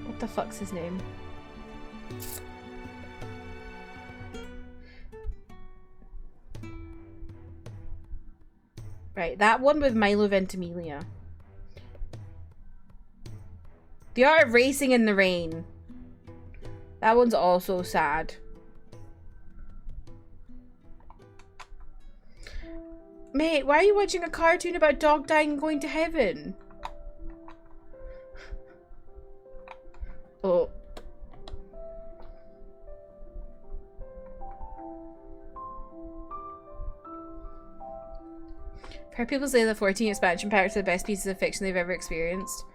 What the fuck's his name? Right, that one with Milo Ventimiglia. The Art of Racing in the Rain. That one's also sad. Mate, why are you watching a cartoon about dog dying and going to heaven? Oh. I've heard people say the 14 expansion packs are the best pieces of fiction they've ever experienced.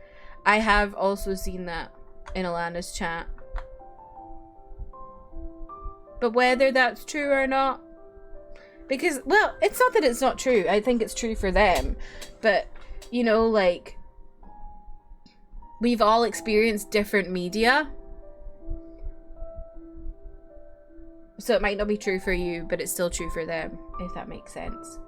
I have also seen that in Alana's chat. But whether that's true or not... Because, well, it's not that it's not true. I think it's true for them. But, you know, like... We've all experienced different media. So it might not be true for you, but it's still true for them, if that makes sense.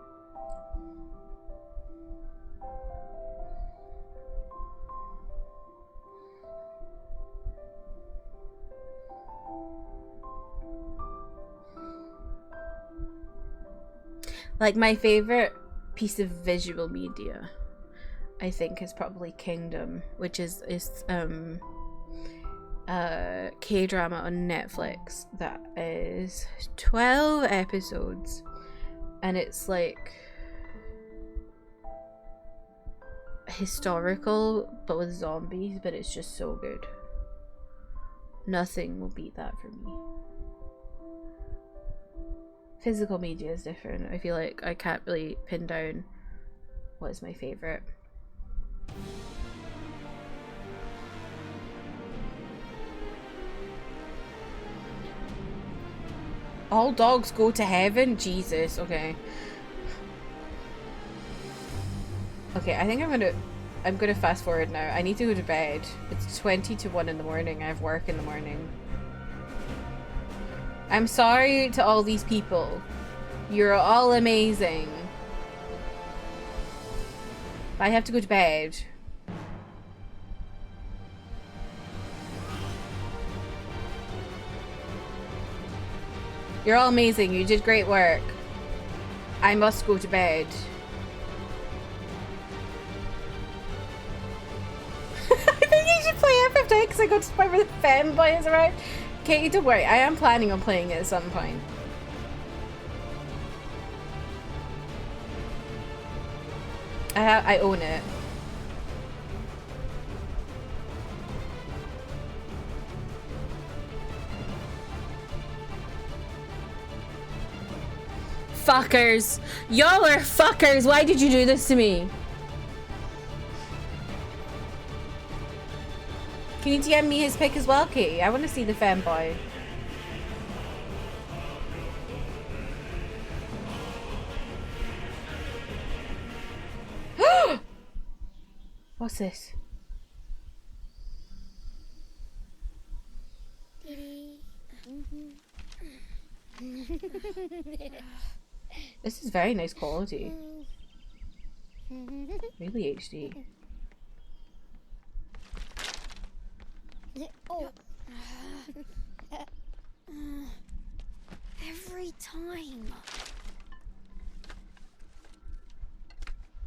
Like, my favorite piece of visual media, I think, is probably Kingdom, which is K-drama on Netflix that is 12 episodes, and it's like historical but with zombies, but it's just so good. Nothing will beat that for me. Physical media is different. I feel like I can't really pin down what is my favorite. All dogs go to heaven? Jesus, okay. Okay, I think I'm gonna fast forward now. I need to go to bed. It's 20 to 1 in the morning. I have work in the morning. I'm sorry to all these people. You're all amazing. I have to go to bed. You're all amazing. You did great work. I must go to bed. I think you should play FF10 because I got to the point where the fanboy is around. Katie, don't worry. I am planning on playing it at some point. I own it. Fuckers. Y'all are fuckers. Why did you do this to me? Can you DM me his pic as well, Katie? I want to see the fanboy. What's this? This is very nice quality. Really HD. Oh. Every time.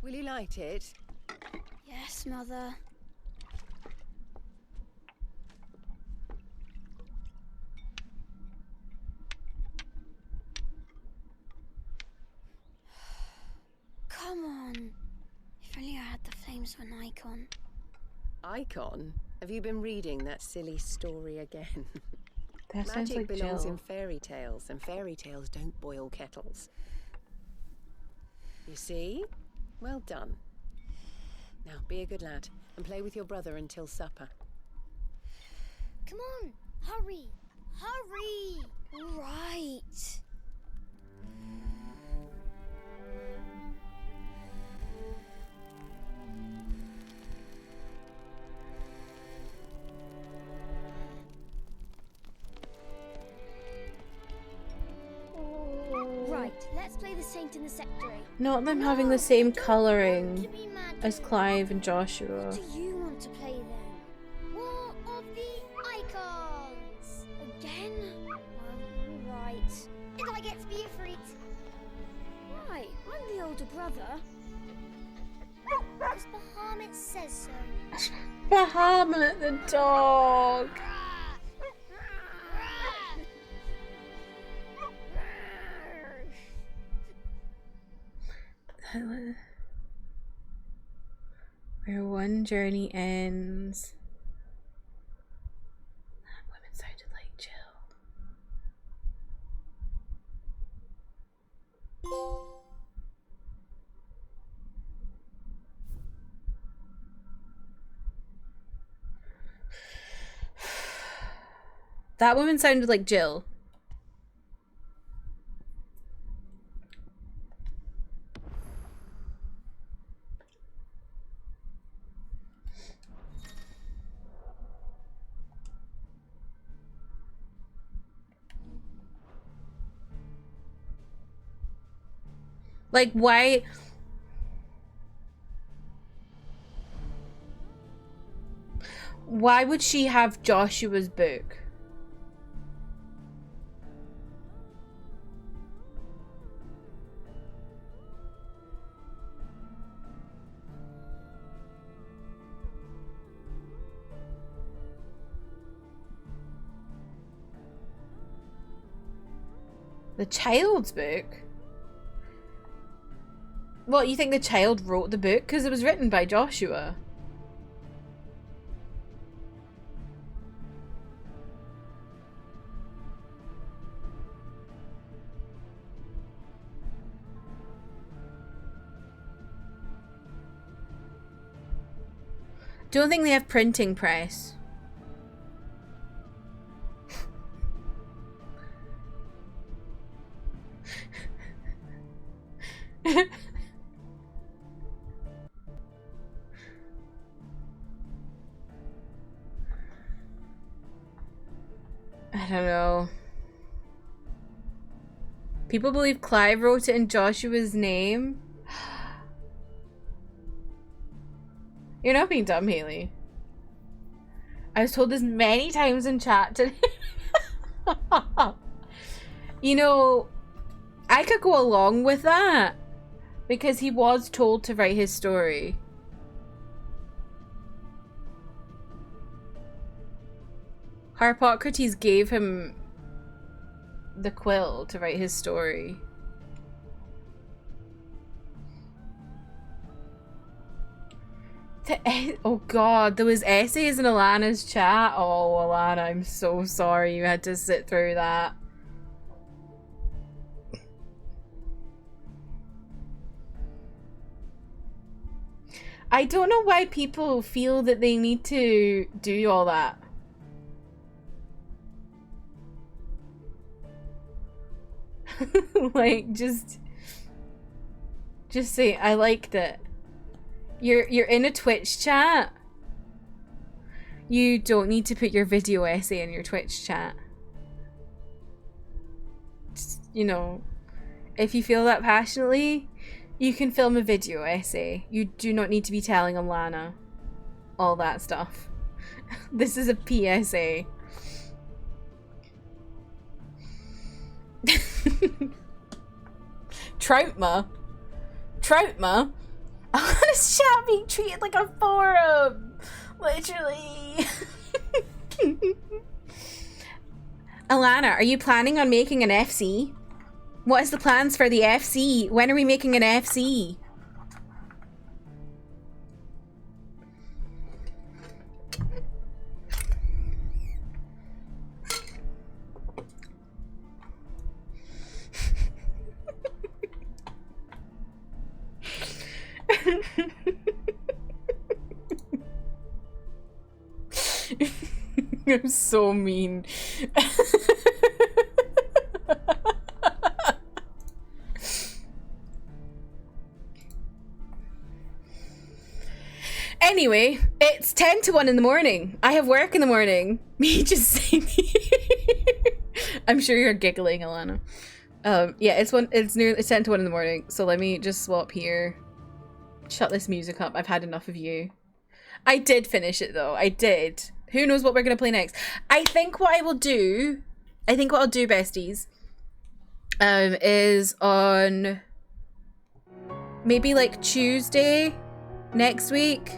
Will you light it? Yes, Mother. Come on. If only I had the flames of an icon. Icon? Have you been reading that silly story again? That sounds Magic like belongs Jill. in fairy tales, and fairy tales don't boil kettles. You see? Well done. Now, be a good lad, and play with your brother until supper. Come on, hurry! Hurry! All right. Right, let's play the saint in the secretary. Not them having the same colouring as Clive and Joshua. What do you want to play then? War of the Icons! Again? Well, right. And I get to be a freak. Right, I'm the older brother. Because Bahamut says so. Bahamut the dog. Where one journey ends. That woman sounded like Jill. That woman sounded like Jill. Like, why? Why would she have Joshua's book? The child's book? What, you think the child wrote the book? Because it was written by Joshua. Don't think they have printing press. I don't know. People believe Clive wrote it in Joshua's name. You're not being dumb, Haley. I was told this many times in chat today. You know, I could go along with that because he was told to write his story. Harpocrates gave him the quill to write his story. Oh god, there was essays in Alana's chat. Oh, Alana, I'm so sorry you had to sit through that. I don't know why people feel that they need to do all that. Like, just say, I liked it. You're in a Twitch chat. You don't need to put your video essay in your Twitch chat. Just, you know, if you feel that passionately, you can film a video essay. You do not need to be telling Alana all that stuff. This is a PSA. Troutma? Troutma? Alana's chat being treated like a forum. Literally. Alana, are you planning on making an FC? What is the plans for the FC? When are we making an FC? I'm so mean. Anyway, it's 10 to 1 in the morning. I have work in the morning. Me just saying. I'm sure you're giggling, Alana. Yeah, it's 10 to 1 in the morning. So let me just swap here. Shut this music up. I've had enough of you. I did finish it though. I did. Who knows what we're gonna play next? I think what I'll do, besties, is on maybe like Tuesday next week.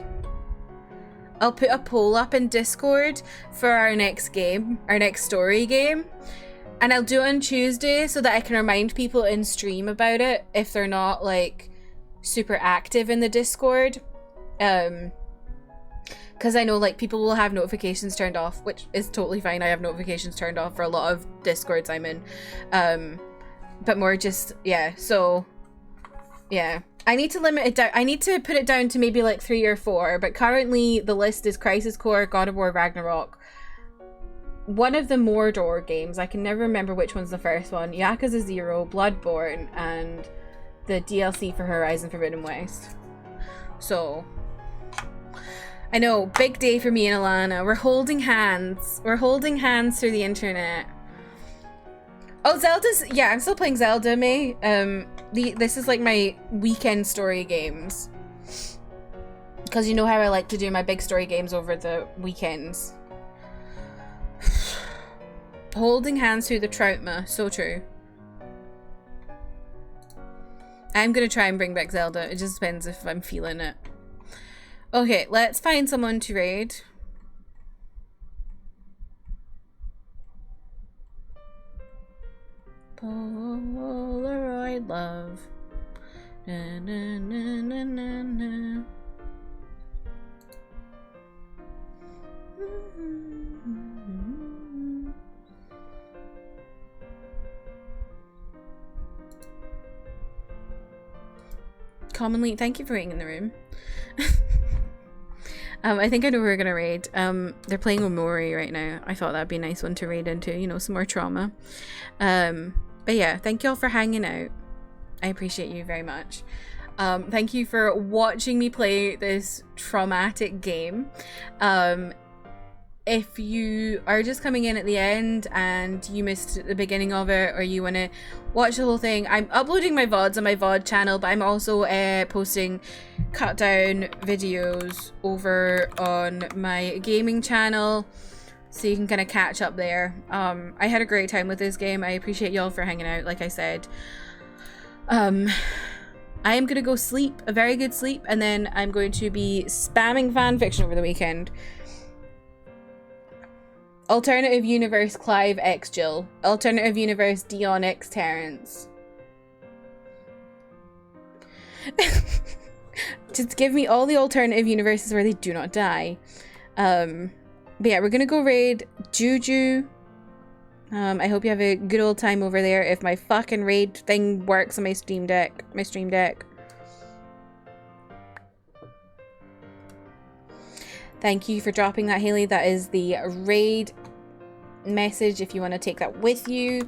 I'll put a poll up in Discord for our next game, our next story game. And I'll do it on Tuesday so that I can remind people in stream about it if they're not like super active in the Discord. Because I know like people will have notifications turned off, which is totally fine. I have notifications turned off for a lot of Discords I'm in. But more just, yeah, so yeah. I need to limit it down. I need to put it down to maybe like 3 or 4, but currently the list is Crisis Core, God of War Ragnarok, one of the Mordor games, I can never remember which one's the first one, Yakuza 0, Bloodborne, and the DLC for Horizon Forbidden West. So, I know, big day for me and Alana. We're holding hands. We're holding hands through the internet. Oh, Zelda's, yeah, I'm still playing Zelda, May. This is like my weekend story games. Because you know how I like to do my big story games over the weekends. Holding hands through the Troutma, so true. I'm gonna try and bring back Zelda. It just depends if I'm feeling it. Okay, let's find someone to raid. Polaroid love. Na, na, na, na, na, na. Commonly, thank you for being in the room. I think I know who we're gonna raid. They're playing Omori right now. I thought that'd be a nice one to raid into, you know, some more trauma. But yeah, thank you all for hanging out. I appreciate you very much. Thank you for watching me play this traumatic game. If you are just coming in at the end and you missed the beginning of it, or you want to watch the whole thing, I'm uploading my VODs on my VOD channel, but I'm also posting cut down videos over on my gaming channel, so you can kind of catch up there. I had a great time with this game. I appreciate y'all for hanging out, like I said. I am going to go sleep, a very good sleep, and then I'm going to be spamming fanfiction over the weekend. Alternative universe Clive X Jill. Alternative universe Dion X Terrence. Just give me all the alternative universes where they do not die. But yeah, we're gonna go raid Juju. I hope you have a good old time over there. If my fucking raid thing works on my Stream Deck. Thank you for dropping that, Haley. That is the raid message if you want to take that with you.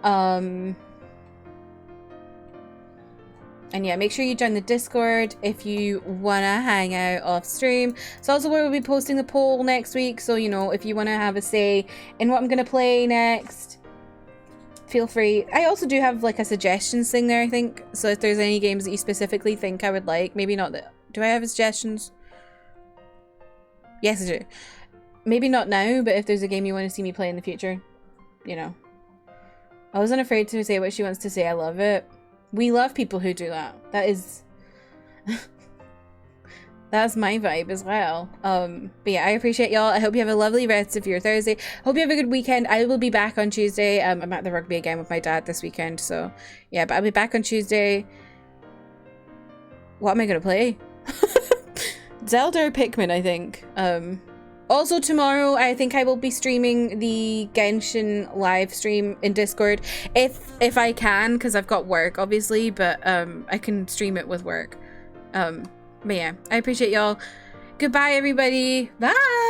And yeah, make sure you join the Discord if you want to hang out off stream. It's also where we'll be posting the poll next week. So, you know, if you want to have a say in what I'm going to play next, feel free. I also do have like a suggestions thing there, I think. So if there's any games that you specifically think I would like, maybe not that. Do I have suggestions? Yes, I do. Maybe not now, but if there's a game you want to see me play in the future, you know. I wasn't afraid to say what she wants to say. I love it. We love people who do that. That is... that's my vibe as well. But yeah, I appreciate y'all. I hope you have a lovely rest of your Thursday. Hope you have a good weekend. I will be back on Tuesday. I'm at the rugby again with my dad this weekend. So yeah, but I'll be back on Tuesday. What am I going to play? Zelda or Pikmin, I think. Also tomorrow, I think I will be streaming the Genshin live stream in Discord. If I can, because I've got work, obviously. But I can stream it with work. But yeah, I appreciate y'all. Goodbye, everybody. Bye!